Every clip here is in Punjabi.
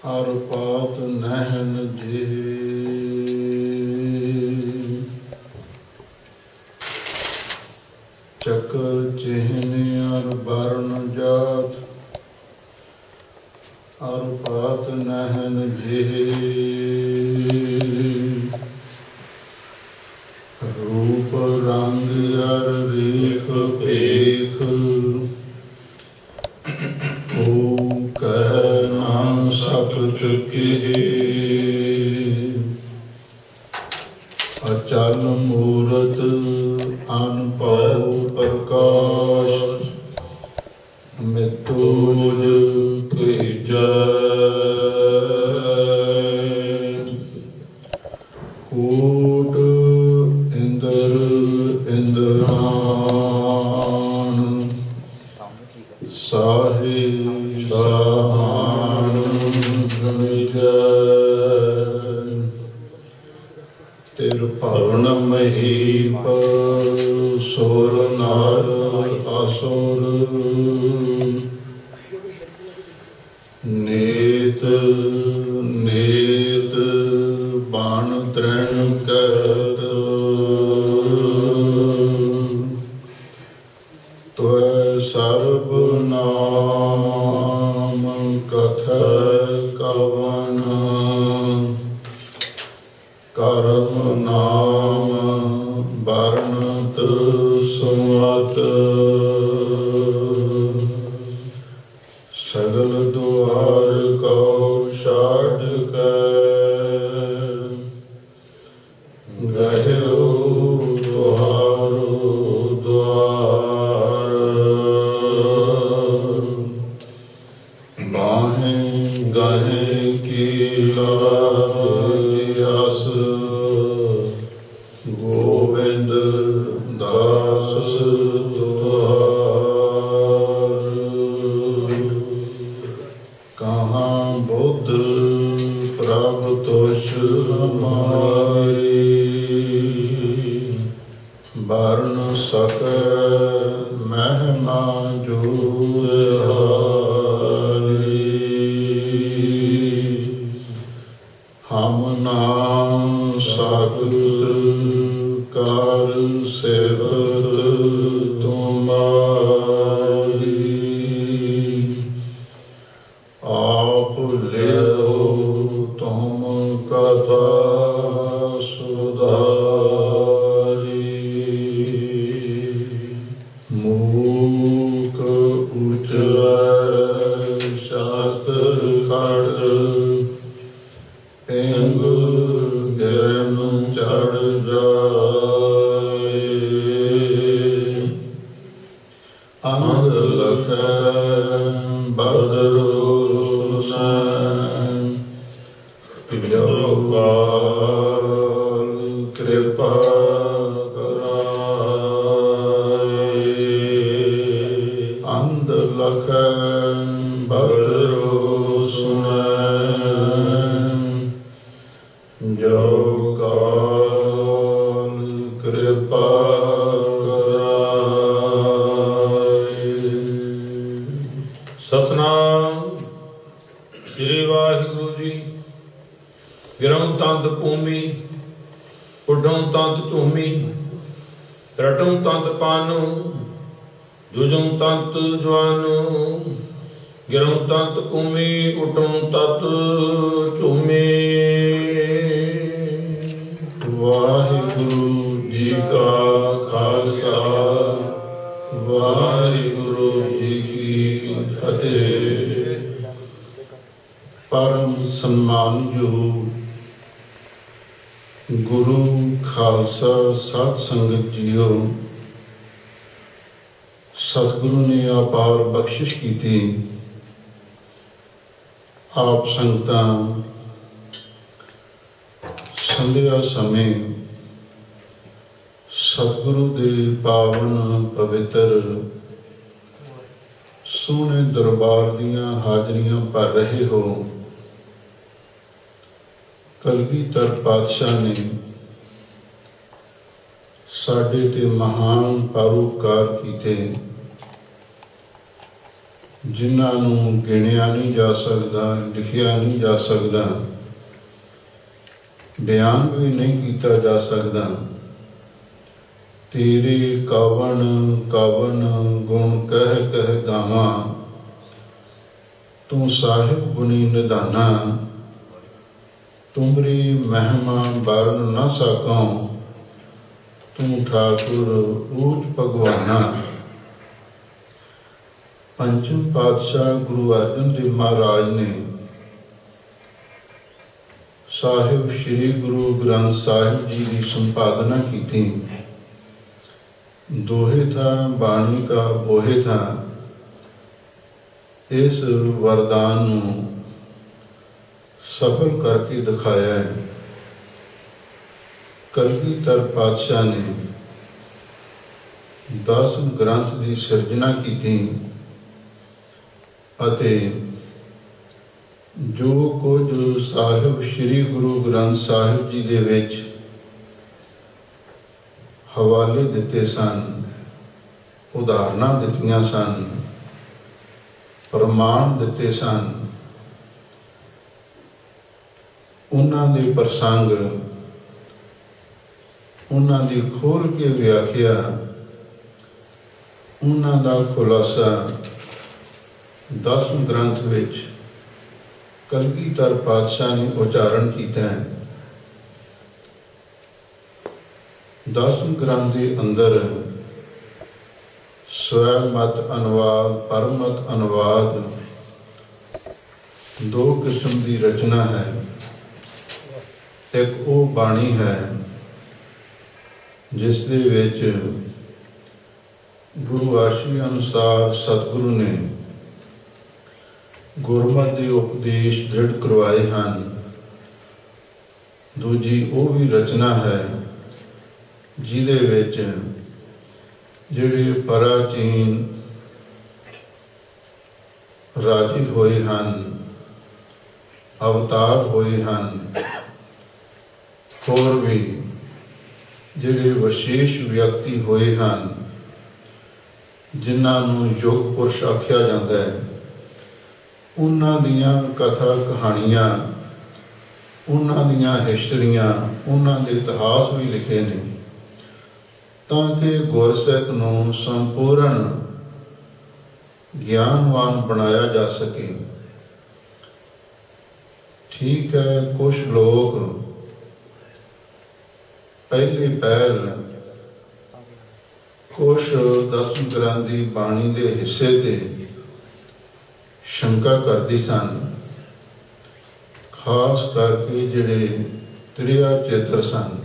ਹਰ ਪਾਤ ਨਹਿਨ ਜੀ ਚੱਕਰ ਚਿਹਨ ਅਰ ਬਰਨ ਜਾਤ ਹਰ ਪਾਤ ਨਹਿਨ ਜੀ ਰੂਪ ਰੰਗ ਅਰ ਰੀਖ ਭੇਖ ਓ ਕਹਿ ਨਾ ਸਕਤ ਕਿਹ ਅਚਲ ਮੂਰਤ ਅਨਭਉ ਪ੍ਰਕਾਸ਼ ਮਿਤੁਜ ਕੀਜੈ ਕੂਟ ਇੰਦਰ ਇੰਦਰਾਨ ਸਾਹਿ ਸਾਹਾਨ ਤਿਰ ਭਵਨ ਮਹੀਪ ਸੁਰ ਨਾਰ ਅਸੁਰ ਨੇਤ ਨੇਤ ਬਾਣ ਤ੍ਰਣ ਕਰਤ ਤੋਇ ਸਰਬ ਨਾਮ ਕਥੈ ਕਵਨ ਕਰਮ ਨਾਮ ਬਰਨਤ ਸੁਮਤ ਸਗਲ ਦੁਆਰ ਕਉ ਛਾੜ ਕੇ ਗਹਿਓ ਦੁਆਰੋ ਦੁਆਰ ਬਾਹੇ ਗਾਹੇ ਕੀ ਲਾਸ ਗੋਬਿੰਦ ਦਾਸ ਦੁਆਰ ਕਹਾਂ ਬੁੱਧ ਪ੍ਰਭ ਤੁਸ਼ ਹਮਾਰੀ ਬਰਨ ਸਕੈ ਮਹਿਮਾ ਜੂਰ ਹਾਰੀ ਹਮ ਨਾਮ ਸਾਗਤ ਕਾਰ ਸੇਵਤ ਤੁਮਾਰੀ ਆਪ ਲਿਓ ਤੁਮ ਕਥਾ ਸੁਧਾਰੀ ਮੂਕ ਉਚਰੈ ਸ਼ਾਸਤਰ ਖੜ ਪਿੰਗ ਗਿਰਨ ਚੜ ਜਾਏ ਅੰਗ ਲਖੈ ਬਦਰੋ ਜੋ ਕਾਲ ਕਿਰਪਾ ਕਰਾਏ ਅੰਧ ਲਖੈ ਬਦਰੋ ਸੁਨੈ ਜੋ ਕਾਲ ਕਿਰਪਾ ਕਰਾਏ। ਸਤਨਾਮ ਸ੍ਰੀ ਵਾਹਿਗੁਰੂ ਜੀ। ਗਿਰਉ ਤੰਤ ਭੂਮੀ ਉੱਡਉ ਤੰਤ ਝੂਮੀ ਰਟਉ ਤੰਤ ਪਾਨੂ ਜੁਜਉ ਤੰਤ ਜਵਾਨੂ ਗਿਰਉ ਤੰਤ ਭੂਮੀ ਉੱਡਉ ਤੰਤ ਝੂਮੀ। ਵਾਹਿਗੁਰੂ ਜੀ ਕਾ ਖਾਲਸਾ ਵਾਹਿਗੁਰੂ ਜੀ ਕੀ ਫਤਿਹ। ਪਰਮ ਸਨਮਾਨਯੋਗ ਗੁਰੂ ਖਾਲਸਾ ਸਾਧ ਸੰਗਤ ਜੀਓ, ਸਤਿਗੁਰੂ ਨੇ ਅਪਾਰ ਬਖਸ਼ਿਸ਼ ਕੀਤੀ। ਆਪ ਸੰਗਤਾਂ ਸੰਧਿਆ ਸਮੇਂ ਸਤਿਗੁਰੂ ਦੇ ਪਾਵਨ ਪਵਿੱਤਰ ਸੋਹਣੇ ਦਰਬਾਰ ਦੀਆਂ ਹਾਜ਼ਰੀਆਂ ਭਰ ਰਹੇ ਹੋ। ਕਲਗੀਧਰ ਪਾਤਸ਼ਾਹ ਨੇ ਸਾਡੇ ਤੇ ਮਹਾਨ ਪਰਉਪਕਾਰ ਕੀਤੇ। ਜਿਨ੍ਹਾਂ ਨੂੰ ਗਿਣਿਆ ਨਹੀਂ ਜਾ ਸਕਦਾ, ਲਿਖਿਆ ਨਹੀਂ ਜਾ ਸਕਦਾ, ਬਿਆਨ ਵੀ ਨਹੀਂ ਕੀਤਾ ਜਾ ਸਕਦਾ। ਤੇਰੇ ਕਵਣ ਕਵਣ ਗੁਣ ਕਹਿ ਕਹਿ ਗਾਵਾਂ, ਤੂੰ ਸਾਹਿਬ ਗੁਣੀ ਨਿਧਾਨਾ। ਤੁਮਰੀ ਮਹਿਮਾ ਵਰਨ ਨਾ ਸਕਉ, ਤੂੰ ਠਾਕੁਰ ਊਚ ਭਗਵਾਨਾ। ਪੰਚਮ ਪਾਤਸ਼ਾਹ ਗੁਰੂ ਅਰਜਨ ਦੇਵ ਮਹਾਰਾਜ ਨੇ ਸਾਹਿਬ ਸ੍ਰੀ ਗੁਰੂ ਗ੍ਰੰਥ ਸਾਹਿਬ ਜੀ ਦੀ ਸੰਪਾਦਨਾ ਕੀਤੀ। ਦੋਹੇ ਥਾਂ ਬਾਣੀ ਕਾ ਬੋਹੇ ਥਾਂ, ਇਸ ਵਰਦਾਨ ਨੂੰ ਸਫਲ ਕਰਕੇ ਦਿਖਾਇਆ ਹੈ। ਕਲਗੀਧਰ ਪਾਤਸ਼ਾਹ ਨੇ 10 ਗ੍ਰੰਥ ਦੀ ਸਿਰਜਣਾ ਕੀਤੀ ਅਤੇ ਜੋ ਕੁਝ ਸਾਹਿਬ ਸ੍ਰੀ ਗੁਰੂ ਗ੍ਰੰਥ ਸਾਹਿਬ ਜੀ ਦੇ ਵਿੱਚ ਹਵਾਲੇ ਦਿੱਤੇ ਸਨ, ਉਦਾਹਰਨਾਂ ਦਿੱਤੀਆਂ ਸਨ, ਪ੍ਰਮਾਣ ਦਿੱਤੇ ਸਨ, ਉਹਨਾਂ ਦੇ ਪ੍ਰਸੰਗ, ਉਹਨਾਂ ਦੀ ਖੋਲ ਕੇ ਵਿਆਖਿਆ, ਉਹਨਾਂ ਦਾ ਖੁਲਾਸਾ 10 ਗ੍ਰੰਥ ਵਿੱਚ ਕਲਗੀਧਰ ਪਾਤਸ਼ਾਹ ਨੇ ਉਚਾਰਨ ਕੀਤਾ ਹੈ। 10 ਗ੍ਰੰਥ ਦੇ ਅੰਦਰ ਸਵੈ ਮਤ ਅਨੁਵਾਦ, ਪਰਮਤ ਅਨੁਵਾਦ, 2 ਕਿਸਮ ਦੀ ਰਚਨਾ ਹੈ। ਇੱਕ ਉਹ ਬਾਣੀ ਹੈ ਜਿਸ ਦੇ ਵਿੱਚ ਗੁਰੂ ਆਸ਼ੀ ਅਨੁਸਾਰ ਸਤਿਗੁਰੂ ਨੇ ਗੁਰਮਤਿ ਦੇ ਉਪਦੇਸ਼ ਦ੍ਰਿੜ ਕਰਵਾਏ ਹਨ। ਦੂਜੀ ਉਹ ਵੀ ਰਚਨਾ ਹੈ ਜਿਹਦੇ ਵਿੱਚ ਜਿਹੜੇ ਪ੍ਰਾਚੀਨ ਰਾਜੀ ਹੋਏ ਹਨ, ਅਵਤਾਰ ਹੋਏ ਹਨ, ਹੋਰ ਵੀ ਜਿਹੜੇ ਵਿਸ਼ੇਸ਼ ਵਿਅਕਤੀ ਹੋਏ ਹਨ, ਜਿਨ੍ਹਾਂ ਨੂੰ ਯੁਗ ਪੁਰਸ਼ ਆਖਿਆ ਜਾਂਦਾ ਹੈ, ਉਹਨਾਂ ਦੀਆਂ ਕਥਾ ਕਹਾਣੀਆਂ, ਉਹਨਾਂ ਦੀਆਂ ਹਿਸਟਰੀਆਂ, ਉਹਨਾਂ ਦੇ ਇਤਿਹਾਸ ਵੀ ਲਿਖੇ ਨੇ ਤਾਂ ਕਿ ਗੁਰਸਿੱਖ ਨੂੰ ਸੰਪੂਰਨ ਗਿਆਨਵਾਨ ਬਣਾਇਆ ਜਾ ਸਕੇ। ਠੀਕ ਹੈ, ਕੁਝ ਲੋਕ ਪਹਿਲੀ ਪਹਿਲ ਕੁਝ 10 ਗ੍ਰੰਥ ਦੀ ਬਾਣੀ ਦੇ ਹਿੱਸੇ ਤੇ ਸ਼ੰਕਾ ਕਰਦੇ ਸਨ, ਖਾਸ ਕਰਕੇ ਜਿਹੜੇ ਤ੍ਰਿਆ ਚੇਤਰ ਸਨ।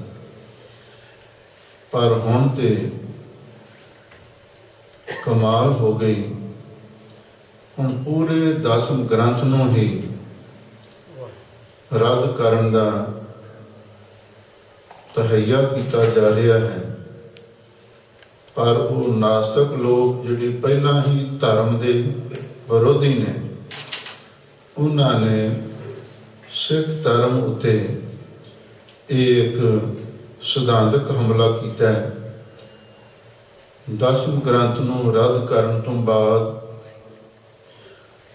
ਪਰ ਹੁਣ ਤੇ ਕਮਾਲ ਹੋ ਗਈ, ਹੁਣ ਪੂਰੇ 10 ਗ੍ਰੰਥ ਨੂੰ ਹੀ ਰੱਦ ਕਰਨ ਦਾ ਤਹਈਆ ਕੀਤਾ ਜਾ ਰਿਹਾ ਹੈ। ਪਰ ਉਹ ਨਾਸਤਕ ਲੋਕ ਜਿਹੜੇ ਪਹਿਲਾਂ ਹੀ ਧਰਮ ਦੇ ਵਿਰੋਧੀ ਨੇ, ਉਹਨਾਂ ਨੇ ਸਿੱਖ ਧਰਮ ਉੱਤੇ ਇੱਕ ਸਿਧਾਂਤਕ ਹਮਲਾ ਕੀਤਾ ਹੈ। 10 ਗ੍ਰੰਥ ਨੂੰ ਰੱਦ ਕਰਨ ਤੋਂ ਬਾਅਦ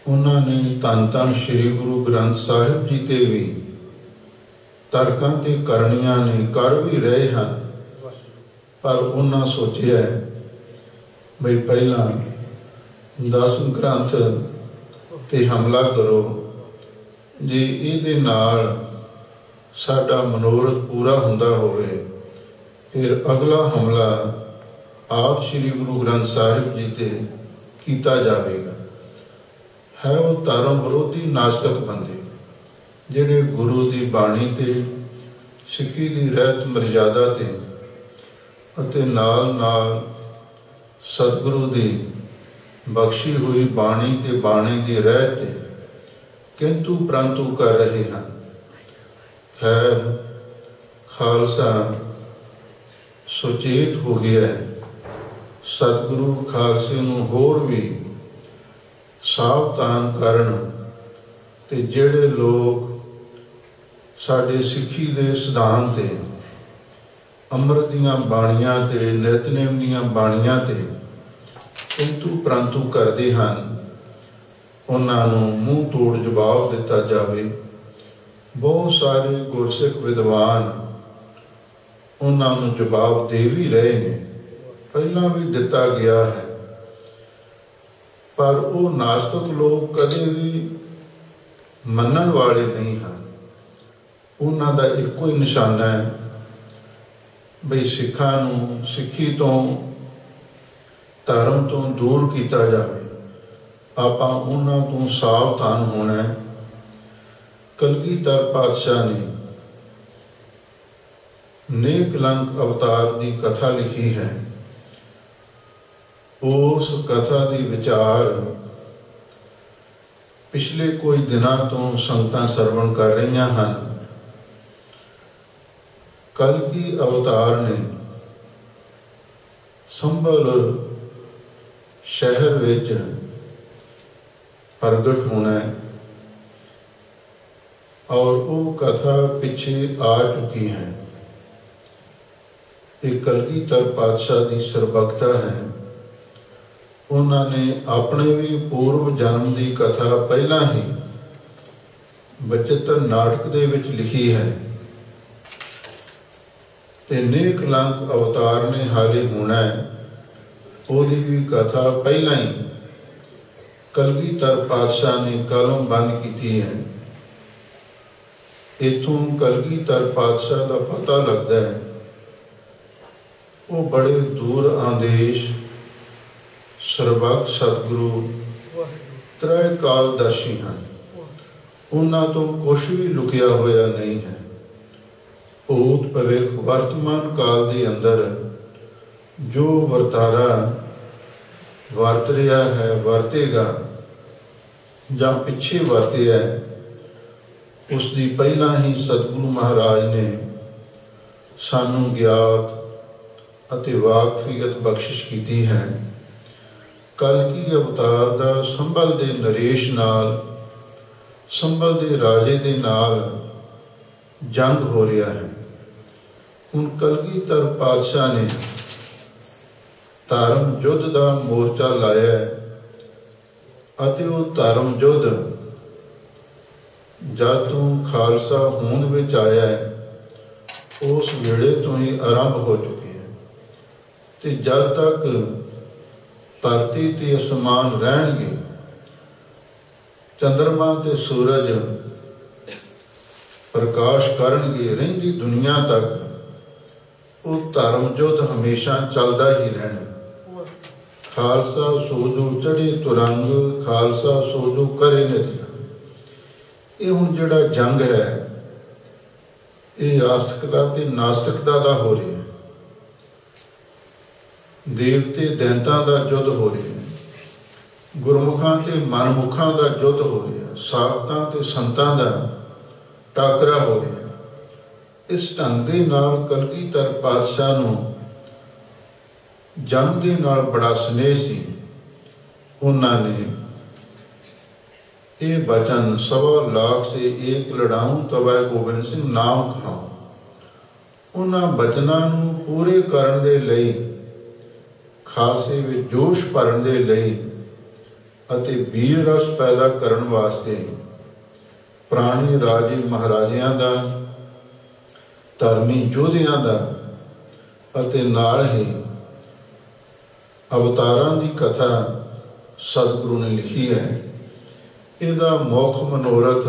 ਉਹਨਾਂ ਨੇ ਧੰਨ ਧੰਨ ਸ੍ਰੀ ਗੁਰੂ ਗ੍ਰੰਥ ਸਾਹਿਬ ਜੀ ਤੇ ਵੀ ਤਰਕਾਂ ਤੇ ਕਰਨੀਆਂ ਨੇ, ਕਰ ਵੀ ਰਹੇ ਹਨ। ਪਰ ਉਹਨਾਂ ਸੋਚਿਆ ਬਈ ਪਹਿਲਾਂ 10 ਗ੍ਰੰਥ ਤੇ ਹਮਲਾ ਕਰੋ, ਜੇ ਇਹਦੇ ਨਾਲ ਸਾਡਾ ਮਨੋਰਥ ਪੂਰਾ ਹੁੰਦਾ ਹੋਵੇ, ਫਿਰ ਅਗਲਾ ਹਮਲਾ ਆਪ ਸ੍ਰੀ ਗੁਰੂ ਗ੍ਰੰਥ ਸਾਹਿਬ ਜੀ ਤੇ ਕੀਤਾ ਜਾਵੇਗਾ। ਹੈ ਉਹ ਧਰਮ ਵਿਰੋਧੀ ਨਾਸਤਕ ਬੰਦੇ ਜਿਹੜੇ ਗੁਰੂ ਦੀ ਬਾਣੀ ਤੇ, ਸਿੱਖੀ ਦੀ ਰਹਿਤ ਮਰਜ਼ਾਦਾ ਤੇ ਅਤੇ ਨਾਲ ਨਾਲ ਸਤਿਗੁਰੂ ਦੀ ਬਖਸ਼ੀ ਹੋਈ ਬਾਣੀ ਤੇ ਬਾਣੀ ਦੀ ਰਹਿਤ ਤੇ ਕਿੰਤੂ ਪ੍ਰੰਤੂ ਕਰ ਰਹੇ ਹਨ। ਖੈਰ, ਖਾਲਸਾ ਸੁਚੇਤ ਹੋ ਗਿਆ ਹੈ। ਸਤਿਗੁਰੂ ਖਾਲਸੇ ਨੂੰ ਹੋਰ ਵੀ ਸਾਵਧਾਨ ਕਰਨ ਤੇ ਜਿਹੜੇ ਲੋਕ ਸਾਡੇ ਸਿੱਖੀ ਦੇ ਸਿਧਾਂਤ ਤੇ, ਅੰਮ੍ਰਿਤ ਦੀਆਂ ਬਾਣੀਆਂ ਤੇ, ਨਿਤਨੇਮ ਦੀਆਂ ਬਾਣੀਆਂ ਤੇ ਕਿੰਤੂ ਪ੍ਰੰਤੂ ਕਰਦੇ ਹਨ, ਉਹਨਾਂ ਨੂੰ ਮੂੰਹ ਤੋੜ ਜਵਾਬ ਦਿੱਤਾ ਜਾਵੇ। ਬਹੁਤ ਸਾਰੇ ਗੁਰਸਿੱਖ ਵਿਦਵਾਨ ਉਹਨਾਂ ਨੂੰ ਜਵਾਬ ਦੇ ਵੀ ਰਹੇ ਨੇ, ਪਹਿਲਾਂ ਵੀ ਦਿੱਤਾ ਗਿਆ ਹੈ, ਪਰ ਉਹ ਨਾਸਤਿਕ ਲੋਕ ਕਦੇ ਵੀ ਮੰਨਣ ਵਾਲੇ ਨਹੀਂ ਹਨ। ਉਹਨਾਂ ਦਾ ਇੱਕੋ ਹੀ ਨਿਸ਼ਾਨਾ ਹੈ ਬਈ ਸਿੱਖਾਂ ਨੂੰ ਸਿੱਖੀ ਤੋਂ, ਧਰਮ ਤੋਂ ਦੂਰ ਕੀਤਾ ਜਾਵੇ। ਆਪਾਂ ਉਹਨਾਂ ਤੋਂ ਸਾਵਧਾਨ ਹੋਣਾ ਹੈ। ਕਲਗੀਧਰ ਪਾਤਸ਼ਾਹ ਨੇ ਨੇਕ ਕਲੰਕ ਅਵਤਾਰ ਦੀ ਕਥਾ ਲਿਖੀ ਹੈ। ਉਸ ਕਥਾ ਦੀ ਵਿਚਾਰ ਪਿਛਲੇ ਕੁਝ ਦਿਨਾਂ ਤੋਂ ਸੰਗਤਾਂ ਸਰਵਣ ਕਰ ਰਹੀਆਂ ਹਨ। ਕਲਗੀ ਅਵਤਾਰ ਨੇ ਸੰਭਲ ਸ਼ਹਿਰ ਵਿੱਚ ਪ੍ਰਗਟ ਹੋਣਾ ਹੈ ਔਰ ਉਹ ਕਥਾ ਪਿੱਛੇ ਆ ਚੁੱਕੀ ਹੈ। ਇਹ ਕਲਗੀਧਰ ਪਾਤਸ਼ਾਹ ਦੀ ਸਰਬਖਤਾ ਹੈ। ਉਹਨਾਂ ਨੇ ਆਪਣੇ ਵੀ ਪੂਰਵ ਜਨਮ ਦੀ ਕਥਾ ਪਹਿਲਾਂ ਹੀ ਬਚਿੱਤਰ ਨਾਟਕ ਦੇ ਵਿੱਚ ਲਿਖੀ ਹੈ ਤੇ ਨੇਕ ਕਲੰਕ ਅਵਤਾਰ ਨੇ ਹਾਲੇ ਹੋਣਾ ਹੈ, ਉਹਦੀ ਵੀ ਕਥਾ ਪਹਿਲਾਂ ਹੀ ਕਲਗੀਧਰ ਪਾਤਸ਼ਾਹ ਨੇ ਕਲਮ ਬੰਦ ਕੀਤੀ ਹੈ। ਇੱਥੋਂ ਕਲਗੀਧਰ ਪਾਤਸ਼ਾਹ ਦਾ ਪਤਾ ਲੱਗਦਾ ਹੈ ਉਹ ਬੜੇ ਦੂਰ ਆਦੇਸ਼ ਸਰਬੱਤ ਸਤਿਗੁਰੂ ਤ੍ਰੈ ਕਾਲਦਰਸ਼ੀ ਹਨ। ਉਹਨਾਂ ਤੋਂ ਕੁਛ ਵੀ ਲੁਕਿਆ ਹੋਇਆ ਨਹੀਂ ਹੈ। ਭੂਤ ਭਵਿੱਖ ਵਰਤਮਾਨ ਕਾਲ ਦੇ ਅੰਦਰ ਜੋ ਵਰਤਾਰਾ ਵਰਤ ਰਿਹਾ ਹੈ, ਵਰਤੇਗਾ ਜਾਂ ਪਿੱਛੇ ਵਰਤਿਆ ਹੈ, ਉਸ ਦੀ ਪਹਿਲਾਂ ਹੀ ਸਤਿਗੁਰੂ ਮਹਾਰਾਜ ਨੇ ਸਾਨੂੰ ਗਿਆਤ ਅਤੇ ਵਾਕਫੀਅਤ ਬਖਸ਼ਿਸ਼ ਕੀਤੀ ਹੈ। ਕਲਕੀ ਅਵਤਾਰ ਦਾ ਸੰਭਲ ਦੇ ਨਰੇਸ਼ ਨਾਲ, ਸੰਭਲ ਦੇ ਰਾਜੇ ਦੇ ਨਾਲ ਜੰਗ ਹੋ ਰਿਹਾ ਹੈ। ਹੁਣ ਕਲਗੀਧਰ ਪਾਤਸ਼ਾਹ ਨੇ ਧਰਮ ਯੁੱਧ ਦਾ ਮੋਰਚਾ ਲਾਇਆ ਹੈ ਅਤੇ ਉਹ ਧਰਮ ਯੁੱਧ ਜਦ ਤੋਂ ਖਾਲਸਾ ਹੋਂਦ ਵਿੱਚ ਆਇਆ ਹੈ ਉਸ ਵੇਲੇ ਤੋਂ ਹੀ ਆਰੰਭ ਹੋ ਚੁੱਕੀ ਹੈ ਤੇ ਜਦ ਤੱਕ ਧਰਤੀ ਤੇ ਅਸਮਾਨ ਰਹਿਣਗੇ, ਚੰਦਰਮਾ ਤੇ ਸੂਰਜ ਪ੍ਰਕਾਸ਼ ਕਰਨਗੇ, ਰਹਿੰਦੀ ਦੁਨੀਆ ਤੱਕ ਉਹ ਧਰਮ ਯੁੱਧ ਹਮੇਸ਼ਾ ਚੱਲਦਾ ਹੀ ਰਹਿਣਾ। ਖਾਲਸਾ ਸੋਜੋ ਚੜੇ ਤੁਰੰਗ, ਖਾਲਸਾ ਸੋਜੋ ਕਰੇ ਨਦੀਆਂ। ਇਹ ਹੁਣ ਜਿਹੜਾ ਜੰਗ ਹੈ ਇਹ ਆਸਤਿਕਤਾ ਤੇ ਨਾਸਤਿਕਤਾ ਦਾ ਹੋ ਰਿਹਾ ਹੈ। ਦੇਵਤੇ ਦੈਂਤਾਂ ਦਾ ਯੁੱਧ ਹੋ ਰਿਹਾ ਹੈ, ਗੁਰਮੁਖਾਂ ਤੇ ਮਨਮੁਖਾਂ ਦਾ ਯੁੱਧ ਹੋ ਰਿਹਾ ਹੈ, ਸਾਧਕਾਂ ਤੇ ਸੰਤਾਂ ਦਾ ਟਾਕਰਾ ਹੋ ਰਿਹਾ ਹੈ। ਇਸ ਢੰਗ ਦੇ ਨਾਲ ਕਲਗੀਧਰ ਪਾਤਸ਼ਾਹ ਨੂੰ ਜੰਗ ਦੇ ਨਾਲ ਬੜਾ ਸਨੇਹ ਸੀ। ਉਹਨਾਂ ਨੇ ਇਹ ਬਚਨ 1.25 ਲੱਖ ਸੇ ਏਕ ਲੜਾਊਂ ਤਵੈ ਗੋਬਿੰਦ ਸਿੰਘ ਨਾਮ ਕਹਾਊਂ। ਉਹਨਾਂ ਬਚਨਾਂ ਨੂੰ ਪੂਰੇ ਕਰਨ ਦੇ ਲਈ, ਖਾਲਸੇ ਵਿੱਚ ਜੋਸ਼ ਭਰਨ ਦੇ ਲਈ ਅਤੇ ਵੀਰ ਰਸ ਪੈਦਾ ਕਰਨ ਵਾਸਤੇ ਪੁਰਾਣੇ ਰਾਜੇ ਮਹਾਰਾਜਿਆਂ ਦਾ, ਧਰਮੀ ਯੋਧਿਆਂ ਦਾ ਅਤੇ ਨਾਲ ਹੀ ਅਵਤਾਰਾਂ ਦੀ ਕਥਾ ਸਤਿਗੁਰੂ ਨੇ ਲਿਖੀ ਹੈ। ਇਹਦਾ ਮੁੱਖ ਮਨੋਰਥ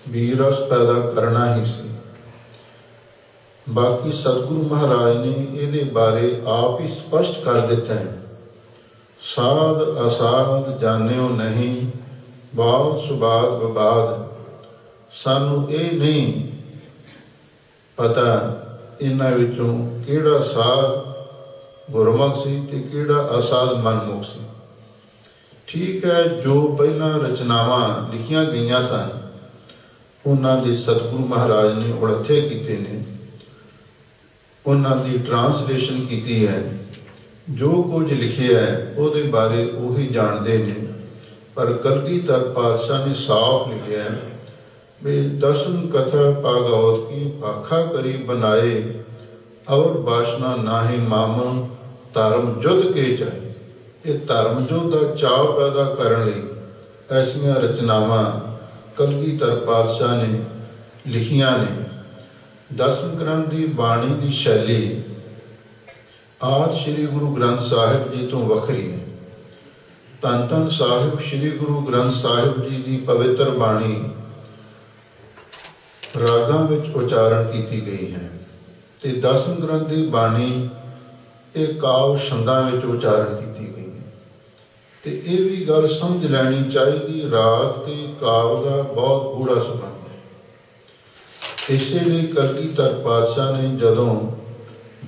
ਵੀਰ ਰਸ ਪੈਦਾ ਕਰਨਾ ਹੀ ਸੀ। ਬਾਕੀ ਸਤਿਗੁਰੂ ਮਹਾਰਾਜ ਨੇ ਇਹਦੇ ਬਾਰੇ ਆਪ ਹੀ ਸਪਸ਼ਟ ਕਰ ਦਿੱਤਾ ਹੈ। ਸਾਧ ਅਸਾਧ ਜਾਣਿਓ ਨਹੀਂ, ਬਾਦ ਸੁਬਾਦ ਵਿਵਾਦ। ਸਾਨੂੰ ਇਹ ਨਹੀਂ ਪਤਾ ਇਹਨਾਂ ਵਿੱਚੋਂ ਕਿਹੜਾ ਸਾਧ ਗੁਰਮੁਖ ਸੀ ਤੇ ਕਿਹੜਾ ਅਸਾਧ ਮਨਮੁਖ ਸੀ। ਠੀਕ ਹੈ, ਜੋ ਪਹਿਲਾਂ ਰਚਨਾਵਾਂ ਲਿਖੀਆਂ ਗਈਆਂ ਸਨ ਉਹਨਾਂ ਦੇ ਸਤਿਗੁਰੂ ਮਹਾਰਾਜ ਨੇ ਉੜੱਥੇ ਕੀਤੇ ਨੇ, ਉਹਨਾਂ ਦੀ ਟ੍ਰਾਂਸਲੇਸ਼ਨ ਕੀਤੀ ਹੈ। ਜੋ ਕੁਝ ਲਿਖਿਆ ਹੈ ਉਹਦੇ ਬਾਰੇ ਉਹੀ ਜਾਣਦੇ ਨੇ, ਪਰ ਕਲਗੀਧਰ ਪਾਤਸ਼ਾਹ ਨੇ ਸਾਫ਼ ਲਿਖਿਆ ਹੈ ਵੀ ਦਸਮ ਕਥਾ ਭਾਗਵਤ ਕੀ ਭਾਖਾ ਕਰੀ ਬਣਾਏ, ਔਰ ਬਾਸ਼ਨਾ ਨਾਹੀ ਮਾਮ ਧਰਮ ਯੁੱਧ ਕੇ ਚਾਹੇ। ਇਹ ਧਰਮ ਯੁੱਧ ਦਾ ਚਾਅ ਪੈਦਾ ਕਰਨ ਲਈ ऐसियां रचनावां कलगीधर पातशाह ने लिखियां ने। दसम ग्रंथ की बाणी की शैली आदि श्री गुरु ग्रंथ साहिब जी तो वखरी है। धन धन साहिब श्री गुरु ग्रंथ साहिब जी की पवित्र बाणी रागां विच उचारण की गई है ते दसम ग्रंथ की बाणी ये काव्य छंदां विच उचारण की गई है। ते ये भी गल समझ लैनी चाहिए, राग ते काव्य का बहुत गूढ़ा संबंध है। इसलिए कलगीधर पातशाह ने जदों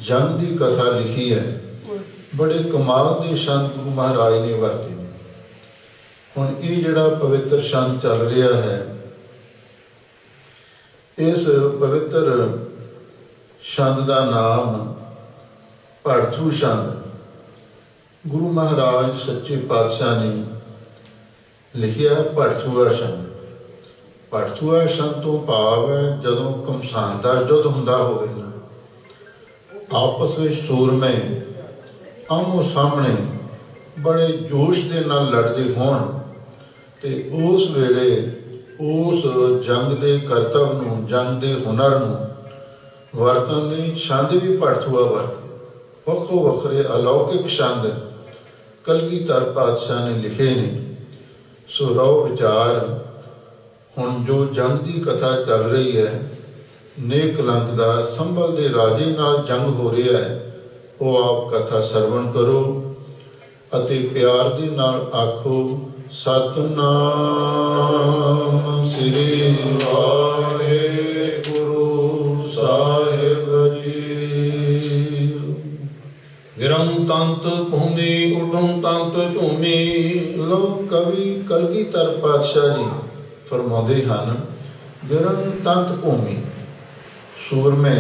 जंग की कथा लिखी है, बड़े कमाल के शब्द गुरु महाराज ने वरते। हुण ये जिहड़ा पवित्र छंद चल रहा है, इस पवित्र छंद का नाम भड़थू छंद गुरु महाराज सच्चे पातशाह ने लिखिया है। भड़थूआ छंद, भड़थूआ छंद तो भाव है जदों घमसान का युद्ध हुंदा होवे ना, आपस में सूरमे आमो सामने बड़े जोश के नाल लड़ते होण ते उस वेले उस जंग के करतब नूं, जंग के हुनर नूं वरतन लई छंद भी भड़थूआ वरते। वखो वखरे अलौकिक छंद कलगीधर पातशाह ने लिखे ने। सो रहो विचार, हुण जो जंग की कथा चल रही है, नेक कलंक दा संभल दे राजे नाल जंग हो रहा है, वो आप कथा सरवण करो अते प्यार दे नाल आखो सतनाम श्री वाहेगुरु साहिब जी। गिरम तंत भूमि उठम तंत झूमी। लो कवि कलगीधर पातशाह जी फरमाते हैं, गिरम तंत भूमि, सूरमे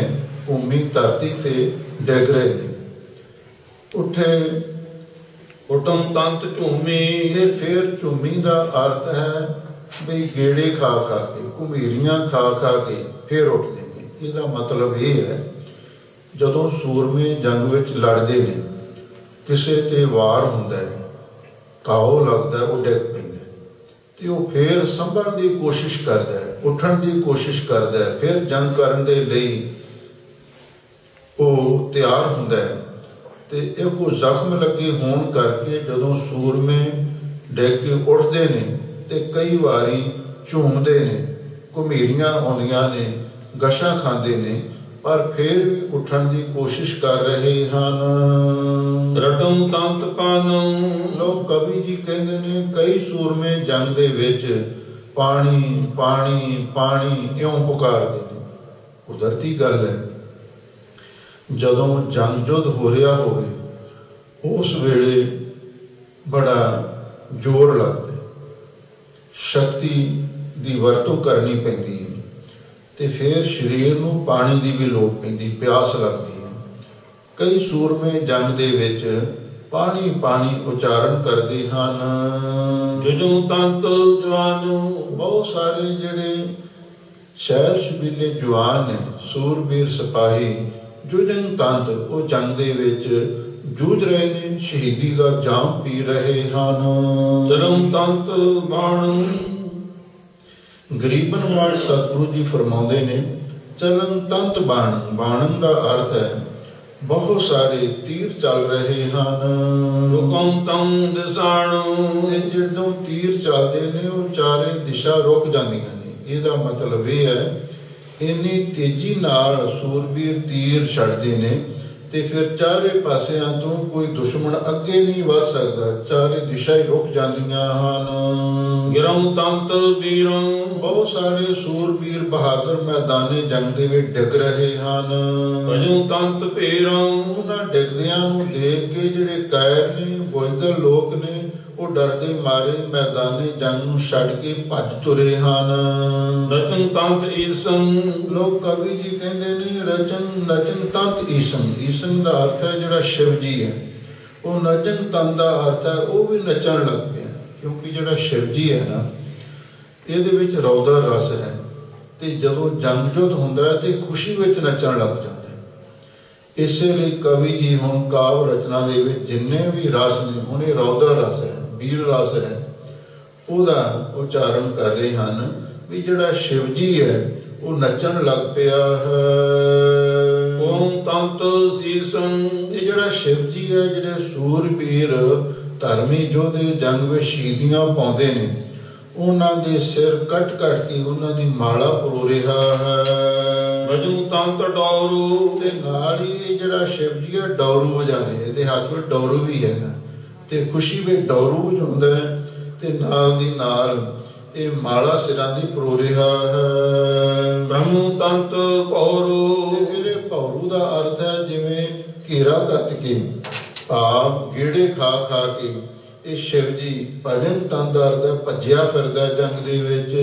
भूमि धरती ते डिग रहे ने, उठे उठम तंत झूमी। ते फिर झूमी का अर्थ है भी गेड़े खा खा के, घुमीरियां खा खा के फिर उठते हैं। इसका मतलब ये है जदों सूरमे जंग विच लड़ते हैं, किसी ते वार हुंदा है, घाव लगता है, वो डिग पैंदा है ते वो फिर संभलण की कोशिश करता है, उठण की कोशिश करता है, फिर जंग करन दे लई वो तैयार हुंदा है। ते एक को जख्म लगे होण करके जदों सूरमे डिग के उठते हैं ते कई बारी झूमते हैं, घुमीरियां आउंदियां ने, गशां खांदे ने, पर फिर भी उठण की कोशिश कर रहे हैं। रटम तंत पानम। लोग कवि जी कहते ने कई सूरमे जंग दे विच पानी पानी पानी इउं पुकारदे ने। कुदरती गल है, जदों जंग युद्ध हो रहा होवे उस वेले बड़ा जोर लगता है, शक्ति की वरतों करनी पैंदी है ते फिर शरीर नूं पानी की भी लोड़ पैंदी, प्यास लगती है। कई सूरमे जंग दे विच पानी पानी उचारण करते हैं। जुजों तंत जवानू। बहुत सारे जिहड़े शहर शबीले जवान ने, सूरबीर सिपाही जुजन तंत वो जंग दे विच जूझ रहे ने, शहीदी का जाम पी रहे हैं। चरम तंत बाण। गरीबन वाल सतगुरु जी फरमाते ने चलन तंत बाणन। बाणन का अर्थ है बहुत सारे तीर चल रहे हैं। रुकम तम दिशाणु। जदों तीर चलते ने वो चारे दिशा रुक जांदियां ने। इसका मतलब ये है इन्नी तेजी नाल सूरबीर तीर छड्डदे ने ते फिर चारे पासियां तो कोई दुश्मन अगे नहीं वध सकता, चारे दिशा ही रुक जांदियां हन। गिरम तंत वीरम। बहुत सारे सूरबीर बहादुर मैदाने जंग दे विच डिग रहे हन। भजों तंत भीरम। उन्हां डिगदियां नूं देख के जिहड़े कायर ने, बुजदल लोक ने, वो डरदे मारे मैदाने जंग नूं छड्ड के भज तुरे हन। रचन तंत ईसन। लोग कवि जी कहते ने रचन नचन तंत ईसन। ईसन का अर्थ है जिहड़ा शिव जी है, वो नचन तंत का अर्थ है वो भी नचन लग पिया, क्योंकि जिहड़ा शिव जी है ना, इहदे विच रौदा रस है ते जदों जंग युद्ध हुंदा है ते खुशी विच नचन लग जाता है। इसलिए कवि जी हुण काव्य रचना दे विच जिन्ने भी रस ने, हुण इह रौदा रस है, वीर रस है, ਉਹਦਾ ਉਚਾਰਨ ਕਰ ਰਹੇ ਹਨ ਵੀ ਜਿਹੜਾ ਸ਼ਿਵ ਜੀ ਹੈ ਉਹ ਨੱਚਣ ਲੱਗ ਪਿਆ ਹੈ। ਓਮ ਤੰਤ ਸੀਸੰ। ਇਹ ਜਿਹੜਾ ਸ਼ਿਵ ਜੀ ਹੈ, ਜਿਹੜੇ ਸੂਰਬੀਰ ਧਰਮੀ ਯੋਧੇ ਜੰਗ ਵਿੱਚ ਸ਼ਹੀਦੀਆਂ ਪਾਉਂਦੇ ਨੇ, ਉਹਨਾਂ ਦੇ ਸਿਰ ਕੱਟ ਕੇ ਉਹਨਾਂ ਦੀ ਮਾਲਾ ਪਰੋ ਰਿਹਾ ਹੈ। ਵਜੂ ਤੰਤ ਡੌਰੂ। ਤੇ ਨਾਲ ਹੀ ਇਹ ਜਿਹੜਾ ਸ਼ਿਵ ਜੀ ਹੈ ਡੌਰੂ ਵਜਾ ਰਿਹਾ, ਇਹਦੇ ਹੱਥ ਵਿੱਚ ਡੌਰੂ ਵੀ ਹੈਗਾ ਤੇ ਖੁਸ਼ੀ ਵਿੱਚ ਡੌਰੂ ਵਜਾਉਂਦਾ ਹੈ ਤੇ ਨਾਲ ਦੀ ਨਾਲ ਇਹ ਮਾਲਾ ਸਿਰਾਂ ਦੀ ਪਰੋ ਰਿਹਾ ਹੈ। ਬ੍ਰਹਮ ਤੰਤ ਪੌਰੂ। ਤੇ ਮੇਰੇ ਪੌਰੂ ਦਾ ਅਰਥ ਹੈ ਜਿਵੇਂ ਘੇਰਾ ਕੱਤ ਕੇ, ਭਾਵ ਗੇੜੇ ਖਾ ਕੇ ਇਹ ਸ਼ਿਵ ਜੀ ਭਜਨ ਤੰਤ ਦਾ ਅਰਥ ਹੈ ਭੱਜਿਆ ਫਿਰਦਾ ਜੰਗ ਦੇ ਵਿੱਚ।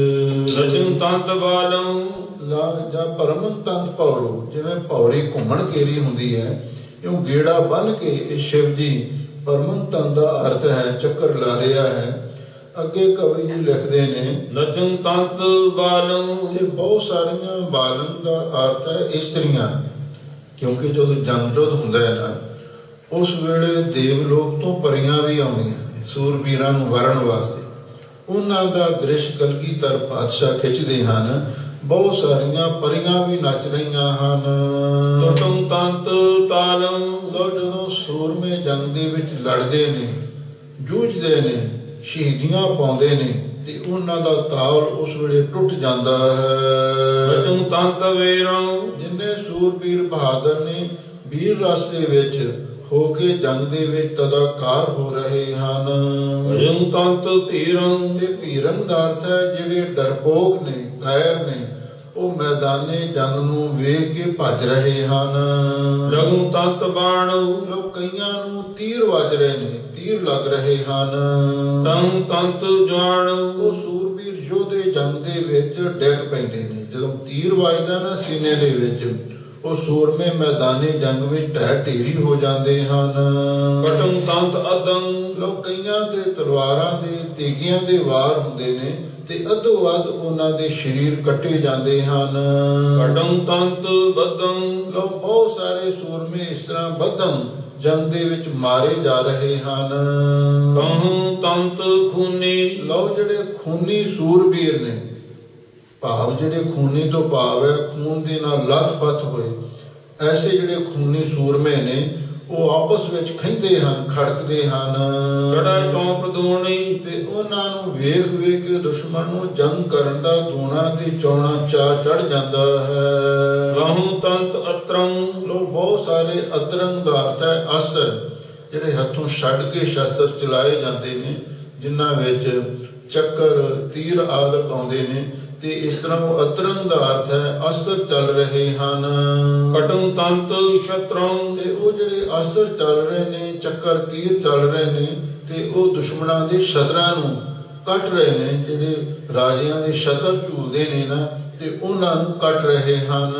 ਰਜਨ ਤੰਤ ਬਾਲੰ। ਜਾਂ ਪਰਮਨ ਤੰਤ ਪੌਰੂ, ਜਿਵੇਂ ਪੌੜੀ ਘੁੰਮਣ ਘੇਰੀ ਹੁੰਦੀ ਹੈ, ਇਉਂ ਗੇੜਾ ਬੰਨ ਕੇ ਇਹ ਸ਼ਿਵ ਜੀ ਪਰਮਨ ਤੰਤ ਦਾ ਅਰਥ ਹੈ ਚੱਕਰ ਲਾ ਰਿਹਾ ਹੈ। ਅੱਗੇ ਕਵੀ ਜੀ ਲਿਖਦੇ ਨੇ ਲਜਨ ਤੰਤ ਬਾਲੰ। ਤੇ ਬਹੁਤ ਸਾਰੀਆਂ ਬਾਲਨ ਦਾ ਅਰਥ ਹੈ ਇਸਤਰੀਆਂ, ਕਿਉਂਕਿ ਜਦੋਂ ਜੰਗ ਯੁੱਧ ਹੁੰਦਾ ਹੈ ਨਾ, ਉਸ ਵੇਲੇ ਦੇਵ ਲੋਕ ਤੋਂ ਪਰੀਆਂ ਵੀ ਆਉਂਦੀਆਂ ਨੇ ਸੂਰਬੀਰਾਂ ਨੂੰ ਵਰਨ ਵਾਸਤੇ। ਉਹਨਾਂ ਦਾ ਦ੍ਰਿਸ਼ ਕਲਗੀਧਰ ਪਾਤਸ਼ਾਹ ਖਿੱਚਦੇ ਹਨ। ਬਹੁਤ ਸਾਰੀਆਂ ਪਰੀਆਂ ਵੀ ਨੱਚ ਰਹੀਆਂ ਹਨ। ਟੁਟੰ ਤੰਤ ਤਾਲੰ। ਜਦੋਂ ਸੂਰਮੇ ਜੰਗ ਦੇ ਵਿੱਚ ਲੜਦੇ ਨੇ, ਜੂਝਦੇ ਨੇ, ਸ਼ਹੀਦੀਆਂ ਪਾਉਂਦੇ ਨੇ ਤੇ ਉਹਨਾਂ ਦਾ ਤਾਲ ਉਸ ਵੇਲੇ ਟੁੱਟ ਜਾਂਦਾ ਹੈ। ਵਜੂ ਤੰਤ ਵੀਰੰ। ਜਿੰਨੇ ਸੂਰਬੀਰ ਬਹਾਦਰ ਨੇ ਵੀਰ ਰਸ ਦੇ ਵਿੱਚ ਹੋ ਕੇ ਜੰਗ ਦੇ ਵਿੱਚ ਤਦਾਕਾਰ ਹੋ ਰਹੇ ਹਨ। ਵਜੂ ਤੰਤ ਭੀਰੰ। ਤੇ ਭੀਰੰ ਦਾ ਅਰਥ ਹੈ ਜਿਹੜੇ ਡਰਪੋਕ ਨੇ, ਕਾਇਰ ਨੇ, ਉਹ ਮੈਦਾਨੇ ਜੰਗ ਨੂੰ ਵੇਖ ਕੇ ਭੱਜ ਰਹੇ ਹਨ। ਲਘੂ ਤੰਤ ਬਾਣ। ਲੋਕ ਕਈਆਂ ਨੂੰ ਤੀਰ ਵੱਜ ਰਹੇ ਨੇ, ਤੀਰ ਲੱਗ ਰਹੇ ਹਨ। ਤੰ ਤੰਤ ਜਵਾਨ। ਉਹ ਸੂਰਬੀਰ ਯੋਧੇ ਜੰਗ ਦੇ ਵਿੱਚ ਡਿੱਗ ਪੈਂਦੇ ਨੇ। ਜਦੋਂ ਤੀਰ ਵੱਜਦਾ ਨਾ ਸੀਨੇ ਦੇ ਵਿੱਚ, ਉਹ ਸੂਰਮੇ ਮੈਦਾਨੇ ਜੰਗ ਵਿੱਚ ਢਹਿ ਢੇਰੀ ਹੋ ਜਾਂਦੇ ਹਨ। ਕਟੰ ਤੰਤ ਅਦੰ। ਲੋਕ ਕਈਆਂ ਦੇ ਤਲਵਾਰਾਂ ਦੇ ਤੇਗੀਆਂ ਦੇ ਵਾਰ ਹੁੰਦੇ ਨੇ ਤੇ ਅੱਧੋ ਅੱਧ ਉਹਨਾਂ ਦੇ ਸਰੀਰ ਕੱਟੇ ਜਾਂਦੇ ਹਨ। ਕਟੰ ਤੰਤ ਬਦੰ। ਲੋਕ ਬਹੁਤ ਸਾਰੇ ਸੂਰਮੇ ਇਸ ਤਰ੍ਹਾਂ ਬਦਨ ਜੰਗ ਦੇ ਵਿੱਚ ਮਾਰੇ ਜਾ ਰਹੇ ਹਨ। ਕਹੂੰ ਤੰਤ ਖੂਨੀ। ਲੋਕ ਜਿਹੜੇ ਖੂਨੀ ਸੂਰਬੀਰ ਨੇ, ਭਾਵ ਜਿਹੜੇ ਖੂਨੀ ਤੋਂ ਭਾਵ ਹੈ ਖੂਨ ਦੇ ਨਾਲ ਲੱਥ-ਪੱਥ ਹੋਏ, ਐਸੇ ਜਿਹੜੇ ਖੂਨੀ ਸੂਰਮੇ ਨੇ ਉਹ ਆਪਸ ਵਿੱਚ ਖਹਿੰਦੇ ਹਨ, ਖੜਕਦੇ ਹਨ। ਲੜਾਈ ਤੋਂ ਦੂਣੀ। ਤੇ ਉਹਨਾਂ ਨੂੰ ਵੇਖ ਕੇ ਦੁਸ਼ਮਣ ਨੂੰ ਜੰਗ ਕਰਨ ਦਾ ਦੂਣਾ ਤੇ ਚੌਣਾ ਚਾਅ ਚੜ ਜਾਂਦਾ ਹੈ। ਰਾਹੂ ਤੰਤ ਅਤਰੰ। ਲੋਕ ਬਹੁਤ ਸਾਰੇ ਅਤਰੰਗ ਦਾ ਅਰਥ ਹੈ ਅਸਤਰ, ਜਿਹੜੇ ਹੱਥੋਂ ਛੱਡ ਕੇ ਸ਼ਸਤਰ ਚਲਾਏ ਜਾਂਦੇ ਨੇ, ਜਿਨ੍ਹਾਂ ਵਿੱਚ ਚੱਕਰ, ਤੀਰ ਆਦਿ ਆਉਂਦੇ ਨੇ, ਤੇ ਇਸ ਤਰ੍ਹਾਂ ਉਹ ਅਤਰੰਗ ਦਾ ਅਰਥ ਹੈ ਅਸਤਰ ਚੱਲ ਰਹੇ ਹਨ। ਕਟੰ ਤੰਤ ਸ਼ਤਰੰ। ਤੇ ਉਹ ਜਿਹੜੇ ਅਸਤਰ ਚੱਲ ਰਹੇ ਨੇ, ਚੱਕਰ ਤੀਰ ਚੱਲ ਰਹੇ ਨੇ, ਤੇ ਉਹ ਦੁਸ਼ਮਣਾਂ ਦੇ ਸ਼ਤਰਾਂ ਨੂੰ ਕੱਟ ਰਹੇ ਨੇ। ਜਿਹੜੇ ਰਾਜਿਆਂ ਦੇ ਸ਼ਤਰ ਝੂਲਦੇ ਨੇ ਨਾ, ਤੇ ਉਹਨਾਂ ਨੂੰ ਕੱਟ ਰਹੇ ਹਨ।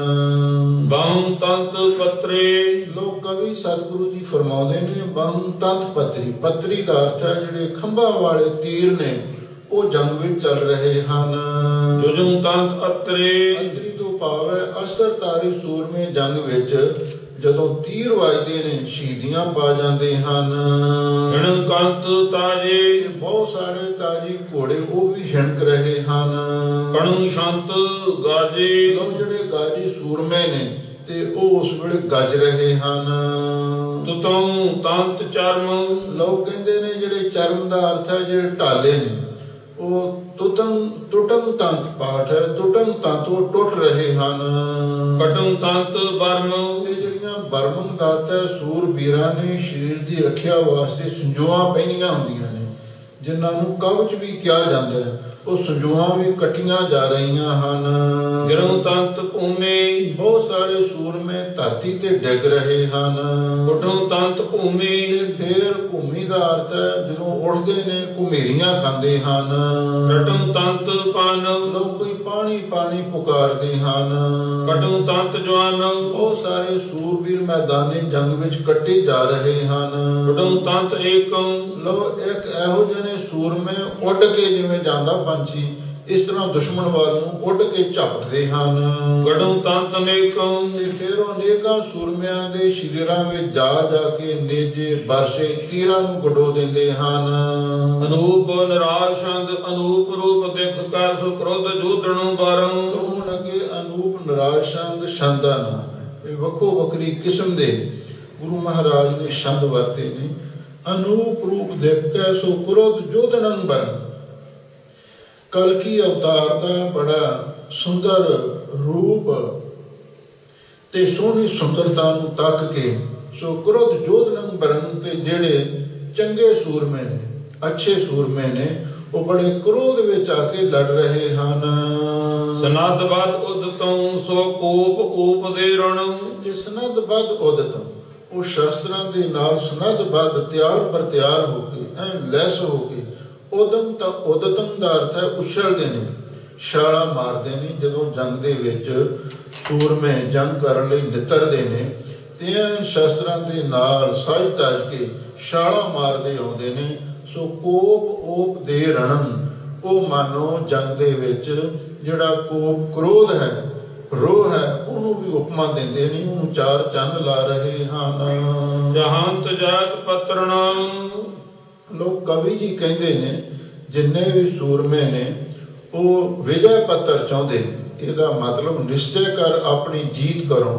ਬਾਹੰ ਤੰਤ ਪਤਰੇ। ਲੋਕ ਕਵੀ ਸਤਿਗੁਰੂ ਜੀ ਫਰਮਾਉਂਦੇ ਨੇ ਬਾਹੰ ਤੰਤ ਪਤਰੀ। ਪਤਰੀ ਦਾ ਅਰਥ ਹੈ ਜਿਹੜੇ ਖੰਭਾਂ ਵਾਲੇ ਤੀਰ ਨੇ, ਉਹ ਜੰਗ ਵਿੱਚ ਚੱਲ ਰਹੇ ਹਨ। ਜੁਜੰ ਤੰਤ ਅਤਰੇ। ਅਤਰੀ ਤੋਂ ਭਾਵ ਹੈ ਅਸਤਰਧਾਰੀ ਸੂਰਮੇ ਜੰਗ ਵਿੱਚ ਜਦੋਂ ਤੀਰ ਵੱਜਦੇ ਨੇ ਸ਼ਹੀਦੀਆਂ ਪਾ ਜਾਂਦੇ ਹਨ। ਹਿਣ ਕੰਤ ਤਾਜੇ। ਬਹੁਤ ਸਾਰੇ ਤਾਜੀ ਘੋੜੇ ਉਹ ਵੀ ਹਿਣਕ ਰਹੇ ਹਨ। ਕਣੂ ਸ਼ੰਤ ਗਾਜੇ। ਲੋਕ ਜਿਹੜੇ ਗਾਜੀ ਸੂਰਮੇ ਨੇ ਤੇ ਉਹ ਉਸ ਵੇਲੇ ਗੱਜ ਰਹੇ ਹਨ। ਤੁਤੰ ਤੰਤ ਚਰਮ। ਲੋਕ ਕਹਿੰਦੇ ਨੇ ਜਿਹੜੇ ਚਰਮ ਦਾ ਅਰਥ ਹੈ ਜਿਹੜੇ ਢਾਲੇ ਨੇ, ਉਹ ਟੁਟੰ ਤੰਤ ਪਾਠ ਹੈ। ਟੁਟੰ ਤੰਤ ਉਹ ਟੁੱਟ ਰਹੇ ਹਨ। ਕਟੰ ਤੰਤ ਬਰਮ। ਤੇ ਜਿਹੜੀਆਂ ਬਰਮਨ ਦਾ ਅਰਥ ਹੈ ਸੂਰਬੀਰਾਂ ਨੇ ਸਰੀਰ ਦੀ ਰੱਖਿਆ ਵਾਸਤੇ ਸੰਜੋਆਂ ਪਹਿਨੀਆਂ ਹੁੰਦੀਆਂ ਨੇ, ਜਿਨ੍ਹਾਂ ਨੂੰ ਕਵਚ ਵੀ ਕਿਹਾ ਜਾਂਦਾ ਹੈ, ਉਹ ਸੰਜੋਆਂ ਵੀ ਕੱਟੀਆਂ ਜਾ ਰਹੀਆਂ ਹਨ। ਗਿਰੋਂ ਤੰਤ ਭੂਮੀ। ਬਹੁਤ ਸਾਰੇ ਸੂਰਮੇ ਧਰਤੀ ਤੇ ਡਿੱਗ ਰਹੇ ਹਨ। ਉਠੋਂ ਤੰਤ ਭੂਮੀ। ਤੇ ਫੇਰ ਭੂਮੀ ਦਾ ਅਰਥ ਹੈ ਜਦੋਂ ਉੱਠਦੇ ਨੇ ਘੁਮੇਰੀਆਂ ਖਾਂਦੇ ਹਨ। ਰਟੋਂ ਤੰਤ ਪਾਨ। ਲੋਕ ਕੋਈ ਪਾਣੀ ਪਾਣੀ ਪੁਕਾਰਦੇ ਹਨ। ਕਟੋਂ ਤੰਤ ਜਵਾਨ। ਬਹੁਤ ਸਾਰੇ ਸੂਰਬੀਰ ਮੈਦਾਨੇ ਜੰਗ ਵਿੱਚ ਕੱਟੇ ਜਾ ਰਹੇ ਹਨ। ਉਠੋਂ ਤੰਤ ਏਕੰ। ਲੋ ਇੱਕ ਇਹੋ ਜਿਹੇ ਸੂਰਮੇ ਉੱਡ ਕੇ ਜਿਵੇਂ ਜਾਂਦਾ ਪੰਛੀ, ਇਸ ਤਰ੍ਹਾਂ ਦੁਸ਼ਮਣ ਵੱਲ ਨੂੰ ਉੱਡ ਕੇ ਝਪਟਦੇ ਹਨ। ਗੜੂ ਤੰਤ ਅਨੇਕਾਂ ਤੇ ਫਿਰ ਉਹ ਅਨੇਕਾਂ ਸੂਰਮਿਆਂ ਦੇ ਸ਼ਰੀਰਾਂ ਵਿੱਚ ਜਾ ਜਾ ਕੇ ਨੇਜੇ ਵਰਸ਼ੇ ਤੀਰਾਂ ਨੂੰ ਗਡੋ ਦਿੰਦੇ ਹਨ। ਅਨੂਪ ਨਿਰਾਸ਼ੰਦ ਅਨੂਪ ਰੂਪ ਦੇਖ ਕੈ ਸੋ ਕ੍ਰੋਧ ਜੂਦਣੁ ਬਰੰ। ਹੁਣ ਅੱਗੇ ਅਨੂਪ ਨਿਰਾਸ਼ੰਦ ਛੰਦਾਂ ਨਾਮ ਹੈ। ਇਹ ਵੱਖੋ ਵੱਖਰੀ ਕਿਸਮ ਦੇ ਗੁਰੂ ਮਹਾਰਾਜ ਨੇ ਛੰਦ ਵਰਤੇ ਨੇ। ਅਨੂਪ ਰੂਪ ਦੇਖ ਕੈ ਸੋ ਕ੍ਰੋਧ ਜੂਦਣੁ ਬਰੰ। ਕਲਕੀ ਅਵਤਾਰ ਦਾ ਬੜਾ ਸੁੰਦਰ ਰੂਪ ਤੇ ਸੋਹਣੀ ਸੁੰਦਰਤਾ ਨੂੰ ਤੱਕ ਕੇ ਸੋ ਕ੍ਰੋਧ ਜੋਧਨੰ ਬਰਨ, ਤੇ ਜਿਹੜੇ ਚੰਗੇ ਸੂਰਮੇ ਨੇ, ਅੱਛੇ ਸੂਰਮੇ ਨੇ, ਉਹ ਬੜੇ ਕ੍ਰੋਧ ਵਿੱਚ ਆ ਕੇ ਲੜ ਰਹੇ ਹਨ। ਸਨਦ ਬਦ ਉਦਤੰ ਸੋ ਕੋਪ ਊਪ ਦੇ ਰਣ। ਤੇ ਸਨਦ ਬਦ ਉਦਤੰ, ਉਹ ਸ਼ਸਤਰਾਂ ਦੇ ਨਾਲ ਸਨਦ ਬਦ ਤਿਆਰ ਪਰ ਤਿਆਰ ਹੋ ਕੇ, ਐਨ ਲੈਸ ਹੋ ਕੇ। ਉਦਮ ਤਾਂ ਉਦਤਮ ਦਾ ਅਰਥ ਹੈ ਉਛਲਦੇ ਨੇ, ਛਾਲਾ ਮਾਰਦੇ ਨੇ। ਜਦੋਂ ਜੰਗ ਦੇ ਵਿੱਚ ਸੂਰਮੇ ਜੰਗ ਕਰਨ ਲਈ ਨਿੱਤਰਦੇ ਨੇ ਤੇ ਸ਼ਸਤਰਾਂ ਦੇ ਨਾਲ ਸਜ ਤਜ ਕੇ ਛਾਲਾ ਮਾਰਦੇ ਆਉਂਦੇ ਨੇ। ਸੋ ਕੋਪ ਓਪ ਦੇ ਰਣੰ, ਉਹ ਮਾਨੋ ਜੰਗ ਦੇ ਵਿੱਚ ਜਿਹੜਾ ਕੋਪ ਕ੍ਰੋਧ ਹੈ, ਰੋਹ ਹੈ, ਉਹਨੂੰ ਵੀ ਉਪਮਾ ਦਿੰਦੇ ਨੇ, ਉਹਨੂੰ ਚਾਰ ਚੰਨ ਲਾ ਰਹੇ ਹਨ। ਜਹਾਂਤ ਜਾਤ ਪਤਰਣਾ। ਲੋਕ ਕਵੀ ਜੀ ਕਹਿੰਦੇ ਨੇ ਜਿੰਨੇ ਵੀ ਸੂਰਮੇ ਨੇ ਉਹ ਵਿਜੈ ਪੱਤਰ ਚਾਹੁੰਦੇ ਨੇ। ਇਹਦਾ ਮਤਲਬ ਨਿਸ਼ਚੈ ਕਰ ਆਪਣੀ ਜੀਤ ਕਰੋ,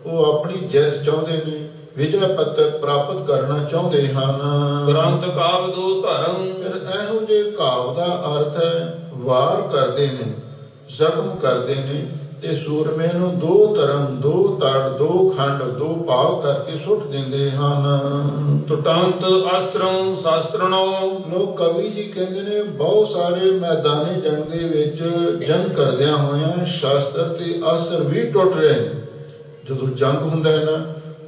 ਉਹ ਆਪਣੀ ਜਿੱਤ ਚਾਹੁੰਦੇ ਨੇ, ਵਿਜੈ ਪੱਤਰ ਪ੍ਰਾਪਤ ਕਰਨਾ ਚਾਹੁੰਦੇ ਹਨ। ਗ੍ਰੰਥ ਕਾਵ ਦੋ ਧਰਮ। ਫਿਰ ਇਹੋ ਜਿਹੇ ਕਾਵ ਦਾ ਅਰਥ ਹੈ ਵਾਰ ਕਰਦੇ ਨੇ, ਜ਼ਖਮ ਕਰਦੇ ਨੇ, ਤੇ ਸੂਰਮੇ ਨੂੰ ਦੋ ਧਰਮ, ਦੋ ਤੜ, ਦੋ ਖੰਡ, ਦੋ ਭਾਵ ਕਰਕੇ ਸੁੱਟ ਦਿੰਦੇ ਹਨ। ਤੁਟੰਤ ਅਸਤਰੰ ਸ਼ਾਸਤਰਨੋ। ਲੋਕ ਕਵੀ ਜੀ ਕਹਿੰਦੇ ਨੇ ਬਹੁਤ ਸਾਰੇ ਮੈਦਾਨੀ ਜੰਗ ਦੇ ਵਿੱਚ ਜੰਗ ਕਰਦਿਆਂ ਹੋਇਆਂ ਸ਼ਾਸਤਰ ਤੇ ਅਸਤਰ ਵੀ ਟੁੱਟ ਰਹੇ ਨੇ। ਜਦੋਂ ਜੰਗ ਹੁੰਦਾ ਹੈ ਨਾ,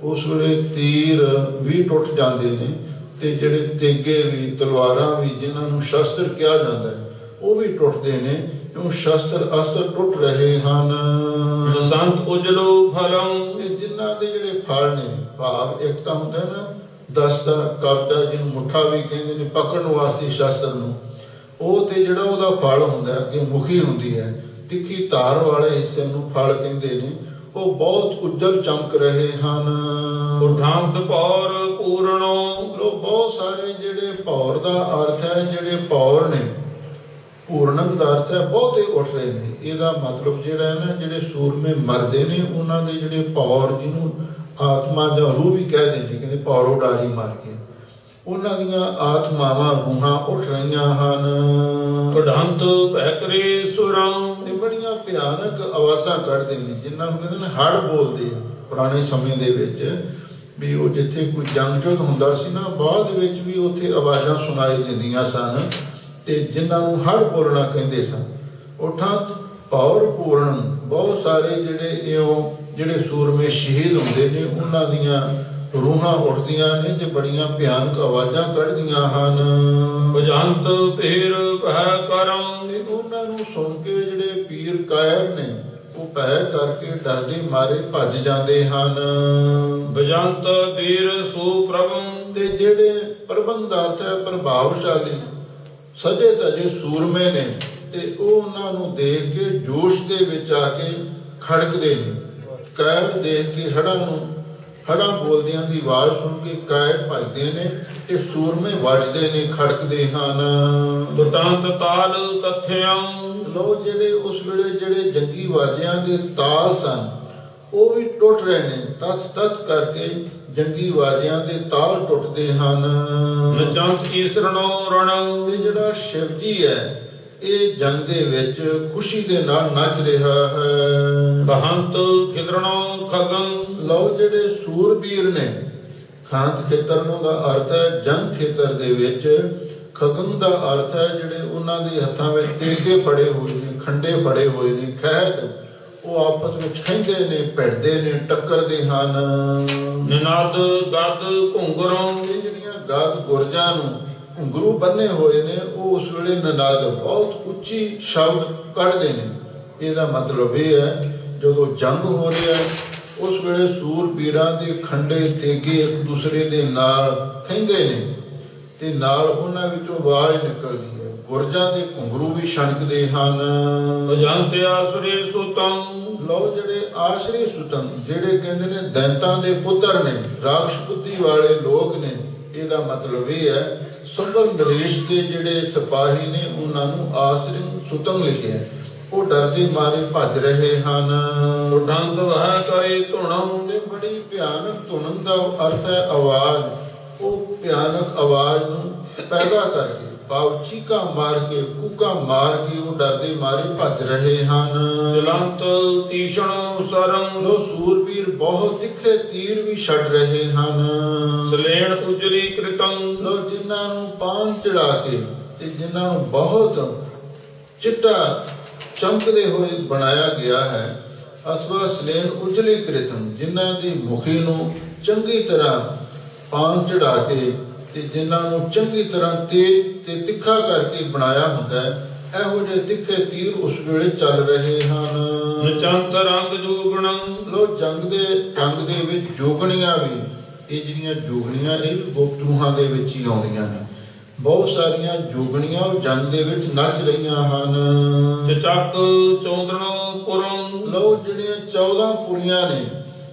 ਉਸ ਵੇਲੇ ਤੀਰ ਵੀ ਟੁੱਟ ਜਾਂਦੇ ਨੇ, ਤੇ ਜਿਹੜੇ ਤੇਗੇ ਵੀ, ਤਲਵਾਰਾਂ ਵੀ, ਜਿਨ੍ਹਾਂ ਨੂੰ ਸ਼ਸਤਰ ਕਿਹਾ ਜਾਂਦਾ ਹੈ, ਉਹ ਵੀ ਟੁੱਟਦੇ ਨੇ। ਕਿਉਂ ਸ਼ਸਤਰ ਅਸਤਰ ਟੁੱਟ ਰਹੇ ਹਨ। ਸੰਤ ਉਜਲੋ ਫਲੰ। ਤੇ ਜਿਨ੍ਹਾਂ ਦੇ ਜਿਹੜੇ ਫਲ ਨੇ, ਭਾਵ ਇੱਕ ਤਾਂ ਹੁੰਦਾ ਨਾ ਦਸਤਾ, ਕਬਜ਼ਾ, ਜਿਹਨੂੰ ਮੁੱਠਾ ਵੀ ਕਹਿੰਦੇ ਨੇ, ਪਕੜਨ ਵਾਸਤੇ ਸ਼ਸਤਰ ਨੂੰ, ਉਹ ਤੇ ਜਿਹੜਾ ਉਹਦਾ ਫਲ ਹੁੰਦਾ ਅੱਗੇ ਮੁਖੀ ਹੁੰਦੀ ਹੈ, ਤਿੱਖੀ ਧਾਰ ਵਾਲੇ ਹਿੱਸੇ ਨੂੰ ਫਲ ਕਹਿੰਦੇ ਨੇ, ਉਹ ਬਹੁਤ ਉਜਲ ਚਮਕ ਰਹੇ ਹਨ। ਉਠੰਤ ਪੌਰ ਪੂਰਣੋ। ਲੋ ਬਹੁਤ ਸਾਰੇ ਜਿਹੜੇ ਪੌਰ ਦਾ ਅਰਥ ਹੈ, ਜਿਹੜੇ ਪੌਰ ਨੇ, ਪੂਰਨਮ ਦਾ ਅਰਥ ਹੈ ਬਹੁਤੇ ਉੱਠ ਰਹੇ ਨੇ। ਇਹਦਾ ਮਤਲਬ ਜਿਹੜਾ ਹੈ ਨਾ, ਜਿਹੜੇ ਸੂਰਮੇ ਮਰਦੇ ਨੇ, ਉਹਨਾਂ ਦੇ ਜਿਹੜੇ ਪੌਰ, ਜਿਹਨੂੰ ਆਤਮਾ ਜਾਂ ਰੂਹ ਵੀ ਕਹਿ ਦਿੰਦੇ, ਕਹਿੰਦੇ ਪੌਰੋ ਡਾਰੀ ਮਾਰ ਕੇ, ਉਹਨਾਂ ਦੀਆਂ ਆਤਮਾਵਾਂ, ਰੂਹਾਂ ਉੱਠ ਰਹੀਆਂ ਹਨ। ਕਢੰਤ ਭੈਕਰੇ ਸੁਰਾਂ। ਤੇ ਬੜੀਆਂ ਭਿਆਨਕ ਆਵਾਜ਼ਾਂ ਕੱਢਦੇ ਨੇ, ਜਿਨ੍ਹਾਂ ਨੂੰ ਕਹਿੰਦੇ ਨੇ ਹੜ ਬੋਲਦੇ ਆ। ਪੁਰਾਣੇ ਸਮੇਂ ਦੇ ਵਿੱਚ ਵੀ ਉਹ ਜਿੱਥੇ ਕੋਈ ਜੰਗ ਯੁੱਧ ਹੁੰਦਾ ਸੀ ਨਾ, ਬਾਅਦ ਵਿੱਚ ਵੀ ਉੱਥੇ ਆਵਾਜ਼ਾਂ ਸੁਣਾਈ ਦਿੰਦੀਆਂ ਸਨ, ਤੇ ਜਿਨ੍ਹਾਂ ਨੂੰ ਹੜ ਬੋਲਣਾ ਕਹਿੰਦੇ ਸਨ। ਉਠੰਤ ਪੌਰ ਪੂਰਨ, ਬਹੁਤ ਸਾਰੇ ਜਿਹੜੇ ਸੂਰਮੇ ਸ਼ਹੀਦ ਹੁੰਦੇ ਨੇ, ਉਹਨਾਂ ਦੀਆਂ ਰੂਹਾਂ ਉੱਠਦੀਆਂ ਨੇ ਤੇ ਬੜੀਆਂ ਭਿਆਨਕ ਆਵਾਜ਼ਾਂ ਕੱਢਦੀਆਂ ਹਨ। ਭਜੰਤ ਪੀਰ ਭੈ ਕਰੰ। ਤੇ ਉਹਨਾਂ ਨੂੰ ਸੁਣ ਕੇ ਜਿਹੜੇ ਪੀਰ ਕਾਇਰ ਨੇ, ਉਹ ਭੈ ਕਰਕੇ ਡਰਦੇ ਮਾਰੇ ਭੱਜ ਜਾਂਦੇ ਹਨ। ਭਜੰਤ ਵੀਰ ਸੁਪ੍ਰਭੰ। ਤੇ ਜਿਹੜੇ ਪ੍ਰਬੰਧ ਦਾ ਅਰਥ ਹੈ ਪ੍ਰਭਾਵਸ਼ਾਲੀ, ਸਜੇ ਧਜੇ ਸੂਰਮੇ ਨੇ, ਤੇ ਉਹ ਉਹਨਾਂ ਨੂੰ ਦੇਖ ਕੇ ਜੋਸ਼ ਦੇ ਵਿੱਚ ਆ ਕੇ ਖੜਕਦੇ ਨੇ। ਕਾਇਰ ਦੇਖ ਕੇ ਹੜਾਂ ਬੋਲਦਿਆਂ ਦੀ ਆਵਾਜ਼ ਸੁਣ ਕੇ ਕਾਇਰ ਭੱਜਦੇ ਨੇ, ਤੇ ਸੂਰਮੇ ਵੱਜਦੇ ਨੇ, ਖੜਕਦੇ ਹਨ। ਤੁਟੰਤ ਤਾਲ ਤਥਿਆਂ। ਲੋ ਜਿਹੜੇ ਉਸ ਵੇਲੇ ਜਿਹੜੇ ਜੰਗੀ ਵਾਜਿਆਂ ਦੇ ਤਾਲ ਸਨ, ਉਹ ਵੀ ਟੁੱਟ ਰਹੇ ਨੇ। ਤਤ ਕਰਕੇ ਜੰਗੀ ਵਾਜਿਆਂ ਦੇ ਤਾਲ ਟੁੱਟਦੇ ਹਨ। ਨਚੰਤ ਈਸਰਣੋ ਰਣ। ਤੇ ਜਿਹੜਾ ਸ਼ਿਵ ਜੀ ਹੈ, ਇਹ ਜੰਗ ਦੇ ਵਿੱਚ ਖੁਸ਼ੀ ਦੇ ਨਾਲ ਨੱਚ ਰਿਹਾ ਹੈ। ਖਹੰਤ ਖਿਦਰਣੋ ਖਗੰ। ਲਓ ਜਿਹੜੇ ਸੂਰਬੀਰ ਨੇ, ਖਾਂਤ ਖੇਤਰਨੋਂ ਦਾ ਅਰਥ ਹੈ ਜੰਗ ਖੇਤਰ ਦੇ ਵਿੱਚ, ਖਗਨ ਦਾ ਅਰਥ ਹੈ ਜਿਹੜੇ ਉਹਨਾਂ ਦੇ ਹੱਥਾਂ ਵਿੱਚ ਤੇਗੇ ਫੜੇ ਹੋਏ ਨੇ, ਖੰਡੇ ਫੜੇ ਹੋਏ ਨੇ, ਖੈਤ, ਉਹ ਆਪਸ ਵਿੱਚ ਖਹਿੰਦੇ ਨੇ, ਭਿੜਦੇ ਨੇ, ਟੱਕਰਦੇ ਹਨ। ਨਿਨਾਦ ਗਦ ਘੁੰਗਰੋਂ। ਇਹ ਜਿਹੜੀਆਂ ਗਦ ਗੁਰਜਾਂ ਨੂੰ ਘੁੰਗਰੂ ਬੰਨੇ ਹੋਏ ਨੇ, ਉਹ ਉਸ ਵੇਲੇ ਨਿਨਾਦ, ਬਹੁਤ ਉੱਚੀ ਸ਼ਬਦ ਕੱਢਦੇ ਨੇ। ਇਹਦਾ ਮਤਲਬ ਇਹ ਹੈ ਜਦੋਂ ਜੰਗ ਹੋ ਰਿਹਾ ਹੈ, ਉਸ ਵੇਲੇ ਸੂਰਬੀਰਾਂ ਦੇ ਖੰਡੇ ਤੇਗੇ ਇੱਕ ਦੂਸਰੇ ਦੇ ਨਾਲ ਖਹਿੰਦੇ ਨੇ, ਤੇ ਨਾਲ ਉਹਨਾਂ ਵਿੱਚੋਂ ਆਵਾਜ਼ ਨਿਕਲਦੀ ਹੈ, ਗੁਰਜਾਂ ਦੇ ਘੁੰਗਰੂ ਵੀ ਛਣਕਦੇ ਹਨ। ਭਜੰਤ ਆਸਰੇ ਸੁਤੰ ਲਓ ਜਿਹੜੇ ਆਸ਼ਰੀ ਸੁਤਨ, ਜਿਹੜੇ ਕਹਿੰਦੇ ਨੇ ਦੈਂਤਾਂ ਦੇ ਪੁੱਤਰ ਨੇ, ਰਾਖਸ਼ ਬੁੱਧੀ ਵਾਲੇ ਲੋਕ ਨੇ, ਇਹਦਾ ਮਤਲਬ ਇਹ ਹੈ ਸਭਲ ਨਰੇਸ਼ ਦੇ ਜਿਹੜੇ ਸਿਪਾਹੀ ਨੇ ਉਹਨਾਂ ਨੂੰ ਆਸਰੀ ਸੁਤੰ ਲਿਖਿਆ। ਉਹ ਡਰਦੇ ਮਾਰੇ ਭੱਜ ਰਹੇ ਹਨ। ਡੰਗ ਵਹਿ ਕਰੇ ਧੁਣੰ ਤੇ ਬੜੀ ਭਿਆਨਕ ਧੁਣਨ ਦਾ ਅਰਥ ਹੈ ਆਵਾਜ਼। ਉਹ ਭਿਆਨਕ ਆਵਾਜ਼ ਨੂੰ ਪੈਦਾ ਕਰਕੇ ਭਾਵ ਚੀਕਾਂ ਮਾਰ ਕੇ, ਕੂਕਾਂ ਮਾਰ ਕੇ ਉਹ ਡਰਦੇ ਮਾਰੇ ਭੱਜ ਰਹੇ ਹਨ। ਜਲੰਤ ਤੀਸ਼ਣ ਸਰੰ ਲੋ ਸੂਰਬੀਰ ਬਹੁਤ ਤਿੱਖੇ ਤੀਰ ਵੀ ਛੱਡ ਰਹੇ ਹਨ। ਸਲੇਣ ਉਜਲੀ ਕ੍ਰਿਤੰ ਲੋ ਜਿਨ੍ਹਾਂ ਨੂੰ ਪਾਨ ਚੜਾ ਕੇ ਤੇ ਜਿਨ੍ਹਾਂ ਨੂੰ ਬਹੁਤ ਚਿੱਟਾ ਚਮਕਦੇ ਹੋਏ ਬਣਾਇਆ ਗਿਆ ਹੈ। ਅਥਵਾ ਸਲੇਣ ਉਜਲੀ ਕ੍ਰਿਤੰ, ਜਿਨ੍ਹਾਂ ਦੀ ਮੁਖੀ ਨੂੰ ਚੰਗੀ ਤਰ੍ਹਾਂ ਪਾਨ ਚੜਾ ਕੇ ਤੇ ਜਿਨ੍ਹਾਂ ਨੂੰ ਚੰਗੀ ਤਰ੍ਹਾਂ ਤੇਜ਼ ਤੇ ਤਿੱਖਾ ਕਰਕੇ ਬਣਾਇਆ ਹੁੰਦਾ ਹੈ। ਇਹੋ ਜਿਹੇ ਤਿੱਖੇ ਤੀਰ ਉਸ ਵੇਲੇ ਚੱਲ ਰਹੇ ਹਨ। ਨਚੰਤ ਰੰਗ ਜੋਗਣੰ ਲੋ ਜੰਗ ਦੇ ਵਿੱਚ ਜੋਗਣੀਆਂ ਵੀ, ਇਹ ਜਿਹੜੀਆਂ ਜੋਗਣੀਆਂ ਇਹ ਵੀ ਗੁਪਤ ਰੂਹਾਂ ਦੇ ਵਿੱਚ ਹੀ ਆਉਂਦੀਆਂ ਨੇ। ਬਹੁਤ ਸਾਰੀਆਂ ਜੋਗਣੀਆਂ ਜੰਗ ਦੇ ਵਿੱਚ ਨੱਚ ਰਹੀਆਂ ਹਨ। ਚਚਕ ਚੌਂਦਣੋ ਪੁਰੰ ਲੋ ਜਿਹੜੀਆਂ 14 ਪੁਰੀਆਂ ਨੇ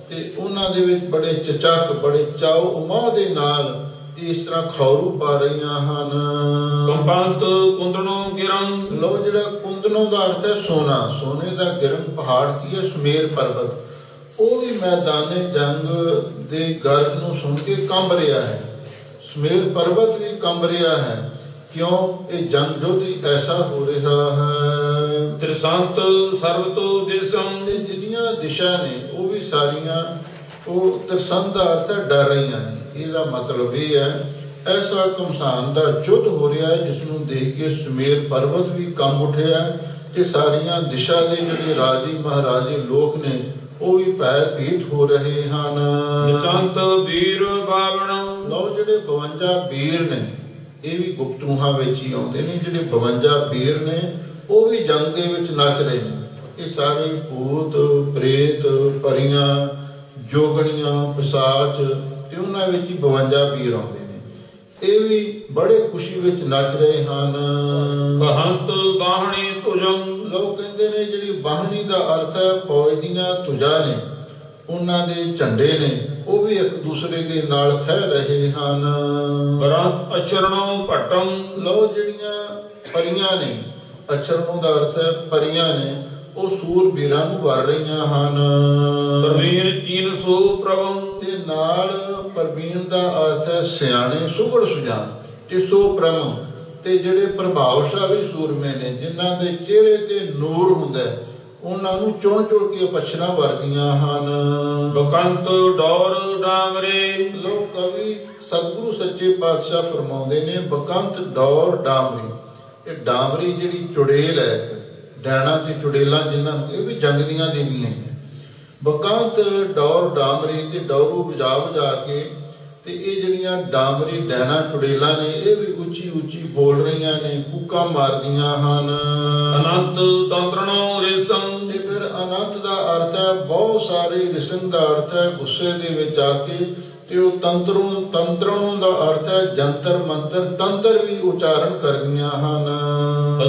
ਤੇ ਉਹਨਾਂ ਦੇ ਵਿੱਚ ਬੜੇ ਚਚਕ, ਬੜੇ ਚਾਉ ਉਮਾ ਦੇ ਨਾਲ ਇਸ ਤਰ੍ਹਾਂ ਖੌਰੂ ਪਾ ਰਹੀਆਂ ਹਨ। ਕੰਪੰਤ ਕੁੰਦਣੋ ਗਿਰੰ ਲੋ ਜਿਹੜਾ ਕੁੰਦਨੋਂ ਦਾ ਅਰਥ ਹੈ ਸੋਨਾ। ਸੋਨੇ ਦਾ ਗਿਰੰ ਪਹਾੜ ਕੀ ਹੈ? ਸੁਮੇਰ ਪਰਬਤ। ਉਹ ਵੀ ਮੈਦਾਨੇ ਜੰਗ ਦੇ ਗਰਜ ਨੂੰ ਸੁਣ ਕੇ ਕੰਬ ਰਿਹਾ ਹੈ। ਸੁਮੇਰ ਪਰਬਤ ਵੀ ਕੰਬ ਰਿਹਾ ਹੈ। ਕਿਉਂ? ਇਹ ਜੰਗ ਜੋਧੀ ਐਸਾ ਹੋ ਰਿਹਾ ਹੈ। ਤ੍ਰਿਸੰਤ ਸਰਬ ਤੋਂ ਦਿਸੰ ਤੇ ਜਿੰਨੀਆਂ ਦਿਸ਼ਾ ਨੇ ਉਹ ਵੀ ਸਾਰੀਆਂ ਉਹ ਤ੍ਰਿਸੰਤ ਦਾ ਅਰਥ ਹੈ ਡਰ ਰਹੀਆਂ ਨੇ। ਇਹਦਾ ਮਤਲਬ ਇਹ ਹੈ ਐਸਾ ਘਮਸਾਨ ਦਾ ਯੁੱਧ ਹੋ ਰਿਹਾ ਹੈ ਜਿਸ ਨੂੰ ਦੇਖ ਕੇ ਸੁਮੇਰ ਪਰਬਤ ਵੀ ਕੰਬ ਉੱਠਿਆ ਤੇ ਸਾਰੀਆਂ ਦਿਸ਼ਾ ਦੇ ਜਿਹੜੇ ਰਾਜੇ ਮਹਾਰਾਜੇ ਲੋਕ ਨੇ ਉਹ ਵੀ ਭੈ ਭੀਤ ਹੋ ਰਹੇ ਹਨ। ਨਿਚੰਤ ਵੀਰ ਬਾਵਣ ਲਓ ਜਿਹੜੇ 52 ਵੀਰ ਨੇ ਇਹ ਵੀ ਗੁਪਤ ਰੂਹਾਂ ਵਿੱਚ ਹੀ ਆਉਂਦੇ ਨੇ। ਜਿਹੜੇ 52 ਵੀਰ ਨੇ ਉਹ ਵੀ ਜੰਗ ਦੇ ਵਿੱਚ ਨੱਚ ਰਹੇ ਨੇ। ਇਹ ਸਾਰੇ ਭੂਤ ਪ੍ਰੇਤ ਪਰੀਆਂ ਜੋਗਣੀਆਂ ਪਿਸ਼ਾਚ ਤੇ ਉਹਨਾਂ ਵਿੱਚ ਹੀ 52 ਵੀਰ ਆਉਂਦੇ ਨੇ। ਇਹ ਵੀ ਬੜੇ ਖੁਸ਼ੀ ਵਿੱਚ ਨੱਚ ਰਹੇ ਹਨ। ਕਹੰਤ ਬਾਹਣੀ ਤੁਜੰ ਲੋਕ ਕਹਿੰਦੇ ਨੇ ਜਿਹੜੀ ਬਾਹਣੀ ਦਾ ਅਰਥ ਹੈ ਫੌਜ ਦੀਆਂ ਤੁਜਾਂ ਨੇ, ਉਹਨਾਂ ਦੇ ਝੰਡੇ ਨੇ, ਉਹ ਵੀ ਇੱਕ ਦੂਸਰੇ ਦੇ ਨਾਲ ਖਹਿ ਰਹੇ ਹਨ। ਬਰੰਤ ਅਚਰਣੋ ਭਟੰ ਲੋ ਜਿਹੜੀਆਂ ਪਰੀਆਂ ਨੇ, ਅਚਰਣੋਂ ਦਾ ਅਰਥ ਹੈ ਪਰੀਆਂ ਨੇ, ਉਹ ਸੂਰਬੀਰਾਂ ਨੂੰ ਵਰ ਰਹੀਆਂ ਹਨ। ਪ੍ਰਵੀਰ ਚੀਨ ਸੋ ਪ੍ਰਭੰ ਤੇ ਨਾਲ ਪ੍ਰਵੀਨ ਦਾ ਅਰਥ ਹੈ ਸਿਆਣੇ ਸੁਘੜ ਸੁਜਾਨ ਤੇ ਸੋ ਪ੍ਰਮ ਤੇ ਜਿਹੜੇ ਪ੍ਰਭਾਵਸ਼ਾਲੀ ਸੂਰਮੇ ਨੇ ਜਿਨ੍ਹਾਂ ਦੇ ਚਿਹਰੇ ਤੇ ਨੂਰ ਹੁੰਦਾ ਉਹਨਾਂ ਨੂੰ ਚੁਣ ਚੁਣ ਕੇ ਪਛਣਾ ਵਰਦੀਆਂ ਹਨ। ਬਕੰਤ ਡੌਰ ਡਾਮਰੇ ਲੋਕ ਕਵੀ ਸਤਿਗੁਰੂ ਸੱਚੇ ਪਾਤਸ਼ਾਹ ਫਰਮਾਉਂਦੇ ਨੇ ਬਕੰਤ ਡੌਰ ਡਾਮਰੀ। ਇਹ ਡਾਮਰੀ ਜਿਹੜੀ ਚੁੜੇਲ ਹੈ, ਡੈਣਾ ਤੇ ਚੁੜੇਲਾਂ ਜਿਨ੍ਹਾਂ ਨੂੰ, ਇਹ ਵੀ ਜੰਗ ਦੀਆਂ ਦੇਵੀਆਂ ਹੈ। ਬਕੰਤ ਡੌਰ ਡਾਮਰੀ ਤੇ ਡੌਰੂ ਵਜਾ ਵਜਾ ਕੇ ਤੇ ਇਹ ਜਿਹੜੀਆਂ ਡਾਮਰੀ ਡੈਣਾ ਚੁੜੇਲਾਂ ਨੇ ਇਹ ਵੀ ਉੱਚੀ ਉੱਚੀ ਬੋਲ ਰਹੀਆਂ ਨੇ, ਕੂਕਾਂ ਮਾਰਦੀਆਂ ਹਨ। ਅਨੰਤ ਤੰਤਰਣੋ ਰਿਸੰ ਤੇ ਫਿਰ ਅਨੰਤ ਦਾ ਅਰਥ ਹੈ ਬਹੁਤ ਸਾਰੇ, ਰਿਸੰ ਦਾ ਅਰਥ ਹੈ ਗੁੱਸੇ ਦੇ ਵਿੱਚ ਆ ਕੇ, ਤੇ ਉਹ ਤੰਤਰਣੋਂ ਦਾ ਅਰਥ ਹੈ ਜੰਤਰ ਮੰਤਰ, ਤੰਤਰ ਵੀ ਉਚਾਰਨ ਕਰਦੀਆਂ ਹਨ।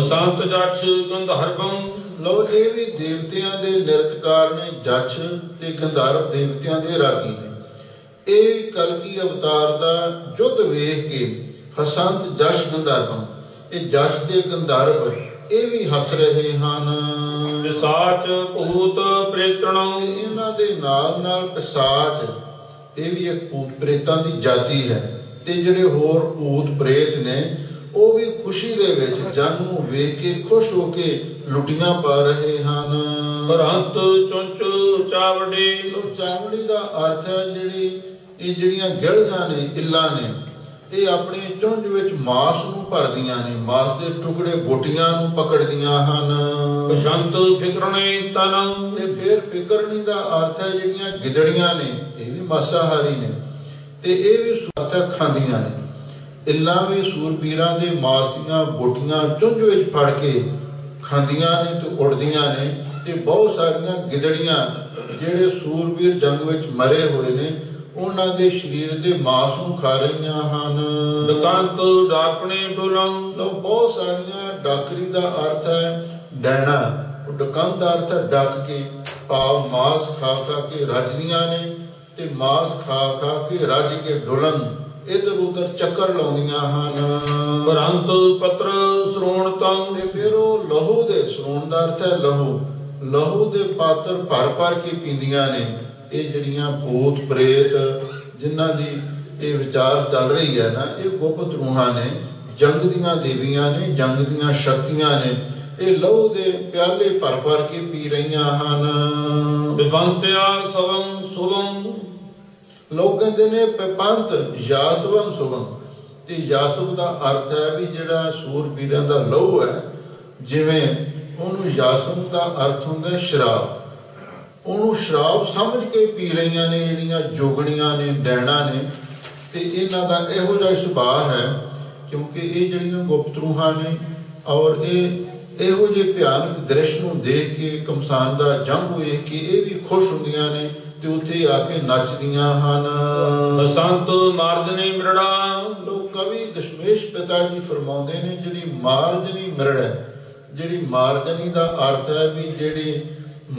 ਸੰਤ ਜਛ ਗੰਧਰਵੰ ਲਓ ਇਹ ਵੀ ਦੇਵਤਿਆਂ ਦੇ ਨਿਰਤਕਾਰ ਨੇ। ਜਛ ਤੇ ਗੰਧਰਵ ਦੇਵਤਿਆਂ ਦੇ ਰਾਗੀ ਨੇ। ਇਹ ਕਲਕੀ ਅਵਤਾਰ ਦਾ ਯੁੱਧ ਵੇਖ ਕੇ ਹਸੰਤ ਜਸ਼ ਗੰਧਰਵੰ, ਇਹ ਜਸ਼ ਤੇ ਗੰਧਰਵ ਇਹ ਵੀ ਹੱਸ ਰਹੇ ਹਨ। ਪਿਸਾਚ ਭੂਤ ਪ੍ਰੇਤਣੋ ਇਹਨਾਂ ਦੇ ਨਾਲ ਨਾਲ ਪਿਸਾਚ ਇਹ ਵੀ ਇੱਕ ਭੂਤ ਪ੍ਰੇਤਾਂ ਦੀ ਜਾਤੀ ਹੈ। ਤੇ ਜਿਹੜੇ ਹੋਰ ਭੂਤ ਪ੍ਰੇਤ ਨੇ ਉਹ ਵੀ ਖੁਸ਼ੀ ਦੇ ਵਿੱਚ ਜੰਗ ਨੂੰ ਵੇਖ ਕੇ ਖੁਸ਼ ਹੋ ਕੇ ਲੁੱਟੀਆਂ ਪਾ ਰਹੇ ਹਨ। ਬਰੰਤ ਚੁੰਚ ਚਾਵੜੀ ਚਾਵੜੀ ਦਾ ਅਰਥ ਹੈ ਜਿਹੜੀਆਂ ਗਿਲਜਾਂ ਨੇ, ਇੱਲਾਂ ਨੇ, ਇਹ ਆਪਣੀ ਚੁੰਝ ਵਿੱਚ ਮਾਸ ਨੂੰ ਭਰਦੀਆਂ ਨੇ, ਮਾਸ ਦੇ ਟੁਕੜੇ ਬੋਟੀਆਂ ਨੂੰ ਪਕੜਦੀਆਂ ਹਨ। ਬਸੰਤ ਫਿਕਰਣੇ ਤਨ ਤੇ ਫਿਰ ਫਿਕਰਣੀ ਦਾ ਅਰਥ ਹੈ ਜਿਹੜੀਆਂ ਗਿਦੜੀਆਂ ਨੇ, ਇਹ ਵੀ ਮਾਸਾਹਾਰੀ ਨੇ ਤੇ ਇਹ ਵੀ ਸੁਰਤ ਖਾਂਦੀਆਂ ਨੇ। ਇੱਲਾਂ ਵੀ ਸੂਰਬੀਰਾਂ ਦੇ ਮਾਸ ਦੀਆਂ ਬੋਟੀਆਂ ਚੁੰਝ ਵਿੱਚ ਫੜ ਕੇ ਖਾਂਦੀਆਂ ਨੇ ਤੇ ਉੜਦੀਆਂ ਨੇ। ਤੇ ਬਹੁਤ ਸਾਰੀਆਂ ਗਿਦੜੀਆਂ ਜਿਹੜੇ ਸੂਰਬੀਰ ਜੰਗ ਵਿੱਚ ਮਰੇ ਹੋਏ ਨੇ ਉਹਨਾਂ ਦੇ ਸਰੀਰ ਦੇ ਮਾਸ ਨੂੰ ਖਾ ਰਹੀਆਂ ਹਨ। ਡਕੰਤ ਡਾਕਣੇ ਡੁਲੰ। ਲੋ ਬਹੁਤ ਸਾਰੀਆਂ, ਡਾਕਰੀ ਦਾ ਅਰਥ ਹੈ ਡੈਣਾ, ਡਕੰਤ ਦਾ ਅਰਥ ਹੈ ਡੱਕ ਕੇ, ਭਾਵ ਮਾਸ ਖਾ ਖਾ ਕੇ ਰੱਜਦੀਆਂ ਨੇ, ਤੇ ਮਾਸ ਖਾ ਖਾ ਕੇ ਰੱਜ ਕੇ ਡੁਲਨ, ਇਧਰ ਉਧਰ ਚੱਕਰ ਲਾਉਂਦੀਆਂ ਹਨ। ਪਰੰਤੂ ਪਤਰ ਸਰੋਣਤੰ। ਤੇ ਫਿਰ ਉਹ ਲਹੂ ਦੇ, ਸਰੋਣ ਦਾ ਅਰਥ ਹੈ ਲਹੂ, ਲਹੂ ਦੇ ਪਾਤਰ ਭਰ ਭਰ ਕੇ ਪੀਂਦੀਆਂ ਨੇ। ਇਹ ਜਿਹੜੀਆਂ ਭੂਤ ਪ੍ਰੇਤ ਜਿਨ੍ਹਾਂ ਦੀ ਇਹ ਵਿਚਾਰ ਚੱਲ ਰਹੀ ਹੈ ਨਾ, ਇਹ ਗੁਪਤ ਰੂਹਾਂ ਨੇ, ਜੰਗ ਦੀਆਂ ਦੇਵੀਆਂ ਨੇ, ਜੰਗ ਦੀਆਂ ਸ਼ਕਤੀਆਂ ਨੇ। ਇਹ ਲਹੂ ਦੇ ਪਿਆਲੇ ਭਰ ਭਰ ਕੇ ਪੀ ਰਹੀਆਂ ਹਨ। ਬਿਬੰਤਿਆ ਸਵੰ ਸੁਵੰ। ਲੋਕ ਕਹਿੰਦੇ ਨੇ ਪਿਪੰਤ ਯਾਸਵੰ ਸੁਵੰ, ਤੇ ਯਾਸਵ ਦਾ ਅਰਥ ਹੈ ਵੀ ਜਿਹੜਾ ਸੂਰਬੀਰਾਂ ਦਾ ਲਹੂ ਹੈ, ਜਿਵੇਂ ਉਹਨੂੰ ਯਾਸਵ ਦਾ ਅਰਥ ਹੁੰਦਾ ਸ਼ਰਾਬ, ਉਹਨੂੰ ਸ਼ਰਾਬ ਸਮਝ ਕੇ ਪੀ ਰਹੀਆਂ ਨੇ ਜਿਹੜੀਆਂ ਜੋਗਣੀਆਂ ਨੇ, ਡੈਣਾ ਨੇ। ਤੇ ਇਹਨਾਂ ਦਾ ਇਹੋ ਜਿਹਾ ਸੁਭਾਅ ਹੈ, ਕਿਉਂਕਿ ਇਹ ਜਿਹੜੀਆਂ ਗੁਪਤ ਰੂਹਾਂ ਨੇ, ਔਰ ਇਹ ਇਹੋ ਜਿਹੇ ਭਿਆਨਕ ਦ੍ਰਿਸ਼ ਨੂੰ ਦੇਖ ਕੇ, ਕਮਸਾਨ ਦਾ ਜੰਗ ਵੇਖ ਕੇ ਇਹ ਵੀ ਖੁਸ਼ ਹੁੰਦੀਆਂ ਨੇ, ਤੇ ਉੱਥੇ ਆ ਕੇ ਨੱਚਦੀਆਂ ਹਨ। ਬਸੰਤ ਮਾਰਜਨੀ ਮਿਰੜਾ। ਲੋਕ ਕਵੀ ਦਸ਼ਮੇਸ਼ ਪਿਤਾ ਜੀ ਫਰਮਾਉਂਦੇ ਨੇ, ਜਿਹੜੀ ਮਾਰਜਨੀ ਮਿਰੜ ਹੈ, ਜਿਹੜੀ ਮਾਰਜਨੀ ਦਾ ਅਰਥ ਹੈ ਵੀ ਜਿਹੜੀ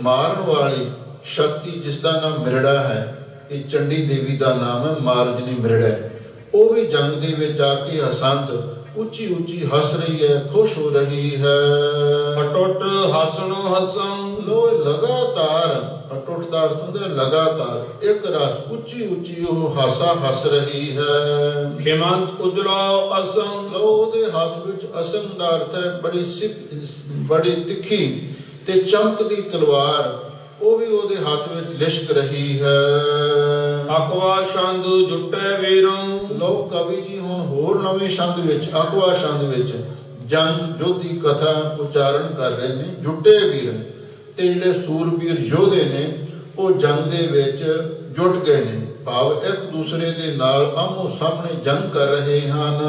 ਮਾਰਨ ਵਾਲੀ ਸ਼ਕਤੀ, ਜਿਸ ਦਾ ਨਾਮ ਮਿਰੜਾ ਹੈ, ਇਹ ਚੰਡੀ ਦੇਵੀ ਦਾ ਨਾਮ ਹੈ, ਮਾਰਜਨੀ ਮਿਰੜ ਹੈ। ਉਹ ਵੀ ਜੰਗ ਦੇ ਵਿੱਚ ਆ ਕੇ ਹਸੰਤ ਉੱਚੀ ਉੱਚੀ ਹੱਸ ਰਹੀ ਹੈ, ਖੁਸ਼ ਹੋ ਰਹੀ ਹੈ। ਅਟੁੱਟ ਹਸਣੋ ਹਸੰ। ਲੋ ਲਗਾਤਾਰ, ਅਟੁੱਟ ਦਾ ਅਰਥ ਹੁੰਦਾ ਲਗਾਤਾਰ, ਇੱਕ ਰਸ ਉੱਚੀ ਉੱਚੀ ਉਹ ਹਾਸਾ ਹੱਸ ਰਹੀ ਹੈ। ਖਿਮੰਤ ਉਜਲਾ ਅਸੰ। ਲੋ ਉਹਦੇ ਹੱਥ ਵਿੱਚ ਅਸੰ ਦਾ ਅਰਥ ਹੈ ਬੜੀ ਤਿੱਖੀ ਤੇ ਚਮਕਦੀ ਤਲਵਾਰ, ਉਹ ਵੀ ਉਹਦੇ ਹੱਥ ਵਿੱਚ ਲਿਸ਼ਕ ਰਹੀ ਹੈ। ਅਕਵਾ ਛੰਦ ਜੁਟੇ ਵੀਰੰ। ਲੋ ਕਵੀ ਜੀ ਹੁਣ ਹੋਰ ਨਵੇਂ ਛੰਦ ਵਿੱਚ, ਅਕਵਾ ਛੰਦ ਵਿੱਚ ਜੰਗ ਯੁੱਧ ਦੀ ਕਥਾ ਉਚਾਰਨ ਕਰ ਰਹੇ ਨੇ। ਜੁਟੇ ਵੀਰ, ਤੇ ਜਿਹੜੇ ਸੂਰਬੀਰ ਯੋਧੇ ਨੇ ਉਹ ਜੰਗ ਦੇ ਵਿੱਚ ਜੁਟ ਗਏ ਨੇ, ਭਾਵ ਇੱਕ ਦੂਸਰੇ ਦੇ ਨਾਲ ਆਮੋ ਸਾਹਮਣੇ ਜੰਗ ਕਰ ਰਹੇ ਹਨ।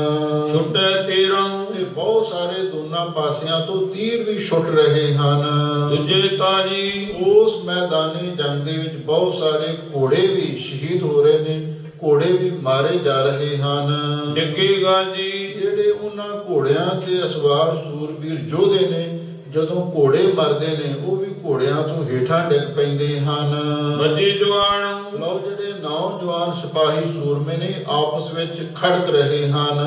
ਛੁੱਟੇ ਤੀਰਾਂ। ਤੇ ਬਹੁਤ ਸਾਰੇ ਦੋਨਾਂ ਪਾਸਿਆਂ ਤੋਂ ਤੀਰ ਵੀ ਛੁੱਟ ਰਹੇ ਹਨ। ਦੂਜੇ ਤਾਜੀ। ਉਸ ਮੈਦਾਨੀ ਜੰਗ ਦੇ ਵਿੱਚ ਬਹੁਤ ਸਾਰੇ ਘੋੜੇ ਵੀ ਸ਼ਹੀਦ ਹੋ ਰਹੇ ਨੇ, ਘੋੜੇ ਵੀ ਮਾਰੇ ਜਾ ਰਹੇ ਹਨ। ਡਿੱਗੀ ਗਾਜੀ। ਜਿਹੜੇ ਉਹਨਾਂ ਘੋੜਿਆਂ ਤੇ ਅਸਵਾਰ ਸੂਰਬੀਰ ਯੋਧੇ ਨੇ, ਜਦੋਂ ਘੋੜੇ ਮਰਦੇ ਨੇ, ਉਹ ਵੀ ਘੋੜਿਆਂ ਤੋਂ ਹੇਠਾਂ ਡਿੱਗ ਪੈਂਦੇ ਹਨ। ਵੱਜੀ ਜਵਾਨ। ਲਓ ਜਿਹੜੇ ਨੌਜਵਾਨ ਸਿਪਾਹੀ ਸੂਰਮੇ ਨੇ ਆਪਸ ਵਿੱਚ ਖੜਕ ਰਹੇ ਹਨ।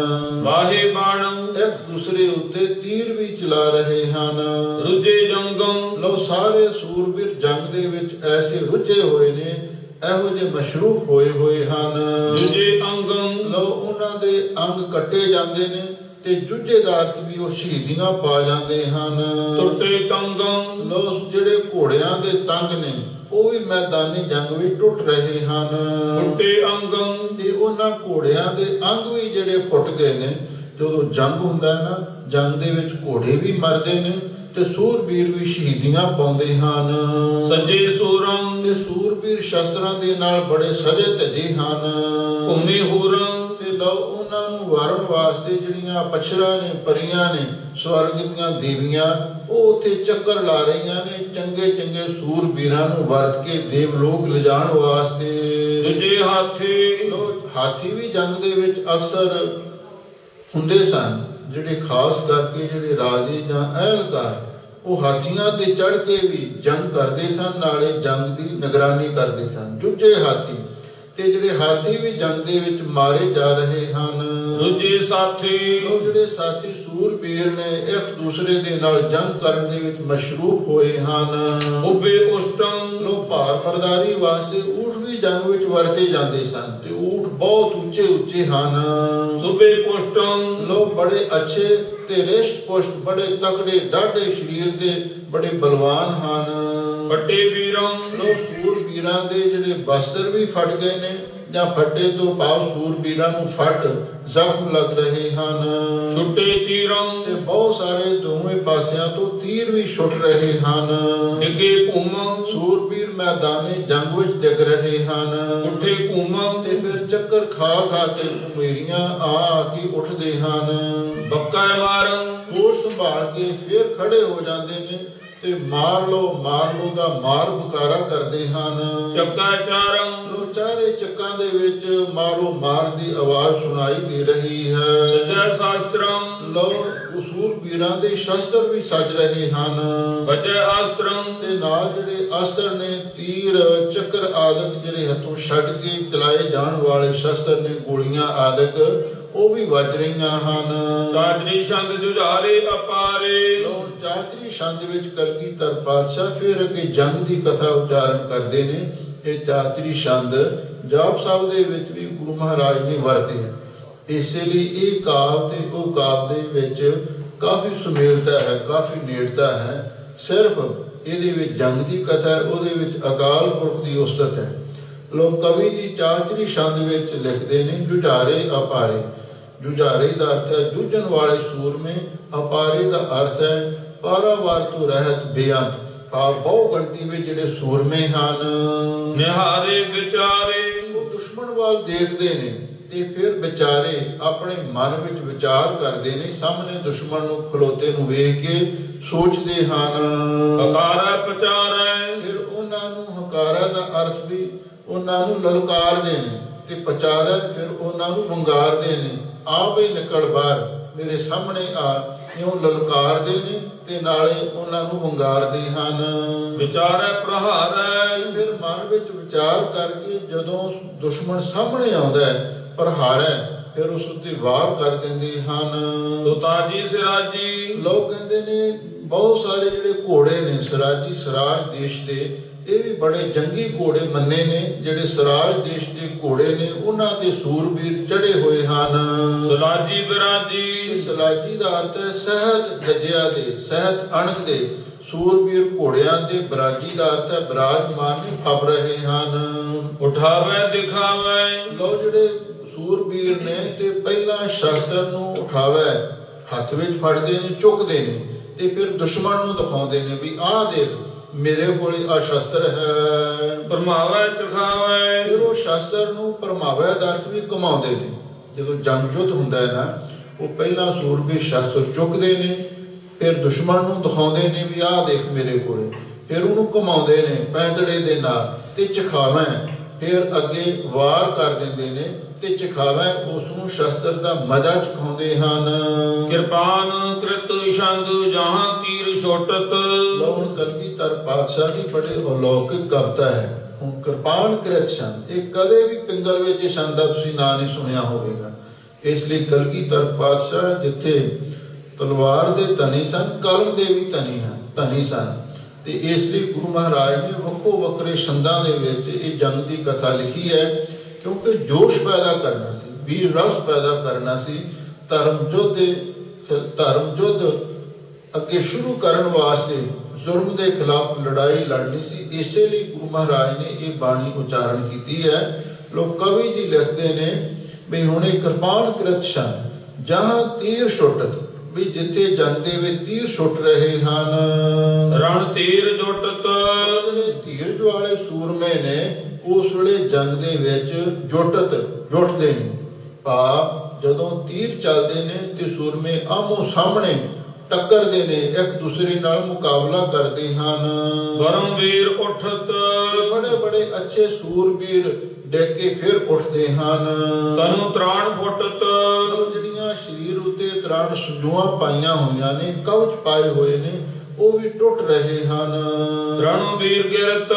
ਵਾਹੇ ਬਾਣ। ਇੱਕ ਦੂਸਰੇ ਉੱਤੇ ਤੀਰ ਵੀ ਚਲਾ ਰਹੇ ਹਨ। ਰੁੱਝੇ ਜੰਗਮ। ਲਓ ਸਾਰੇ ਸੂਰਬੀਰ ਜੰਗ ਦੇ ਵਿੱਚ ਐਸੇ ਰੁੱਝੇ ਹੋਏ ਨੇ, ਇਹੋ ਜਿਹੇ ਮਸ਼ਰੂਫ ਹੋਏ ਹਨ। ਦੂਜੇ ਅੰਗਮ। ਲਓ ਉਹਨਾਂ ਦੇ ਅੰਗ ਕੱਟੇ ਜਾਂਦੇ ਨੇ, ਤੇ ਜੁਝੇ ਦਾ ਅਰਥ ਵੀ ਉਹ ਸ਼ਹੀਦੀਆਂ ਪਾ ਜਾਂਦੇ ਹਨ। ਟੁੱਟੇ ਤੰਗਮ। ਲੋ ਜਿਹੜੇ ਘੋੜਿਆਂ ਦੇ ਤੰਗ ਨੇ, ਉਹ ਵੀ ਮੈਦਾਨੀ ਜੰਗ ਵਿੱਚ ਟੁੱਟ ਰਹੇ ਹਨ। ਟੁੱਟੇ ਅੰਗਮ। ਤੇ ਉਹਨਾਂ ਘੋੜਿਆਂ ਦੇ ਅੰਗ ਵੀ ਜਿਹੜੇ ਫੁੱਟ ਗਏ ਨੇ। ਜਦੋਂ ਜੰਗ ਹੁੰਦਾ ਹੈ ਨਾ, ਜੰਗ ਦੇ ਵਿੱਚ ਘੋੜੇ ਵੀ ਮਰਦੇ ਨੇ, ਤੇ ਸੂਰਬੀਰ ਵੀ ਸ਼ਹੀਦੀਆਂ ਪਾਉਂਦੇ ਹਨ। ਸੱਜੇ ਸੂਰਮ। ਤੇ ਸੂਰਬੀਰ ਸ਼ਸਤਰਾਂ ਦੇ ਨਾਲ ਬੜੇ ਸਜੇ ਧਜੇ ਹਨ। ਭੂਮੀ ਹੂਰਮ। ਤੇ ਲਓ ਉਹਨਾਂ ਨੂੰ ਵਾਰਨ ਵਾਸਤੇ ਜਿਹੜੀਆਂ ਅਪਸਰਾਂ ਨੇ, ਪਰੀਆਂ ਨੇ, ਸਵਰਗ ਦੀਆਂ ਦੇਵੀਆਂ, ਉਹ ਉੱਥੇ ਚੱਕਰ ਲਾ ਰਹੀਆਂ ਨੇ, ਚੰਗੇ ਚੰਗੇ ਸੂਰਬੀਰਾਂ ਨੂੰ ਵਰਤ ਕੇ ਦੇਵਲੋਕ ਲਿਜਾਣ ਵਾਸਤੇ। ਦੂਜੇ ਹਾਥੀ। ਲਓ ਹਾਥੀ ਵੀ ਜੰਗ ਦੇ ਵਿੱਚ ਅਕਸਰ ਹੁੰਦੇ ਸਨ, ਜਿਹੜੇ ਖਾਸ ਕਰਕੇ ਜਿਹੜੇ ਰਾਜੇ ਜਾਂ ਅਹਿਲਕਾਰ, ਉਹ ਹਾਥੀਆਂ ਤੇ ਚੜ੍ਹ ਕੇ ਵੀ ਜੰਗ ਕਰਦੇ ਸਨ, ਨਾਲੇ ਜੰਗ ਦੀ ਨਿਗਰਾਨੀ ਕਰਦੇ ਸਨ। ਦੂਜੇ ਹਾਥੀ, ਤੇ ਜਿਹੜੇ ਹਾਥੀ ਵੀ ਜੰਗ ਦੇ ਵਿੱਚ ਮਾਰੇ ਜਾ ਰਹੇ ਹਨ। ਦੂਜੇ ਸਾਥੀ। ਉਹ ਜਿਹੜੇ ਸਾਥੀ ਸੂਰਬੀਰ ਨੇ, ਇੱਕ ਦੂਸਰੇ ਦੇ ਨਾਲ ਜੰਗ ਕਰਨ ਦੇ ਵਿੱਚ ਮਸ਼ਰੂਫ ਹੋਏ ਹਨ। ਉਬੇ ਉਸ਼ਟਮ। ਲੋ ਭਾਰ ਬਰਦਾਰੀ ਵਾਸਤੇ ਊਠ ਵੀ ਜੰਗ ਵਿੱਚ ਵਰਤੇ ਜਾਂਦੇ ਸਨ, ਤੇ ਊਠ ਬਹੁਤ ਉੱਚੇ ਉੱਚੇ ਹਨ। ਸੁਬੇ ਪੁਸ਼ਟਮ। ਲੋ ਬੜੇ ਅੱਛੇ ਤੇ ਰਿਸ਼ਟ ਪੁਸ਼ਟ, ਬੜੇ ਤਕੜੇ ਡਾਢੇ ਸਰੀਰ ਦੇ, ਬੜੇ ਬਲਵਾਨ ਹਨ। ਫੱਟੇ ਵੀਰਮ। ਲੋ ਸੂਰਬੀਰਾਂ ਦੇ ਜਿਹੜੇ ਬਸਤਰ ਵੀ ਫਟ ਗਏ ਨੇ, ਜਾਂ ਫੱਟੇ ਤੋਂ ਭਾਵ ਸੂਰਬੀਰਾਂ ਨੂੰ ਫਟ ਜ਼ਖਮ ਲੱਗ ਰਹੇ ਹਨ। ਛੁੱਟੇ ਤੀਰਮ। ਤੇ ਬਹੁਤ ਸਾਰੇ ਦੋਵੇਂ ਪਾਸਿਆਂ ਤੋਂ ਤੀਰ ਵੀ ਛੁੱਟ ਰਹੇ ਹਨ। ਡਿੱਗੇ ਭੂਮ। ਸੂਰਬੀਰ ਮੈਦਾਨੇ ਜੰਗ ਵਿੱਚ ਡਿੱਗ ਰਹੇ ਹਨ। ਉੱਠੇ ਭੂਮ। ਤੇ ਫਿਰ ਚੱਕਰ ਖਾ ਖਾ ਕੇ ਮੇਰੀਆਂ ਆ ਕੇ ਉੱਠਦੇ ਹਨ। ਬੱਕਾ ਮਾਰਨ। ਹੋਸ਼ ਸੰਭਾਲ ਕੇ ਫਿਰ ਖੜੇ ਹੋ ਜਾਂਦੇ ਨੇ, ਤੇ ਮਾਰ ਲੋ ਦਾ ਮਾਰ ਪੁਕਾਰਾ ਕਰਦੇ ਹਨ। ਚੱਕਾ ਚਾਰੰ ਲੋ ਚਾਰੇ ਚੱਕਾਂ ਦੇ ਵਿੱਚ ਮਾਰੋ ਮਾਰ ਦੀ ਆਵਾਜ਼ ਸੁਣਾਈ ਦੇ ਰਹੀ ਹੈ। ਸਜੈ ਸ਼ਾਸਤਰੰ ਲੋ ਉਸੂਰ ਵੀਰਾਂ ਦੇ ਸ਼ਸਤਰ ਵੀ ਸੱਜ ਰਹੇ ਹਨ। ਵਜੈ ਆਸਤਰੰ ਤੇ ਨਾਲ ਜਿਹੜੇ ਅਸਤਰ ਨੇ ਤੀਰ ਚੱਕਰ ਆਦਿਕ ਜਿਹੜੇ ਹੱਥੋਂ ਛੱਡ ਕੇ ਚਲਾਏ ਜਾਣ ਵਾਲੇ ਸ਼ਸਤਰ ਨੇ ਗੋਲੀਆਂ ਆਦਿਕ ਉਹ ਵੀ ਵੱਜ ਰਹੀਆਂ ਹਨ। ਚਾਚਰੀ ਛੰਦ ਜੁਝਾਰੇ ਅਪਾਰੇ ਲੋ ਚਾਚਰੀ ਛੰਦ ਵਿੱਚ ਕਲਗੀਧਰ ਪਾਤਸ਼ਾਹ ਫਿਰ ਅੱਗੇ ਜੰਗ ਦੀ ਕਥਾ ਉਚਾਰਨ ਕਰਦੇ ਨੇ। ਇਹ ਚਾਚਰੀ ਛੰਦ ਜਾਪ ਸਾਹਿਬ ਦੇ ਵਿੱਚ ਵੀ ਗੁਰੂ ਮਹਾਰਾਜ ਨੇ ਵਰਤੇ ਹੈ। ਇਸੇ ਲਈ ਇਹ ਕਾਵਿ ਤੇ ਉਹ ਕਾਵਿ ਦੇ ਵਿੱਚ ਕਾਫੀ ਸੁਮੇਲਤਾ ਹੈ, ਕਾਫੀ ਨੇੜਤਾ ਹੈ। ਸਿਰਫ ਇਹਦੇ ਵਿੱਚ ਜੰਗ ਦੀ ਕਥਾ ਹੈ, ਉਹਦੇ ਵਿੱਚ ਅਕਾਲ ਪੁਰਖ ਦੀ ਉਸਤਤ ਹੈ। ਲੋਕ ਕਵੀ ਜੀ ਚਾਚਰੀ ਛੰਦ ਵਿੱਚ ਲਿਖਦੇ ਨੇ ਜੁਝਾਰੇ ਅਪਾਰੇ। ਜੁਝਾਰੇ ਦਾ ਅਰਥ ਹੈ ਜੂਝਣ ਵਾਲੇ ਸੂਰਮੇ, ਅਪਾਰੇ ਦਾ ਅਰਥ ਹੈ ਪਾਰਾਵਾਰ ਤੋਂ ਰਹਿਤ ਬੇਅੰਤ। ਬਹੁ ਗਿਣਤੀ ਵਿੱਚ ਜਿਹੜੇ ਸੂਰਮੇ ਹਨ। ਨਿਹਾਰੇ ਵਿਚਾਰੇ ਉਹ ਦੁਸ਼ਮਣ ਵੱਲ ਦੇਖਦੇ ਨੇ ਤੇ ਫਿਰ ਵਿਚਾਰੇ ਆਪਣੇ ਮਨ ਵਿੱਚ ਵਿਚਾਰ ਕਰਦੇ ਨੇ। ਸਾਹਮਣੇ ਦੁਸ਼ਮਣ ਨੂੰ ਖਲੋਤੇ ਨੂੰ ਵੇਖ ਕੇ ਸੋਚਦੇ ਹਨ। ਹਕਾਰਾ ਪਚਾਰੈ ਫਿਰ ਉਹਨਾਂ ਨੂੰ ਹਕਾਰਾ ਦਾ ਅਰਥ ਵੀ ਉਹਨਾਂ ਨੂੰ ਲਲਕਾਰਦੇ ਨੇ ਤੇ ਪਚਾਰੈ ਫਿਰ ਉਹਨਾਂ ਨੂੰ ਵੰਗਾਰਦੇ ਨੇ। ਆ ਬਈ ਨਿਕਲ ਬਾਹਰ ਮੇਰੇ ਸਾਹਮਣੇ ਆ, ਇਉਂ ਲਲਕਾਰਦੇ ਨੇ ਤੇ ਨਾਲੇ ਉਹਨਾਂ ਨੂੰ ਵੰਗਾਰਦੇ ਹਨ। ਵਿਚਾਰੈ ਪ੍ਰਹਾਰੈ ਫਿਰ ਮਨ ਵਿੱਚ ਵਿਚਾਰ ਕਰਕੇ ਜਦੋਂ ਦੁਸ਼ਮਣ ਸਾਹਮਣੇ ਆਉਂਦਾ ਹੈ ਪ੍ਰਹਾਰੈ ਫਿਰ ਉਸ ਉੱਤੇ ਵਾਰ ਕਰ ਦਿੰਦੇ ਹਨ। ਸੁਤਾਜੀ ਸਿਰਾਜੀ ਲੋਕ ਕਹਿੰਦੇ ਨੇ ਬਹੁਤ ਸਾਰੇ ਜਿਹੜੇ ਘੋੜੇ ਨੇ ਸਿਰਾਜੀ ਸਰਾਜ ਦੇਸ਼ ਦੇ, ਇਹ ਵੀ ਬੜੇ ਜੰਗੀ ਘੋੜੇ ਮੰਨੇ ਨੇ। ਜਿਹੜੇ ਸਰਾਜ ਦੇਸ਼ ਦੇ ਘੋੜੇ ਨੇ ਉਹਨਾਂ ਦੇ ਸੂਰਬੀਰ ਚੜੇ ਹੋਏ ਹਨ। ਸਲਾਜੀ ਬਿਰਾਜੀ ਸਲਾਜੀ ਦਾ ਅਰਥ ਹੈ ਸਹਿਤ ਗੱਜਿਆ ਦੇ, ਸਹਿਤ ਅਣਖ ਦੇ। ਸੂਰਬੀਰ ਘੋੜਿਆਂ ਦੇ ਬਰਾਜੀ ਦਾ ਅਰਥ ਹੈ ਬਰਾਜਮਾਨ ਨੇ ਫੱਬ ਰਹੇ ਹਨ। ਉਠਾਵੇ ਦਿਖਾਵੇ ਲੋ ਜਿਹੜੇ ਸੂਰਬੀਰ ਨੇ ਤੇ ਪਹਿਲਾਂ ਸ਼ਸਤਰ ਨੂੰ ਉਠਾਵੇ ਹੱਥ ਵਿੱਚ ਫੜਦੇ ਨੇ, ਚੁੱਕਦੇ ਨੇ ਤੇ ਫਿਰ ਦੁਸ਼ਮਣ ਨੂੰ ਦਿਖਾਉਂਦੇ ਨੇ ਵੀ ਆਹ ਦੇਖ ਮੇਰੇ ਕੋਲੇ ਆ ਸ਼ਸਤਰ ਹੈ। ਪਰਮਾਵੇ ਚਖਾਵੇ ਫਿਰ ਉਹ ਸ਼ਸਤਰ ਨੂੰ ਪਰਮਾਵੇ ਦਾ ਅਰਥ ਵੀ ਕਮਾਉਂਦੇ ਨੇ। ਜਦੋਂ ਜੰਗ ਯੁੱਧ ਹੁੰਦਾ ਹੈ ਨਾ, ਉਹ ਪਹਿਲਾਂ ਸੂਰਬੀਰ ਸ਼ਸਤਰ ਚੁੱਕਦੇ ਨੇ ਫਿਰ ਦੁਸ਼ਮਣ ਨੂੰ ਦਿਖਾਉਂਦੇ ਨੇ ਵੀ ਆਹ ਦੇਖ ਮੇਰੇ ਕੋਲੇ। ਫਿਰ ਉਹਨੂੰ ਘੁਮਾਉਂਦੇ ਨੇ ਪੈਂਤੜੇ ਦੇ ਨਾਲ ਤੇ ਚਖਾਵੇਂ ਫਿਰ ਅੱਗੇ ਵਾਰ ਕਰ ਦਿੰਦੇ ਨੇ ਤੇ ਚਖਾਵੇਂ ਉਸ ਨੂੰ ਸ਼ਸਤਰ ਦਾ ਮਜ਼ਾ ਚਖਾਉਂਦੇ ਹਨ। ਕਿਰਪਾਨ ਕ੍ਰਿਤ ਛੰਦ ਜਹਾਂ ਤੀਰ ਛੋਟਤ ਲੋ ਕਲਗੀਧਰ ਪਾਤਸ਼ਾਹ ਦੀ ਬੜੀ ਅਲੌਕਿਕ ਕਵਿਤਾ ਹੈ। ਹੁਣ ਕਿਰਪਾਨ ਕ੍ਰਿਤ ਛੰਦ ਇਹ ਕਦੇ ਵੀ ਪਿੰਗਲ ਵਿੱਚ ਇਹ ਛੰਦ ਦਾ ਤੁਸੀਂ ਨਾਂ ਨਹੀਂ ਸੁਣਿਆ ਹੋਵੇਗਾ। ਇਸ ਲਈ ਕਲਗੀਧਰ ਪਾਤਸ਼ਾਹ ਜਿੱਥੇ ਤਲਵਾਰ ਦੇ ਧਨੀ ਸਨ, ਕਲਮ ਦੇ ਵੀ ਧਨੀ ਸਨ ਤੇ ਇਸ ਲਈ ਗੁਰੂ ਮਹਾਰਾਜ ਨੇ ਵੱਖੋ ਵੱਖਰੇ ਛੰਦਾਂ ਦੇ ਵਿੱਚ ਇਹ ਜੰਗ ਦੀ ਕਥਾ ਲਿਖੀ ਹੈ। ਕਿਉਂਕਿ ਜੋਸ਼ ਪੈਦਾ ਕਰਨਾ ਸੀ, ਵੀਰ ਰਸ ਪੈਦਾ ਕਰਨਾ ਸੀ, ਧਰਮ ਯੁੱਧ ਅੱਗੇ ਸ਼ੁਰੂ ਕਰਨ ਵਾਸਤੇ ਜ਼ੁਲਮ ਦੇ ਖਿਲਾਫ ਲੜਾਈ ਲੜਨੀ ਸੀ। ਇਸੇ ਲਈ ਗੁਰੂ ਮਹਾਰਾਜ ਨੇ ਇਹ ਬਾਣੀ ਉਚਾਰਨ ਕੀਤੀ ਹੈ। ਲੋਕ ਕਵੀ ਜੀ ਲਿਖਦੇ ਨੇ ਵੀ ਹੁਣ ਇਹ ਕਿਰਪਾਨ ਕ੍ਰਿਤ ਛੰਦ ਜਹਾਂ ਤੀਰ ਛੁੱਟਤ, ਵੀ ਜਿੱਥੇ ਜੰਗ ਦੇ ਵਿੱਚ ਤੀਰ ਛੁੱਟ ਰਹੇ ਹਨ। ਰਣ ਤੀਰ ਜੁਟਤ ਜਿਹੜੇ ਧੀਰਜ ਵਾਲੇ ਸੂਰਮੇ ਨੇ ਉਸ ਵੇਲੇ ਜੰਗ ਦੇ ਵਿੱਚ ਜੁਟਦੇ ਨੇ। ਭਾਵ ਜਦੋਂ ਤੀਰ ਚੱਲਦੇ ਨੇ ਤੇ ਸੂਰਮੇ ਆਮੋ ਸਾਹਮਣੇ ਟੱਕਰਦੇ ਨੇ, ਇੱਕ ਦੂਸਰੇ ਨਾਲ ਮੁਕਾਬਲਾ ਕਰਦੇ ਹਨ। ਪਰਮਵੀਰ ਉਠਤ ਬੜੇ ਬੜੇ ਅੱਛੇ ਸੂਰਬੀਰ ਡਿੱਗ ਕੇ ਫਿਰ ਉੱਠਦੇ ਹਨ। ਤਨੂ ਤ੍ਰਾਣ ਫੁੱਟਤ ਜਿਹੜੀਆਂ ਸਰੀਰ ਉੱਤੇ ਤ੍ਰਾਣ ਸੰਜੂਆਂ ਪਾਈਆਂ ਹੋਈਆਂ ਨੇ, ਕਵਚ ਪਾਏ ਹੋਏ ਨੇ, ਉਹ ਵੀ ਟੁੱਟ ਰਹੇ ਹਨ। ਰਣੂ ਵੀਰ ਗਿਰਤ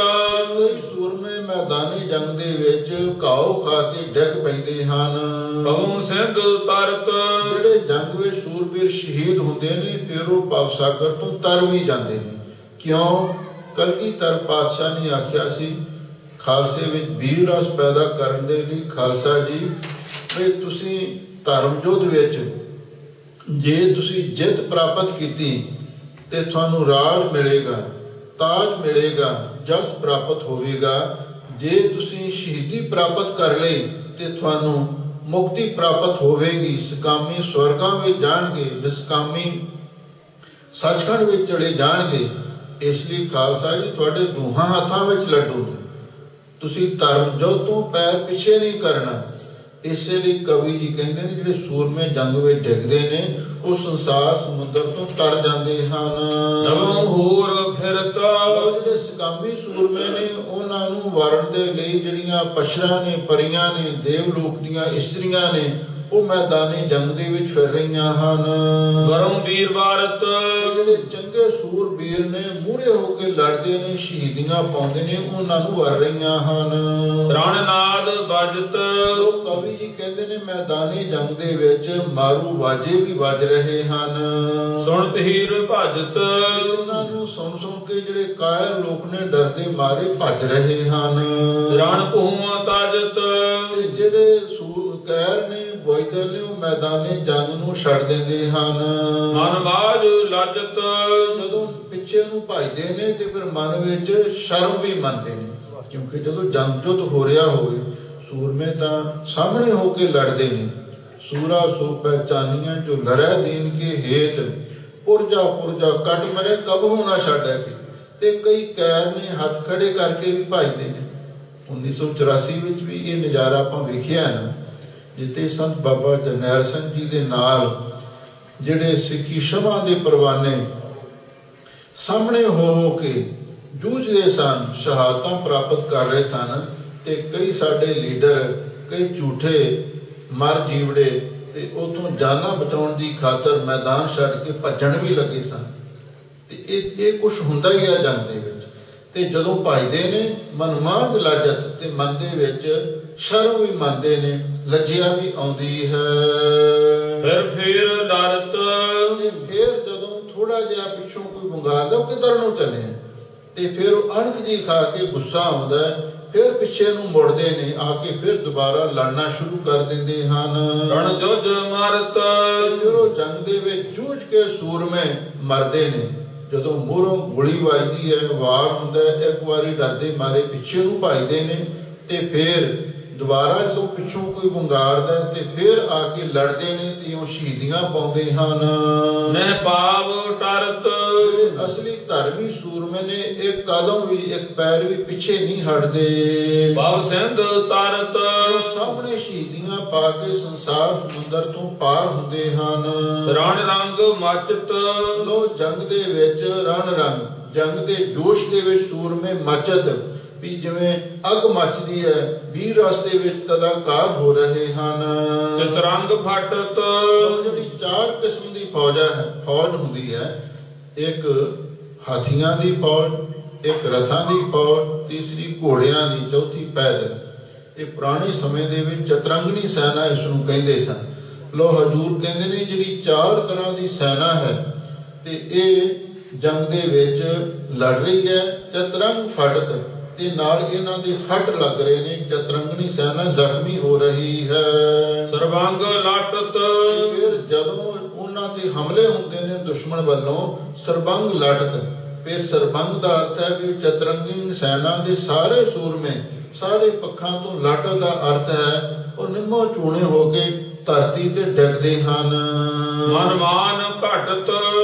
ਕਈ ਸੂਰਮੇ ਮੈਦਾਨੀ ਜੰਗ ਦੇ ਵਿੱਚ ਘਾਉ ਖਾ ਕੇ ਡਿੱਗ ਪੈਂਦੇ ਹਨ। ਕਉ ਸਿੰਧ ਤਰਤ ਜਿਹੜੇ ਜੰਗ ਵਿੱਚ ਸੂਰਬੀਰ ਸ਼ਹੀਦ ਹੁੰਦੇ ਨੇ ਫਿਰ ਉਹ ਭਵ ਸਾਗਰ ਤੋਂ ਤਰ ਵੀ ਜਾਂਦੇ ਨੇ। ਕਿਉਂ? ਕਲਗੀਧਰ ਪਾਤਸ਼ਾਹ ਨੇ ਆਖਿਆ ਸੀ ਖਾਲਸੇ ਵਿੱਚ ਵੀਰ ਰਸ ਪੈਦਾ ਕਰਨ ਦੇ ਲਈ ਖਾਲਸਾ ਜੀ ਵੀ ਤੁਸੀਂ ਧਰਮ ਯੁੱਧ ਵਿੱਚ ਜੇ ਤੁਸੀਂ ਜਿੱਤ ਪ੍ਰਾਪਤ ਕੀਤੀ ਤੇ ਤੁਹਾਨੂੰ ਰਾਜ ਮਿਲੇਗਾ, ਤਾਜ ਮਿਲੇਗਾ, ਜਸ ਪ੍ਰਾਪਤ ਹੋਵੇਗਾ। ਜੇ ਤੁਸੀਂ ਸ਼ਹੀਦੀ ਪ੍ਰਾਪਤ ਕਰ ਲਈ ਤੇ ਤੁਹਾਨੂੰ ਮੁਕਤੀ ਪ੍ਰਾਪਤ ਹੋਵੇਗੀ। ਸਕਾਮੀ ਸਵਰਗਾਂ ਵਿੱਚ ਜਾਣਗੇ, ਨਿਸਕਾਮੀ ਸੱਚਖੰਡ ਵਿੱਚ ਚਲੇ ਜਾਣਗੇ। ਇਸ ਲਈ ਖਾਲਸਾ ਜੀ ਤੁਹਾਡੇ ਦੋਹਾਂ ਹੱਥਾਂ ਵਿੱਚ ਲੱਡੂ ਨੇ, ਤੁਸੀਂ ਧਰਮ ਯੁੱਧ ਤੋਂ ਪੈਰ ਪਿੱਛੇ ਨਹੀਂ ਕਰਨਾ। ਇਸੇ ਲਈ ਕਵੀ ਜੀ ਕਹਿੰਦੇ ਨੇ ਜਿਹੜੇ ਸੂਰਮੇ ਜੰਗ ਵਿੱਚ ਡਿੱਗਦੇ ਨੇ ਉਹ ਸੰਸਾਰ ਸਮੁੰਦਰ ਤੋਂ ਤਰ ਜਾਂਦੇ ਹਨ। ਨਵੋਂ ਹੋਰ ਕਾਮੀ ਸੂਰਮੇ ਨੇ ਉਹਨਾਂ ਨੂੰ ਵਾਰਨ ਦੇ ਲਈ ਜਿਹੜੀਆਂ ਪਸ਼ਰਾਂ ਨੇ, ਪਰੀਆਂ ਨੇ, ਦੇਵਲੋਕ ਦੀਆਂ ਇਸਤਰੀਆਂ ਨੇ, ਉਹ ਮੈਦਾਨੀ ਜੰਗ ਦੇ ਵਿੱਚ ਫਿਰ ਰਹੀਆਂ ਹਨ। ਵਰਮ ਵੀਰ ਵਾਰਤ ਜਿਹੜੇ ਚੰਗੇ ਸੂਰਬੀਰ ਨੇ ਮੂਹਰੇ ਹੋ ਕੇ ਲੜਦੇ ਨੇ, ਸ਼ਹੀਦੀਆਂ ਪਾਉਂਦੇ ਨੇ, ਉਹਨਾਂ ਨੂੰ ਵਰ ਰਹੀਆਂ ਹਨ। ਰਣਨਾਦ ਵੱਜਤ ਉਹ ਕਵੀ ਜੀ ਕਹਿੰਦੇ ਨੇ ਮੈਦਾਨੀ ਜੰਗ ਦੇ ਵਿੱਚ ਮਾਰੂ ਵਾਜੇ ਵੀ ਵੱਜ ਰਹੇ ਹਨ। ਸੁਣ ਪਹੀਰ ਭਜਤ ਉਹਨਾਂ ਨੂੰ ਸੁਣ ਕੇ ਜਿਹੜੇ ਕਾਇਰ ਲੋਕ ਨੇ ਡਰਦੇ ਮਾਰੇ ਭੱਜ ਰਹੇ ਹਨ। ਰਣ ਭੂਮ ਤਾਜਤ ਤੇ ਜਿਹੜੇ ਕਾਇਰ ਨੇ ਬੋਇਦਲ ਨੇ ਉਹ ਮੈਦਾਨੀ ਜੰਗ ਨੂੰ ਛੱਡ ਦਿੰਦੇ ਹਨ। ਮਨ ਬਾਝ ਲਾਜਤ ਜਦੋਂ ਪਿੱਛੇ ਨੂੰ ਭਜਦੇ ਨੇ ਤੇ ਫਿਰ ਮਨ ਵਿੱਚ ਸ਼ਰਮ ਵੀ ਮੰਨਦੇ ਨੇ, ਕਿਉਂਕਿ ਜਦੋਂ ਜੰਗ ਜੁੱਧ ਹੋ ਰਿਹਾ ਹੋਵੇ ਸੂਰਮੇ ਤਾਂ ਸਾਹਮਣੇ ਹੋ ਕੇ ਲੜਦੇ ਨੇ। ਸੂਰਾ ਸੋ ਪਹਿਚਾਨੀਆਂ ਜੋ ਲੜੈ ਦੀਨ ਕੇ ਹੇਤ, ਪੁਰਜਾ ਪੁਰਜਾ ਕੱਟ ਮਰੇ ਕਬ ਹੋਣਾ ਛੱਡੈ ਕੇ। ਤੇ ਕਈ ਕੈਰ ਨੇ ਹੱਥ ਖੜੇ ਕਰਕੇ ਵੀ ਭਜਦੇ ਨੇ। 1984 ਵਿੱਚ ਵੀ ਇਹ ਨਜ਼ਾਰਾ ਆਪਾਂ ਵੇਖਿਆ ਨਾ, ਜਿੱਥੇ ਸੰਤ ਬਾਬਾ ਜਰਨੈਲ ਸਿੰਘ ਜੀ ਦੇ ਨਾਲ ਜਿਹੜੇ ਸਿੱਖੀ ਸਭਾ ਦੇ ਪਰਵਾਨੇ ਸਾਹਮਣੇ ਹੋ ਕੇ ਜੂਝਦੇ ਸਨ, ਸ਼ਹਾਦਤਾਂ ਪ੍ਰਾਪਤ ਕਰ ਰਹੇ ਸਨ, ਤੇ ਕਈ ਸਾਡੇ ਲੀਡਰ ਕਈ ਝੂਠੇ ਮਰ ਜੀਵੜੇ ਤੇ ਉਤੋਂ ਜਾਨਾਂ ਬਚਾਉਣ ਦੀ ਖਾਤਰ ਮੈਦਾਨ ਛੱਡ ਕੇ ਭੱਜਣ ਵੀ ਲੱਗੇ ਸਨ। ਤੇ ਇਹ ਕੁਛ ਹੁੰਦਾ ਹੀ ਆ ਜੰਗ ਦੇ ਵਿੱਚ। ਤੇ ਜਦੋਂ ਭਜਦੇ ਨੇ ਮਨਮਾਝ ਲਾਜਤ, ਤੇ ਮਨ ਦੇ ਵਿੱਚ ਸ਼ਰਮ ਵੀ ਮੰਨਦੇ ਨੇ, ਲੱਜਿਆ ਵੀ ਆਉਂਦੀ ਹੈ। ਫਿਰ ਡਰਤ ਤੇ ਫਿਰ ਜਦੋਂ ਥੋੜਾ ਜਿਹਾ ਪਿੱਛੋਂ ਕੋਈ ਵੰਗਾਰਦਾ ਉਹ ਕਿੱਧਰ ਨੂੰ ਚੱਲੇ, ਤੇ ਫਿਰ ਉਹ ਅਣਖ ਜੀ ਖਾ ਕੇ ਗੁੱਸਾ ਆਉਂਦਾ, ਫਿਰ ਪਿੱਛੇ ਨੂੰ ਮੁੜਦੇ ਨੇ, ਆ ਕੇ ਫਿਰ ਦੁਬਾਰਾ ਲੜਨਾ ਸ਼ੁਰੂ ਕਰ ਦਿੰਦੇ ਹਨ। ਰਣ ਜੁੱਧ ਮਰਤ ਫਿਰ ਉਹ ਜੰਗ ਦੇ ਵਿੱਚ ਜੂਝ ਕੇ ਸੂਰਮੇ ਮਰਦੇ ਨੇ। ਜਦੋਂ ਮੂਹਰੋਂ ਗੋਲੀ ਵੱਜਦੀ ਹੈ, ਵਾਰ ਹੁੰਦਾ, ਇੱਕ ਵਾਰੀ ਡਰਦੇ ਮਾਰੇ ਪਿੱਛੇ ਨੂੰ ਭਜਦੇ ਨੇ, ਤੇ ਫਿਰ ਦੁਬਾਰਾ ਜਦੋਂ ਪਿੱਛੋਂ ਕੋਈ ਵੰਗਾਰਦਾ ਤੇ ਫਿਰ ਆ ਕੇ ਲੜਦੇ ਨੇ ਤੇ ਉਹ ਸ਼ਹੀਦੀਆਂ ਪਾਉਂਦੇ ਹਨ। ਮੈਂ ਪਾਵ ਟਰਤ ਜਿਹੜੇ ਅਸਲੀ ਧਰਮੀ ਸੂਰਮੇ ਨੇ ਇੱਕ ਕਦਮ ਵੀ, ਇੱਕ ਪੈਰ ਵੀ ਪਿੱਛੇ ਨਹੀਂ ਹਟਦੇ। ਭਵ ਸਿੰਧ ਤਰਤ ਸਾਹਮਣੇ ਸ਼ਹੀਦੀਆਂ ਪਾ ਕੇ ਸੰਸਾਰ ਸਮੁੰਦਰ ਤੋਂ ਪਾਰ ਹੁੰਦੇ ਹਨ। ਰਣ ਰੰਗ ਮਚਤ ਲੋ ਜੰਗ ਦੇ ਵਿੱਚ ਰਣ ਰੰਗ, ਜੰਗ ਦੇ ਜੋਸ਼ ਦੇ ਵਿੱਚ ਸੂਰਮੇ ਮਚਤ ਵੀ ਜਿਵੇਂ ਅੱਗ ਮੱਚਦੀ ਹੈ, ਵੀਰ ਰਸਤੇ ਵਿੱਚ ਤਦਾਕਾਰ ਹੋ ਰਹੇ ਹਨ। ਚਤਰੰਗ ਫਟਤ ਜਿਹੜੀ 4 ਕਿਸਮ ਦੀ ਫੌਜ ਹੁੰਦੀ ਹੈ, ਇੱਕ ਹਾਥੀਆਂ ਦੀ ਫੌਜ, ਇੱਕ ਰਥਾਂ ਦੀ ਫੌਜ, ਤੀਸਰੀ ਘੋੜਿਆਂ ਦੀ, ਚੌਥੀ ਪੈਦਲ। ਇਹ ਪੁਰਾਣੇ ਸਮੇਂ ਦੇ ਵਿੱਚ ਚਤਰੰਗਨੀ ਸੈਨਾ ਇਸ ਨੂੰ ਕਹਿੰਦੇ ਸਨ। ਲੋ ਹਜ਼ੂਰ ਕਹਿੰਦੇ ਨੇ ਜਿਹੜੀ 4 ਤਰ੍ਹਾਂ ਦੀ ਸੈਨਾ ਹੈ ਤੇ ਇਹ ਜੰਗ ਦੇ ਵਿੱਚ ਲੜ ਰਹੀ ਹੈ। ਚਤਰੰਗ ਫਟਤ ਤੇ ਨਾਲ ਇਹਨਾਂ ਦੇ ਫੱਟ ਲੱਗ ਰਹੇ ਨੇ, ਚਤਰੰਗਨੀ ਸੈਨਾ ਜ਼ਖਮੀ ਹੋ ਰਹੀ ਹੈ। ਸਰਬੰਗ ਲਾਟਤ ਫਿਰ ਜਦੋਂ ਉਹਨਾਂ ਤੇ ਹਮਲੇ ਹੁੰਦੇ ਨੇ ਦੁਸ਼ਮਣ ਵੱਲੋਂ, ਸਰਬੰਗ ਲਾਟਤ। ਫਿਰ ਸਰਬੰਗ ਦਾ ਅਰਥ ਹੈ ਵੀ ਚਤਰੰਗਨੀ ਸੈਨਾ ਦੇ ਸਾਰੇ ਸੂਰਮੇ ਸਾਰੇ ਪੱਖਾਂ ਤੋਂ, ਲਾਟਤ ਦਾ ਅਰਥ ਹੈ ਉਹ ਨਿੰਮੋ ਚੂਣੇ ਹੋ ਕੇ ਧਰਤੀ ਤੇ ਡਿੱਗਦੇ ਹਨ। ਮਨਮਾਨ ਘਟਤ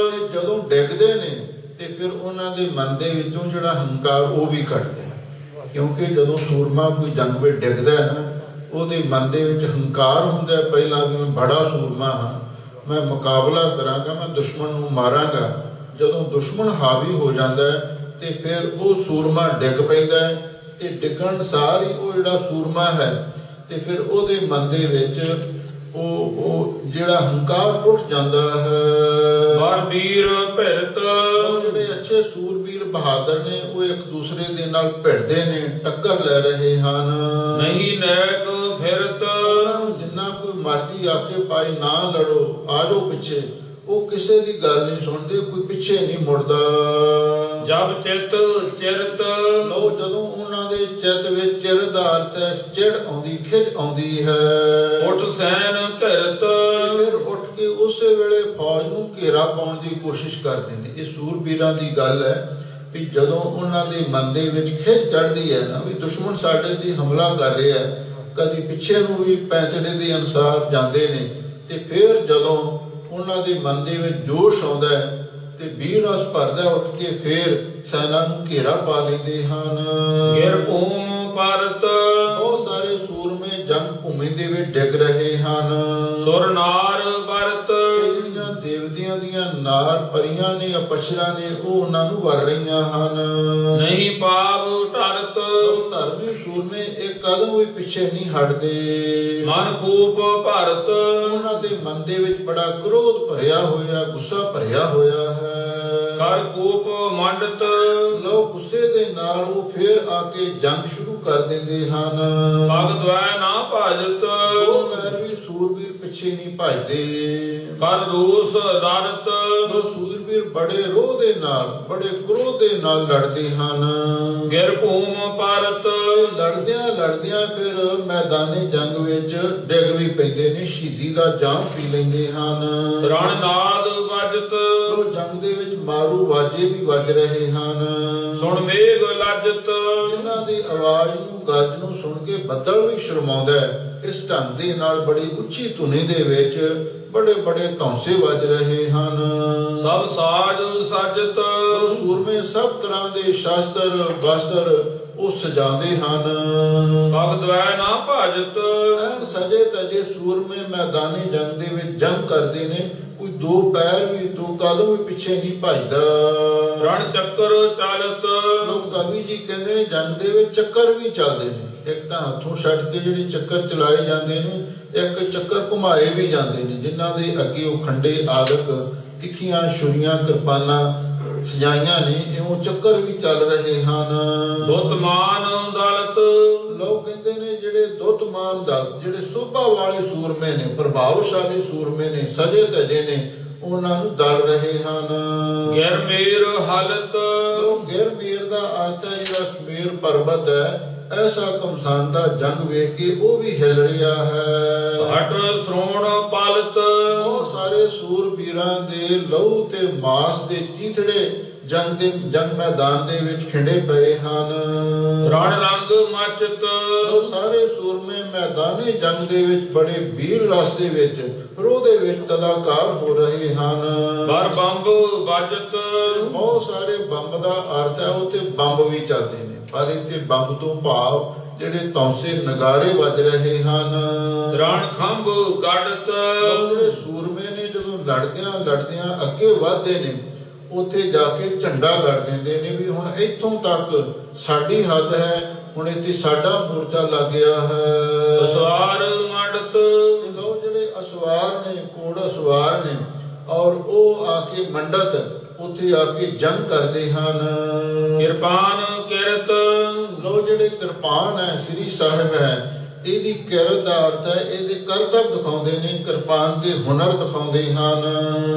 ਜਦੋਂ ਡਿੱਗਦੇ ਨੇ ਤੇ ਫਿਰ ਉਹਨਾਂ ਦੇ ਮਨ ਦੇ ਵਿੱਚੋਂ ਜਿਹੜਾ ਹੰਕਾਰ ਉਹ ਵੀ ਘਟਦਾ, ਕਿਉਂਕਿ ਜਦੋਂ ਸੂਰਮਾ ਕੋਈ ਜੰਗ ਵਿੱਚ ਡਿੱਗਦਾ ਹੈ ਨਾ, ਉਹਦੇ ਮਨ ਦੇ ਵਿੱਚ ਹੰਕਾਰ ਹੁੰਦਾ ਪਹਿਲਾਂ ਵੀ ਮੈਂ ਬੜਾ ਸੂਰਮਾ ਹਾਂ, ਮੈਂ ਮੁਕਾਬਲਾ ਕਰਾਂਗਾ, ਮੈਂ ਦੁਸ਼ਮਣ ਨੂੰ ਮਾਰਾਂਗਾ। ਜਦੋਂ ਦੁਸ਼ਮਣ ਹਾਵੀ ਹੋ ਜਾਂਦਾ ਹੈ ਤੇ ਫਿਰ ਉਹ ਸੂਰਮਾ ਡਿੱਗ ਪੈਂਦਾ ਹੈ, ਤੇ ਡਿੱਗਣ ਸਾਰ ਹੀ ਉਹ ਜਿਹੜਾ ਸੂਰਮਾ ਹੈ ਤੇ ਫਿਰ ਉਹਦੇ ਮਨ ਦੇ ਵਿੱਚ ਉਹ ਜਿਹੜਾ ਹੰਕਾਰ ਉੱਠ ਜਾਂਦਾ ਹੈ। ਵੀਰ ਭਿਰਤ ਜਿਹੜੇ ਅੱਛੇ ਸੂਰਬੀਰ ਬਹਾਦਰ ਨੇ ਉਹ ਇੱਕ ਦੂਸਰੇ ਦੇ ਨਾਲ ਭਿੜਦੇ ਨੇ, ਟੱਕਰ ਲੈ ਰਹੇ ਹਨ। ਨਹੀਂ ਨੈਕ ਫਿਰਤ ਉਹਨਾਂ ਨੂੰ ਜਿੰਨਾ ਕੋਈ ਮਰਜ਼ੀ ਆਕੇ ਪਾਏ ਨਾ ਲੜੋ, ਆ ਜਾਓ ਪਿੱਛੇ, ਉਹ ਕਿਸੇ ਦੀ ਗੱਲ ਨਹੀਂ ਸੁਣਦੇ, ਕੋਈ ਪਿੱਛੇ ਨਹੀਂ ਮੁੜਦਾ। ਜਬ ਚਿਤ ਚਿਰਤ ਲੋ ਜਦੋਂ ਉਹਨਾਂ ਦੇ ਚਿੱਤ ਵਿੱਚ ਚਿਰ ਦਾ ਅਰਥ ਹੈ ਚਿੜ ਆਉਂਦੀ, ਖਿੱਚ ਆਉਂਦੀ ਹੈ। ਉੱਠ ਸੈਨ ਘਿਰਤ ਫਿਰ ਉੱਠ ਕੇ ਉਸੇ ਵੇਲੇ ਫੌਜ ਨੂੰ ਘੇਰਾ ਪਾਉਣ ਦੀ ਕੋਸ਼ਿਸ਼ ਕਰਦੇ ਨੇ। ਇਹ ਸੂਰਬੀਰਾਂ ਦੀ ਗੱਲ ਹੈ ਵੀ ਜਦੋਂ ਉਹਨਾਂ ਦੇ ਮਨ ਦੇ ਵਿੱਚ ਖਿੱਚ ਚੜ੍ਹਦੀ ਹੈ ਨਾ ਵੀ ਦੁਸ਼ਮਣ ਸਾਡੇ ਤੇ ਹਮਲਾ ਕਰ ਰਿਹਾ ਹੈ, ਕਦੀ ਪਿੱਛੇ ਨੂੰ ਵੀ ਪੈਂਚੜੇ ਦੇ ਅਨੁਸਾਰ ਜਾਂਦੇ ਨੇ, ਤੇ ਫਿਰ ਜਦੋਂ ਉਹਨਾਂ ਦੇ ਮਨ ਦੇ ਵਿੱਚ ਜੋਸ਼ ਆਉਂਦਾ ਹੈ ਤੇ ਵੀਰ ਰਸ ਭਰਦਾ, ਉੱਠ ਕੇ ਫਿਰ ਸੈਨਾ ਨੂੰ ਘੇਰਾ ਪਾ ਲੈਂਦੇ ਹਨ। ਗਿਰ ਭੂਮ ਪਰਤ ਬਹੁਤ ਸਾਰੇ ਸੂਰਮੇ ਜੰਗ ਭੂਮੀ ਦੇ ਵਿੱਚ ਡਿੱਗ ਰਹੇ ਹਨ। ਸੁਰ ਨਾਰ ਵਰਤ ਜਿਹੜੀਆਂ ਦੇਵਤਿਆਂ ਦੀਆਂ ਨਾਰ ਪਰੀਆਂ ਨੇ ਅਪਸ਼ਰਾਂ ਨੇ ਉਹ ਉਹਨਾਂ ਨੂੰ ਵਰ ਰਹੀਆਂ ਹਨ। ਨਹੀਂ ਪਾਵ ਟਰਤ ਧਰਮੀ ਸੂਰਮੇ ਇੱਕ ਕਦਮ ਵੀ ਪਿੱਛੇ ਨਹੀਂ ਹਟਦੇ। ਮਨ ਕੂਪ ਭਰਤ ਉਹਨਾਂ ਦੇ ਮਨ ਦੇ ਵਿੱਚ ਬੜਾ ਕ੍ਰੋਧ ਭਰਿਆ ਹੋਇਆ, ਗੁੱਸਾ ਭਰਿਆ ਹੋਇਆ ਹੈ। ਕਰ ਕੂਪ ਮੰਡਤ ਲੋਕ ਗੁੱਸੇ ਦੇ ਨਾਲ ਉਹ ਫੇਰ ਆ ਕੇ ਜੰਗ ਸ਼ੁਰੂ ਕਰ ਦਿੰਦੇ ਹਨ। ਪਗ ਦਵੈ ਨਾ ਭਾਜਤ ਉਹ ਪੈਰ ਵੀ ਸੂਰਬੀਰ ਪਿੱਛੇ ਨਹੀਂ ਭਜਦੇ। ਕਰ ਰੂਸ ਡਰਤ ਲੋ ਸੂਰਬੀਰ ਬੜੇ ਰੋਹ ਦੇ ਨਾਲ, ਬੜੇ ਕ੍ਰੋਧ ਦੇ ਨਾਲ ਲੜਦੇ ਹਨ। ਗਿਰ ਭੂਮ ਪਰਤ ਲੜਦਿਆਂ ਲੜਦਿਆਂ ਫਿਰ ਮੈਦਾਨੇ ਜੰਗ ਵਿੱਚ ਡਿੱਗ ਵੀ ਪੈਂਦੇ ਨੇ, ਸ਼ਹੀਦੀ ਦਾ ਜਾਮ ਪੀ ਲੈਂਦੇ ਹਨ। ਰਣ ਨਾਦ ਵੱਜਤ ਲੋ ਜੰਗ ਦੇ ਵਿੱਚ ਮਾਰੂ ਵਾਜੇ ਵੀ ਵੱਜ ਰਹੇ ਹਨ। ਸੁਣ ਮੇਘ ਲੱਜਤ ਜਿਨ੍ਹਾਂ ਦੀ ਆਵਾਜ਼ ਨੂੰ, ਗੱਜ ਨੂੰ ਸੁਣ ਕੇ ਬੱਦਲ ਵੀ ਸ਼ਰਮਾਉਂਦਾ ਹੈ। ਇਸ ਢੰਗ ਦੇ ਨਾਲ ਬੜੀ ਉੱਚੀ ਧੁਨੀ ਦੇ ਵਿੱਚ ਬੜੇ ਬੜੇ ਧੌਂਸੇ ਵੱਜ ਰਹੇ ਹਨ। ਸਭ ਸਾਜ ਸਜਤ ਸੂਰਮੇ ਸਭ ਤਰ੍ਹਾਂ ਦੇ ਸ਼ਾਸਤਰ ਵਸਤਰ ਉਹ ਸਜਾਉਂਦੇ ਹਨ। ਪਗ ਦਵੈ ਨਾ ਭਾਜਤ ਐਨ ਸਜੇ ਤਜੇ ਸੂਰਮੇ ਮੈਦਾਨੀ ਜੰਗ ਦੇ ਵਿੱਚ ਜੰਗ ਕਰਦੇ ਨੇ। ਕੋਈ ਦੋ ਪੈਰ ਵੀ, ਦੋ ਕਦਮ ਵੀ ਪਿੱਛੇ ਨਹੀਂ ਭਜਦਾ। ਰਣ ਚੱਕਰ ਚਾਲਤ ਲੋਕ ਕਵੀ ਜੀ ਕਹਿੰਦੇ ਨੇ ਜੰਗ ਦੇ ਵਿੱਚ ਚੱਕਰ ਵੀ ਚੱਲਦੇ ਨੇ। ਇੱਕ ਤਾਂ ਹੱਥੋਂ ਛੱਡ ਕੇ ਜਿਹੜੇ ਚੱਕਰ ਚਲਾਏ ਜਾਂਦੇ ਨੇ, ਇੱਕ ਚੱਕਰ ਘੁਮਾਏ ਵੀ ਜਾਂਦੇ ਨੇ, ਜਿਨ੍ਹਾਂ ਦੇ ਅੱਗੇ ਉਹ ਖੰਡੇ ਆਦਿਕ ਤਿੱਖੀਆਂ ਛੁਰੀਆਂ ਕਿਰਪਾਨਾਂ ਸਜਾਈਆਂ ਨੇ। ਇਉਂ ਚੱਕਰ ਵੀ ਚੱਲ ਰਹੇ ਹਨ। ਦੁੱਤਮਾਨ ਦਲਤ ਲੋਕ ਕਹਿੰਦੇ ਨੇ ਜਿਹੜੇ ਦੁੱਤਮਾਨ ਦਲ, ਜਿਹੜੇ ਸੋਭਾ ਵਾਲੇ ਸੂਰਮੇ ਨੇ, ਪ੍ਰਭਾਵਸ਼ਾਲੀ ਸੂਰਮੇ ਨੇ, ਸਜੇ ਧਜੇ ਨੇ, ਉਹਨਾਂ ਨੂੰ ਦਲ ਰਹੇ ਹਨ। ਗਿਰਮੇਰ ਹਲਤ ਲੋਕ ਗਿਰਮੇਰ ਦਾ ਅਰਥ ਹੈ ਜਿਹੜਾ ਸਮੇਰ ਪਰਬਤ ਹੈ। ਐਸਾ ਘਮਸਾਨ ਦਾ ਜੰਗ ਵੇਖ ਕੇ ਉਹ ਵੀ ਹਿਲ ਰਿਹਾ ਹੈ। ਹਟ ਸ੍ਰੋਣ ਪਲਤ ਬਹੁਤ ਸਾਰੇ ਸੂਰਬੀਰਾਂ ਦੇ ਲਹੂ ਤੇ ਮਾਸ ਦੇ ਚੀਥੜੇ ਜੰਗ ਮੈਦਾਨ ਦੇ ਵਿੱਚ ਖਿੰਡੇ ਪਏ ਹਨ। ਰਣ ਰੰਗ ਮਚਤ ਉਹ ਸਾਰੇ ਸੂਰਮੇ ਮੈਦਾਨੇ ਜੰਗ ਦੇ ਵਿੱਚ ਬੜੇ ਵੀਰ ਰਸ ਦੇ ਵਿੱਚ, ਰੋਹ ਦੇ ਵਿੱਚ ਤਦਾਕਾਰ ਹੋ ਰਹੇ ਹਨ। ਪਰ ਬੰਬ ਵੱਜਤ ਬਹੁਤ ਸਾਰੇ ਬੰਬ ਦਾ ਅਰਥ ਹੈ ਉੱਥੇ ਬੰਬ ਵੀ ਚੱਲਦੇ ਨੇ, ਪਰ ਇੱਥੇ ਬੰਬ ਤੋਂ ਭਾਵ ਜਿਹੜੇ ਤੌਂਸੇ ਨਗਾਰੇ ਵੱਜ ਰਹੇ ਹਨ। ਰਣ ਖੰਭ ਗੱਡਤ ਜਿਹੜੇ ਸੂਰਮੇ ਨੇ ਜਦੋਂ ਲੜਦਿਆਂ ਲੜਦਿਆਂ ਅੱਗੇ ਵੱਧਦੇ ਨੇ, ਉੱਥੇ ਜਾ ਕੇ ਝੰਡਾ ਗੱਡ ਦਿੰਦੇ ਨੇ ਵੀ ਹੁਣ ਇੱਥੋਂ ਤੱਕ ਸਾਡੀ ਹੱਦ ਹੈ, ਹੁਣ ਇੱਥੇ ਸਾਡਾ ਮੋਰਚਾ ਲੱਗ ਗਿਆ ਹੈ। ਅਸਵਾਰ ਮੰਡਤ ਤੇ ਲੋਕ ਜਿਹੜੇ ਅਸਵਾਰ ਨੇ, ਘੋੜ ਅਸਵਾਰ ਨੇ, ਔਰ ਉਹ ਆ ਕੇ ਮੰਡਤ ਉੱਥੇ ਆ ਕੇ ਜੰਗ ਕਰਦੇ ਹਨ। ਕਿਰਪਾਨ ਕਿਰਤ ਲੋ ਜਿਹੜੇ ਕਿਰਪਾਨ ਹੈ, ਸ੍ਰੀ ਸਾਹਿਬ ਹੈ, ਇਹਦੀ ਕਿਰਤ ਦਾ ਅਰਥ ਹੈ ਇਹਦੇ ਕਰਤੱਵ ਦਿਖਾਉਂਦੇ ਨੇ, ਕਿਰਪਾਨ ਦੇ ਹੁਨਰ ਦਿਖਾਉਂਦੇ ਹਨ।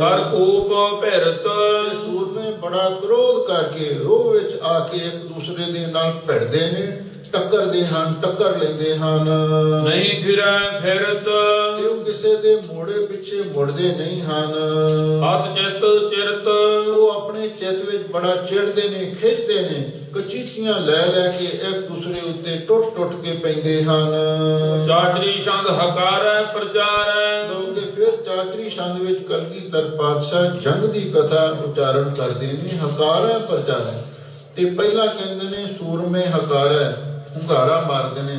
ਕਰ ਕੂਪ ਭਿਰਤ ਸੂਰਮੇ ਬੜਾ ਕ੍ਰੋਧ ਕਰਕੇ ਰੋਹ ਵਿੱਚ ਆ ਕੇ ਇੱਕ ਦੂਸਰੇ ਦੇ ਨਾਲ ਭਿੜਦੇ ਨੇ, ਟੱਕਰਦੇ ਹਨ, ਟੱਕਰ ਲੈਂਦੇ ਹਨ। ਨਹੀਂ ਫਿਰੈ ਫਿਰਤ ਤੇ ਉਹ ਕਿਸੇ ਦੇ ਮੋੜੇ ਪਿੱਛੇ ਮੁੜਦੇ ਨਹੀਂ ਹਨ। ਹੱਥ ਚਿੱਤ ਚਿਰਤ ਉਹ ਆਪਣੇ ਚਿੱਤ ਵਿੱਚ ਬੜਾ ਚਿੜਦੇ ਨੇ, ਖਿੱਚਦੇ ਨੇ, ਕਚੀਚੀਆਂ ਲੈ ਲੈ ਕੇ ਇੱਕ ਦੂਸਰੇ ਉੱਤੇ ਟੁੱਟ ਟੁੱਟ ਕੇ ਪੈਂਦੇ ਹਨ। ਚਾਚਰੀ ਸੰਗ ਹਕਾਰੈ ਪ੍ਰਚਾਰੈ ਲੋਕ ਫਿਰ ਚਾਚਰੀ ਸੰਗ ਵਿੱਚ ਕਲਗੀਧਰ ਪਾਤਸ਼ਾਹ ਜੰਗ ਦੀ ਕਥਾ ਉਚਾਰਨ ਕਰਦੇ ਨੇ। ਹਕਾਰੈ ਪ੍ਰਚਾਰੈ ਤੇ ਪਹਿਲਾਂ ਕਹਿੰਦੇ ਨੇ ਸੂਰਮੇ ਹਕਾਰੈ, ਹੁੰਗਾਰਾ ਮਾਰਦੇ ਨੇ,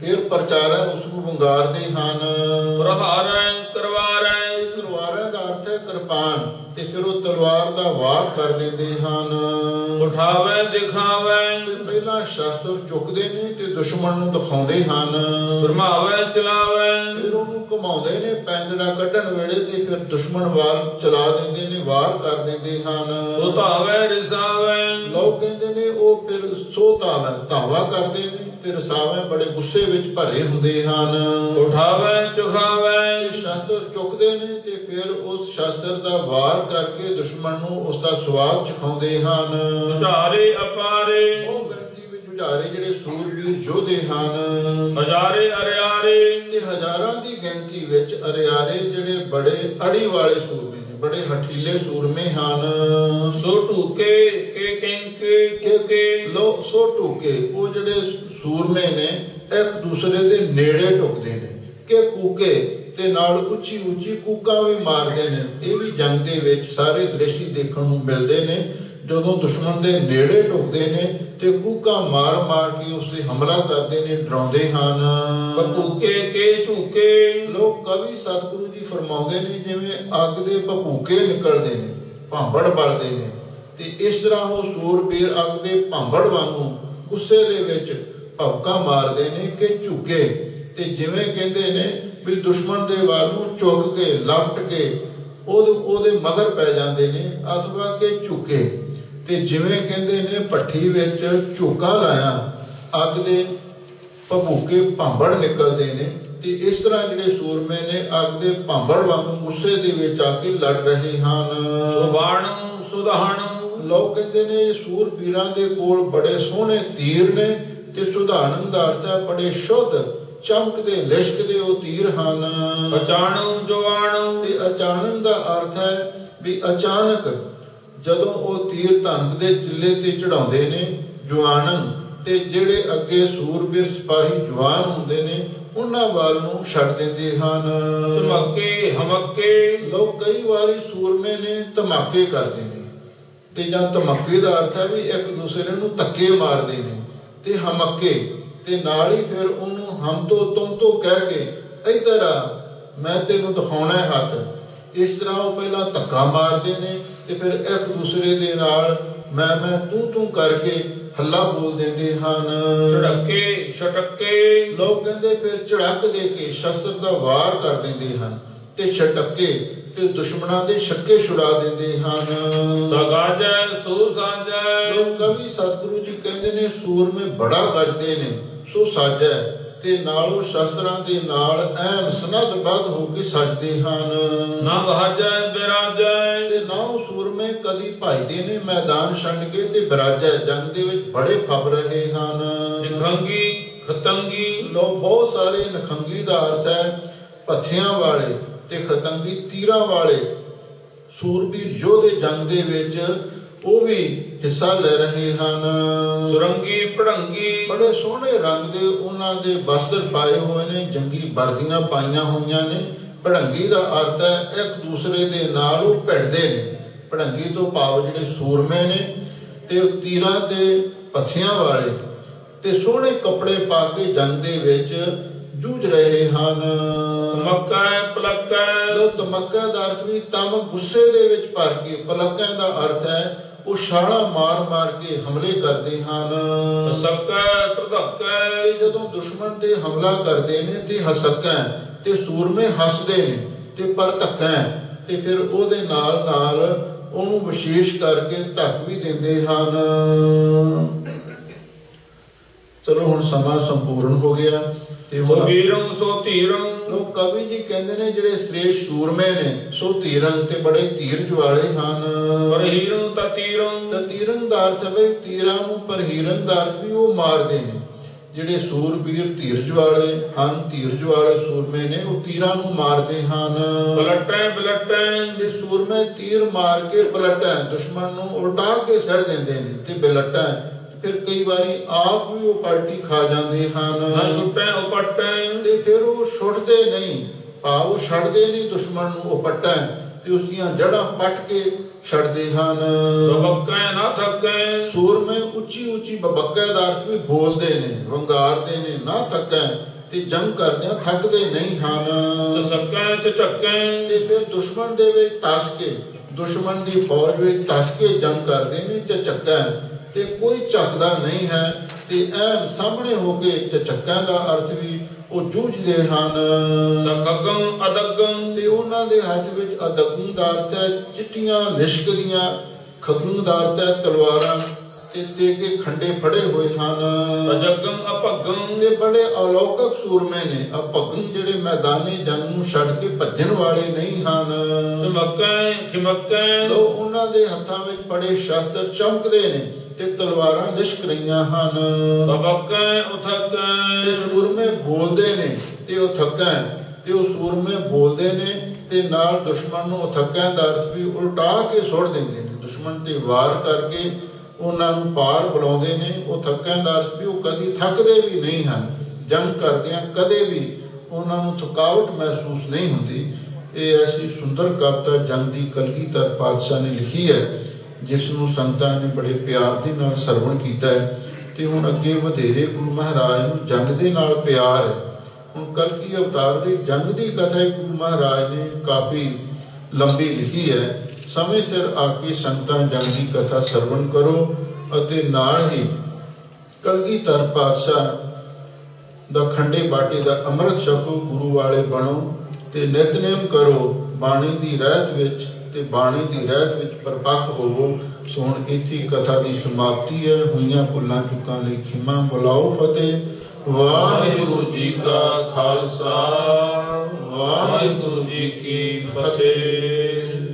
ਫਿਰ ਪ੍ਰਚਾਰੈ ਉਸਨੂੰ ਵੰਗਾਰਦੇ ਹਨ। ਪ੍ਰਹਾਰੈ ਕਰਵਾਰੈ ਕਰਵਾਰੈ ਦਾ ਅਰਥ ਹੈ ਕਿਰਪਾਨ, ਤੇ ਫਿਰ ਉਹ ਤਲਵਾਰ ਦਾ ਵਾਰ ਕਰ ਦਿੰਦੇ ਹਨ। ਉਠਾਵੈ ਦਿਖਾਵੈ ਤੇ ਪਹਿਲਾਂ ਸ਼ਸਤਰ ਚੁੱਕਦੇ ਨੇ ਤੇ ਦੁਸ਼ਮਣ ਨੂੰ ਦਿਖਾਉਂਦੇ ਹਨ। ਭਰਮਾਵੈ ਚਲਾਵੈ ਫਿਰ ਉਹਨੂੰ ਘੁਮਾਉਂਦੇ ਨੇ ਪੈਂਦੜਾ ਕੱਢਣ ਵੇਲੇ, ਤੇ ਫਿਰ ਦੁਸ਼ਮਣ ਵਾਰ ਚਲਾ ਦਿੰਦੇ ਨੇ, ਵਾਰ ਕਰ ਦਿੰਦੇ ਹਨ। ਸੁਧਾਵੈ ਰਿਸਾਵੈ ਲੋਕ ਕਹਿੰਦੇ ਨੇ ਉਹ ਫਿਰ ਸੋਧਾਵੈ, ਧਾਵਾ ਕਰਦੇ ਨੇ, ਤੇ ਰਸਾਵੈ ਬੜੇ ਗੁੱਸੇ ਵਿੱਚ ਭਰੇ ਹੁੰਦੇ ਹਨ। ਉਠਾਵੈ ਚੁਖਾਵੈ ਤੇ ਸ਼ਸਤਰ ਚੁੱਕਦੇ ਨੇ ਤੇ ਫਿਰ ਉਸ ਸ਼ਸਤਰ ਦਾ ਵਾਰ ਕਰਕੇ ਦੁਸ਼ਮਣ ਨੂੰ ਉਸ ਦਾ ਸਵਾਦ ਚਖਾਉਂਦੇ ਹਨ। ਜੁਝਾਰੇ ਅਪਾਰੇ ਉਹ ਗਿਣਤੀ ਵਿੱਚ ਜੁਝਾਰੇ ਜਿਹੜੇ ਸੂਰਬੀਰ ਯੋਧੇ ਹਨ। ਹਜ਼ਾਰੇ ਅਰਿਆਰੇ ਤੇ ਹਜ਼ਾਰਾਂ ਦੀ ਗਿਣਤੀ ਵਿੱਚ ਅਰਿਆਰੇ ਜਿਹੜੇ ਬੜੇ ਅੜੀ ਵਾਲੇ ਸੂਰਮੇ ਨੇ, ਬੜੇ ਹਠੀਲੇ ਸੂਰਮੇ ਹਨ। ਸੋ ਢੂਕੇ ਕੇ ਕੈਂਕੇ ਕੂਕੇ ਲੋ ਸੋ ਢੂਕੇ ਉਹ ਜਿਹੜੇ ਸੂਰਮੇ ਨੇ ਇੱਕ ਦੂਸਰੇ ਦੇ ਨੇੜੇ ਢੁਕਦੇ ਨੇ, ਕਿ ਕੂਕੇ ਤੇ ਨਾਲ ਉੱਚੀ ਉੱਚੀ ਕੂਕਾਂ ਵੀ ਮਾਰਦੇ ਨੇ। ਇਹ ਵੀ ਜੰਗ ਦੇ ਵਿੱਚ ਸਾਰੇ ਦ੍ਰਿਸ਼ਟੀ ਦੇਖਣ ਨੂੰ ਮਿਲਦੇ ਨੇ ਜਦੋਂ ਦੁਸ਼ਮਣ ਦੇ ਨੇੜੇ ਢੁਕਦੇ ਨੇ ਤੇ ਕੂਕਾਂ ਮਾਰ ਮਾਰ ਕੇ ਉਸ ਤੇ ਹਮਲਾ ਕਰਦੇ ਨੇ, ਡਰਾਉਂਦੇ ਹਨ। ਭਪੂਕੇ ਕੇ ਝੂਕੇ। ਲੋਕ ਕਵੀ ਸਤਿਗੁਰੂ ਜੀ ਫਰਮਾਉਂਦੇ ਨੇ ਜਿਵੇਂ ਅੱਗ ਦੇ ਭਪੂਕੇ ਨਿਕਲਦੇ ਨੇ, ਭਾਂਬੜ ਬਲਦੇ ਨੇ, ਤੇ ਇਸ ਤਰ੍ਹਾਂ ਉਹ ਸੂਰਬੀਰ ਅੱਗ ਦੇ ਭਾਂਬੜ ਵਾਂਗੂ ਗੁੱਸੇ ਦੇ ਵਿੱਚ ਭੌਂਕਾਂ ਮਾਰਦੇ ਨੇ ਕਿ ਝੁਕੇ, ਤੇ ਜਿਵੇਂ ਕਹਿੰਦੇ ਨੇ ਵੀ ਦੁਸ਼ਮਣ ਦੇ ਵੱਲ ਨੂੰ ਝੁਕ ਕੇ ਲਪਟ ਕੇ ਉਹਦੇ ਮਗਰ ਪੈ ਜਾਂਦੇ ਨੇ, ਅਥਵਾ ਕਿ ਝੁਕੇ, ਤੇ ਜਿਵੇਂ ਕਹਿੰਦੇ ਨੇ ਭੱਠੀ ਵਿੱਚ ਝੋਕਾ ਲਾਇਆ ਅੱਗ ਦੇ ਭਪੂਕੇ ਭਾਂਬੜ ਨਿਕਲਦੇ ਨੇ, ਤੇ ਇਸ ਤਰ੍ਹਾਂ ਜਿਹੜੇ ਸੂਰਮੇ ਨੇ ਅੱਗ ਦੇ ਭਾਂਬੜ ਵਾਂਗੂ ਗੁੱਸੇ ਦੇ ਵਿੱਚ ਆ ਕੇ ਲੜ ਰਹੇ ਹਨ। ਸੁਬਾਣੁ ਸੁਧਾਣੁ। ਲੋਕ ਕਹਿੰਦੇ ਨੇ ਸੂਰਬੀਰਾਂ ਦੇ ਕੋਲ ਬੜੇ ਸੋਹਣੇ ਤੀਰ ਨੇ, ਤੇ ਸੁਧਾਣਨ ਦਾ ਅਰਥ ਹੈ ਬੜੇ ਸ਼ੁੱਧ ਚਮਕਦੇ ਲਿਸ਼ਕਦੇ ਉਹ ਤੀਰ ਹਨ। ਅਚਾਣੁ ਜਵਾਣੁ। ਤੇ ਅਚਾਨਕ ਦਾ ਅਰਥ ਹੈ ਵੀ ਅਚਾਨਕ ਜਦੋਂ ਉਹ ਤੀਰ ਧਨਕ ਦੇ ਚਿੱਲੇ ਤੇ ਚੜਾਉਂਦੇ ਨੇ, ਜਵਾਨਨ, ਤੇ ਜਿਹੜੇ ਅੱਗੇ ਸੂਰਬੀਰ ਸਿਪਾਹੀ ਜਵਾਨ ਹੁੰਦੇ ਨੇ ਉਹਨਾਂ ਵੱਲ ਨੂੰ ਛੱਡ ਦਿੰਦੇ ਹਨ। ਧਮਾਕੇ ਹਮਕੇ। ਲੋਕ ਕਈ ਵਾਰੀ ਸੂਰਮੇ ਨੇ ਧਮਾਕੇ ਕਰਦੇ ਨੇ, ਤੇ ਜਾਂ ਧਮਾਕੇ ਦਾ ਅਰਥ ਹੈ ਵੀ ਇੱਕ ਦੂਸਰੇ ਨੂੰ ਧੱਕੇ ਮਾਰਦੇ ਨੇ, ਤੇ ਹਮਕੇ ਤੇ ਨਾਲ ਹੀ ਫਿਰ ਉਹਨੂੰ ਹਮ ਤੋਂ ਤੁਮ ਤੋਂ ਕਹਿ ਕੇ ਇੱਧਰ ਆ ਮੈਂ ਤੈਨੂੰ ਦਿਖਾਉਣਾ ਹੈ ਹੱਥ। ਇਸ ਤਰ੍ਹਾਂ ਉਹ ਪਹਿਲਾਂ ਧੱਕਾ ਮਾਰਦੇ ਨੇ ਤੇ ਫਿਰ ਇੱਕ ਦੂਸਰੇ ਦੇ ਨਾਲ ਮੈਂ ਤੂੰ ਕਰਕੇ ਹੱਲਾ ਬੋਲ ਦਿੰਦੇ ਹਨ। ਝੜਕੇ ਛਟਕੇ। ਲੋਕ ਕਹਿੰਦੇ ਫਿਰ ਝੜਕ ਦੇ ਕੇ ਸ਼ਸਤਰ ਦਾ ਵਾਰ ਕਰ ਦਿੰਦੇ ਹਨ, ਤੇ ਛਟਕੇ ਤੇ ਦੁਸ਼ਮਣਾਂ ਦੇ ਛੱਕੇ ਛੁਡਾ ਦਿੰਦੇ ਹਨ। ਸਗਾਜੈ ਸੋ ਸਾਜੈ। ਲੋਕ ਕਵੀ ਸਤਿਗੁਰੂ ਜੀ ਕਹਿੰਦੇ ਨੇ ਸੂਰਮੇ ਬੜਾ ਗੱਜਦੇ ਨੇ, ਸੋ ਸਾਜੈ, ਤੇ ਨਾਲੋਂ ਸ਼ਸਤਰਾਂ ਦੇ ਨਾਲ ਐਨ ਸਨੱਧਬੱਧ ਹੋ ਕੇ ਸਜਦੇ ਹਨ। ਨਾ ਵਹਾਜੈ ਬਿਰਾਜੈ। ਤੇ ਨਾ ਉਹ ਸੂਰਮੇ ਕਦੀ ਭਜਦੇ ਨੇ ਮੈਦਾਨ ਛੱਡ ਕੇ, ਤੇ ਬਿਰਾਜੈ ਜੰਗ ਦੇ ਵਿੱਚ ਬੜੇ ਫੱਬ ਰਹੇ ਹਨ। ਨਖੰਗੀ ਖਤੰਗੀ। ਲੋਕ ਬਹੁਤ ਸਾਰੇ ਨਖੰਗੀ ਦਾ ਅਰਥ ਹੈ ਪੱਥਿਆਂ ਵਾਲੇ, ਤੇ ਖਤੰਗੀ ਤੀਰਾਂ ਵਾਲੇ ਸੂਰਬੀਰ ਯੋਧੇ ਜੰਗ ਦੇ ਵਿੱਚ ਉਹ ਵੀ ਹਿੱਸਾ ਲੈ ਰਹੇ ਹਨ। ਸੁਰੰਗੀ ਭੜੰਗੀ। ਬੜੇ ਸੋਹਣੇ ਰੰਗ ਦੇ ਉਹਨਾਂ ਦੇ ਵਸਤਰ ਪਾਏ ਹੋਏ ਨੇ, ਜੰਗੀ ਵਰਦੀਆਂ ਪਾਈਆਂ ਹੋਈਆਂ ਨੇ। ਭੜੰਗੀ ਦਾ ਅਰਥ ਹੈ ਇੱਕ ਦੂਸਰੇ ਦੇ ਨਾਲ ਉਹ ਭਿੜਦੇ ਨੇ। ਭੜੰਗੀ ਤੋਂ ਭਾਵ ਜਿਹੜੇ ਸੂਰਮੇ ਨੇ ਤੇ ਉਹ ਤੀਰਾਂ ਤੇ ਪੱਥਿਆਂ ਵਾਲੇ ਤੇ ਸੋਹਣੇ ਕੱਪੜੇ ਪਾ ਕੇ ਜੰਗ ਦੇ ਵਿੱਚ ਜੂਝ ਰਹੇ ਹਨ। ਮੱਕਾ ਪਲਕਾ। ਧਮਕਾ ਦਾ ਅਰਥ ਵੀ ਤਮ ਗੁੱਸੇ ਦੇ ਵਿੱਚ ਭਰ ਕੇ, ਪਲਕਾ ਦਾ ਅਰਥ ਹੈ ਉਹ ਛਾਲਾਂ ਮਾਰ ਮਾਰ ਕੇ ਹਮਲੇ ਕਰਦੇ ਹਨ। ਹਸਕਾ ਪ੍ਰਧਕਾ। ਤੇ ਜਦੋਂ ਦੁਸ਼ਮਣ ਤੇ ਹਮਲਾ ਕਰਦੇ ਨੇ ਤੇ ਹਸਕਾ, ਤੇ ਸੂਰਮੇ ਹੱਸਦੇ ਨੇ, ਤੇ ਪਰ ਧੱਕਾ, ਤੇ ਫਿਰ ਉਹਦੇ ਨਾਲ ਨਾਲ ਉਹਨੂੰ ਵਿਸ਼ੇਸ਼ ਕਰਕੇ ਧੱਕ ਵੀ ਦਿੰਦੇ ਹਨ। ਚਲੋ ਹੁਣ ਸਮਾਂ ਸੰਪੂਰਨ ਹੋ ਗਿਆ। ਲੋਕ ਕਵੀ ਜੀ ਕਹਿੰਦੇ ਨੇ ਜਿਹੜੇ ਸ੍ਰੇਸ਼ਟ ਸੂਰਮੇ ਨੇ ਸੋ ਧੀਰੰ, ਤੇ ਬੜੇ ਧੀਰਜ ਵਾਲੇ ਹਨ। ਤੀਰੰ ਦਾ ਅਰਥ ਹੈ ਤੀਰਾਂ ਨੂੰ, ਪਰ ਹੀਰਨ ਦਾ ਅਰਥ ਵੀ ਉਹ ਮਾਰਦੇ ਨੇ। ਜਿਹੜੇ ਸੂਰਬੀਰ ਧੀਰਜ ਵਾਲੇ ਹਨ, ਧੀਰਜ ਵਾਲੇ ਸੂਰਮੇ ਨੇ, ਉਹ ਤੀਰਾਂ ਨੂੰ ਮਾਰਦੇ ਹਨ। ਤੇ ਸੂਰਮੇ ਤੀਰ ਮਾਰ ਕੇ ਪਲਟਾਂ, ਦੁਸ਼ਮਣ ਨੂੰ ਉਲਟਾ ਕੇ ਸੜ ਦਿੰਦੇ ਨੇ, ਤੇ ਬਿਲਟਾਂ ਫਿਰ ਕਈ ਵਾਰੀ ਆਪ ਵੀ ਉਹ ਪਲਟੀ ਖਾ ਜਾਂਦੇ ਹਨ। ਤੇ ਫਿਰ ਉਹ ਛੁੱਟਦੇ ਨਹੀਂ, ਭਾਵ ਉਹ ਛੱਡਦੇ ਨਹੀਂ ਦੁਸ਼ਮਣ ਨੂੰ, ਉਹ ਪੱਟਾਂ ਤੇ ਉਸਦੀਆਂ ਜੜ੍ਹਾਂ ਪੱਟ ਕੇ ਛੱਡਦੇ ਹਨ। ਸੂਰਮੇ ਉੱਚੀ ਉੱਚੀ ਬਬੱਕਾ ਦਾ ਅਰਥ ਵੀ ਬੋਲਦੇ ਨੇ, ਵੰਗਾਰਦੇ ਨੇ, ਨਾ ਥੱਕਾਂ, ਤੇ ਜੰਗ ਕਰਦਿਆਂ ਥੱਕਦੇ ਨਹੀਂ ਹਨ। ਤੇ ਫਿਰ ਦੁਸ਼ਮਣ ਦੇ ਵਿੱਚ ਧਸ ਕੇ, ਦੁਸ਼ਮਣ ਦੀ ਫੌਜ ਵਿੱਚ ਧਸ ਕੇ ਜੰਗ ਕਰਦੇ ਨੇ, ਝੱਕਾ, ਤੇ ਕੋਈ ਝੱਕਦਾ ਨਹੀਂ ਹੈ, ਤੇ ਐਨ ਸਾਹਮਣੇ ਹੋ ਕੇ ਝੱਕਾ ਦਾ ਅਰਥ ਵੀ ਉਹ ਜੂਝਦੇ ਹਨ। ਤੇ ਉਹਨਾਂ ਦੇ ਹੱਥ ਵਿੱਚ ਅਦਗਮ ਦਾ ਅਰਥ ਹੈ ਚਿੱਟੀਆਂ ਲਿਸ਼ਕਦੀਆਂ, ਖਗਮ ਦਾ ਅਰਥ ਹੈ ਤਲਵਾਰਾਂ, ਤੇ ਕੇ ਖੰਡੇ ਫੜੇ ਹੋਏ ਹਨ। ਤੇ ਬੜੇ ਅਲੌਕਿਕ ਸੂਰਮੇ ਨੇ। ਅਭਗਮ ਜਿਹੜੇ ਮੈਦਾਨੀ ਜੰਗ ਨੂੰ ਛੱਡ ਕੇ ਭੱਜਣ ਵਾਲੇ ਨਹੀਂ ਹਨ। ਉਹਨਾਂ ਦੇ ਹੱਥਾਂ ਵਿੱਚ ਬੜੇ ਸ਼ਸਤਰ ਚਮਕਦੇ ਨੇ, ਤੇ ਤਲਵਾਰਾਂ ਲਿਸ਼ਕ ਰਹੀਆਂ ਹਨ। ਤੇ ਸੂਰਮੇ ਬੋਲਦੇ ਨੇ, ਤੇ ਉਹ ਥੱਕਾਂ, ਤੇ ਉਹ ਸੂਰਮੇ ਬੋਲਦੇ ਨੇ, ਤੇ ਨਾਲ ਦੁਸ਼ਮਣ ਨੂੰ ਉਹ ਥੱਕਾਂ ਦਾ ਅਰਥ ਵੀ ਉਲਟਾ ਕੇ ਸੁੱਟ ਦਿੰਦੇ ਨੇ। ਦੁਸ਼ਮਣ ਤੇ ਵਾਰ ਕਰਕੇ ਉਹਨਾਂ ਨੂੰ ਪਾਰ ਬੁਲਾਉਂਦੇ ਨੇ। ਉਹ ਥੱਕਾਂ ਦਾ ਅਰਥ ਵੀ ਉਹ ਕਦੀ ਥੱਕਦੇ ਵੀ ਨਹੀਂ ਹਨ। ਜੰਗ ਕਰਦਿਆਂ ਕਦੇ ਵੀ ਉਹਨਾਂ ਨੂੰ ਥਕਾਵਟ ਮਹਿਸੂਸ ਨਹੀਂ ਹੁੰਦੀ। ਇਹ ਐਸੀ ਸੁੰਦਰ ਕਵਿਤਾ ਜੰਗ ਦੀ ਕਲਗੀਧਰ ਪਾਤਸ਼ਾਹ ਨੇ ਲਿਖੀ ਹੈ, जिस नूं संगतां ने बड़े प्यार दे नाल सरवण कीता है। ते हुण अगे वधेरे गुरु महाराज नूं जंग दे नाल प्यार है। हुण कलकी अवतार दे जंग दी कथा गुरु महाराज ने काफ़ी लंबी लिखी है। समय सिर आके संगतां जंग की कथा सरवण करो अते नाल ही कलगीधर पातशाह दा खंडे बाटे दा अमृत छको, गुरु वाले बनो ते नितनेम करो, बाणी दी रहत विच ते बाणी दी रहत विच परपक्क होवो। सो हुण इत्थे कथा दी समाप्ति है। होईयां भुल्लां चुकां लई खिमा। बुलाओ फतेह। वाहिगुरु जी का खालसा, वाहिगुरु जी की फतेह।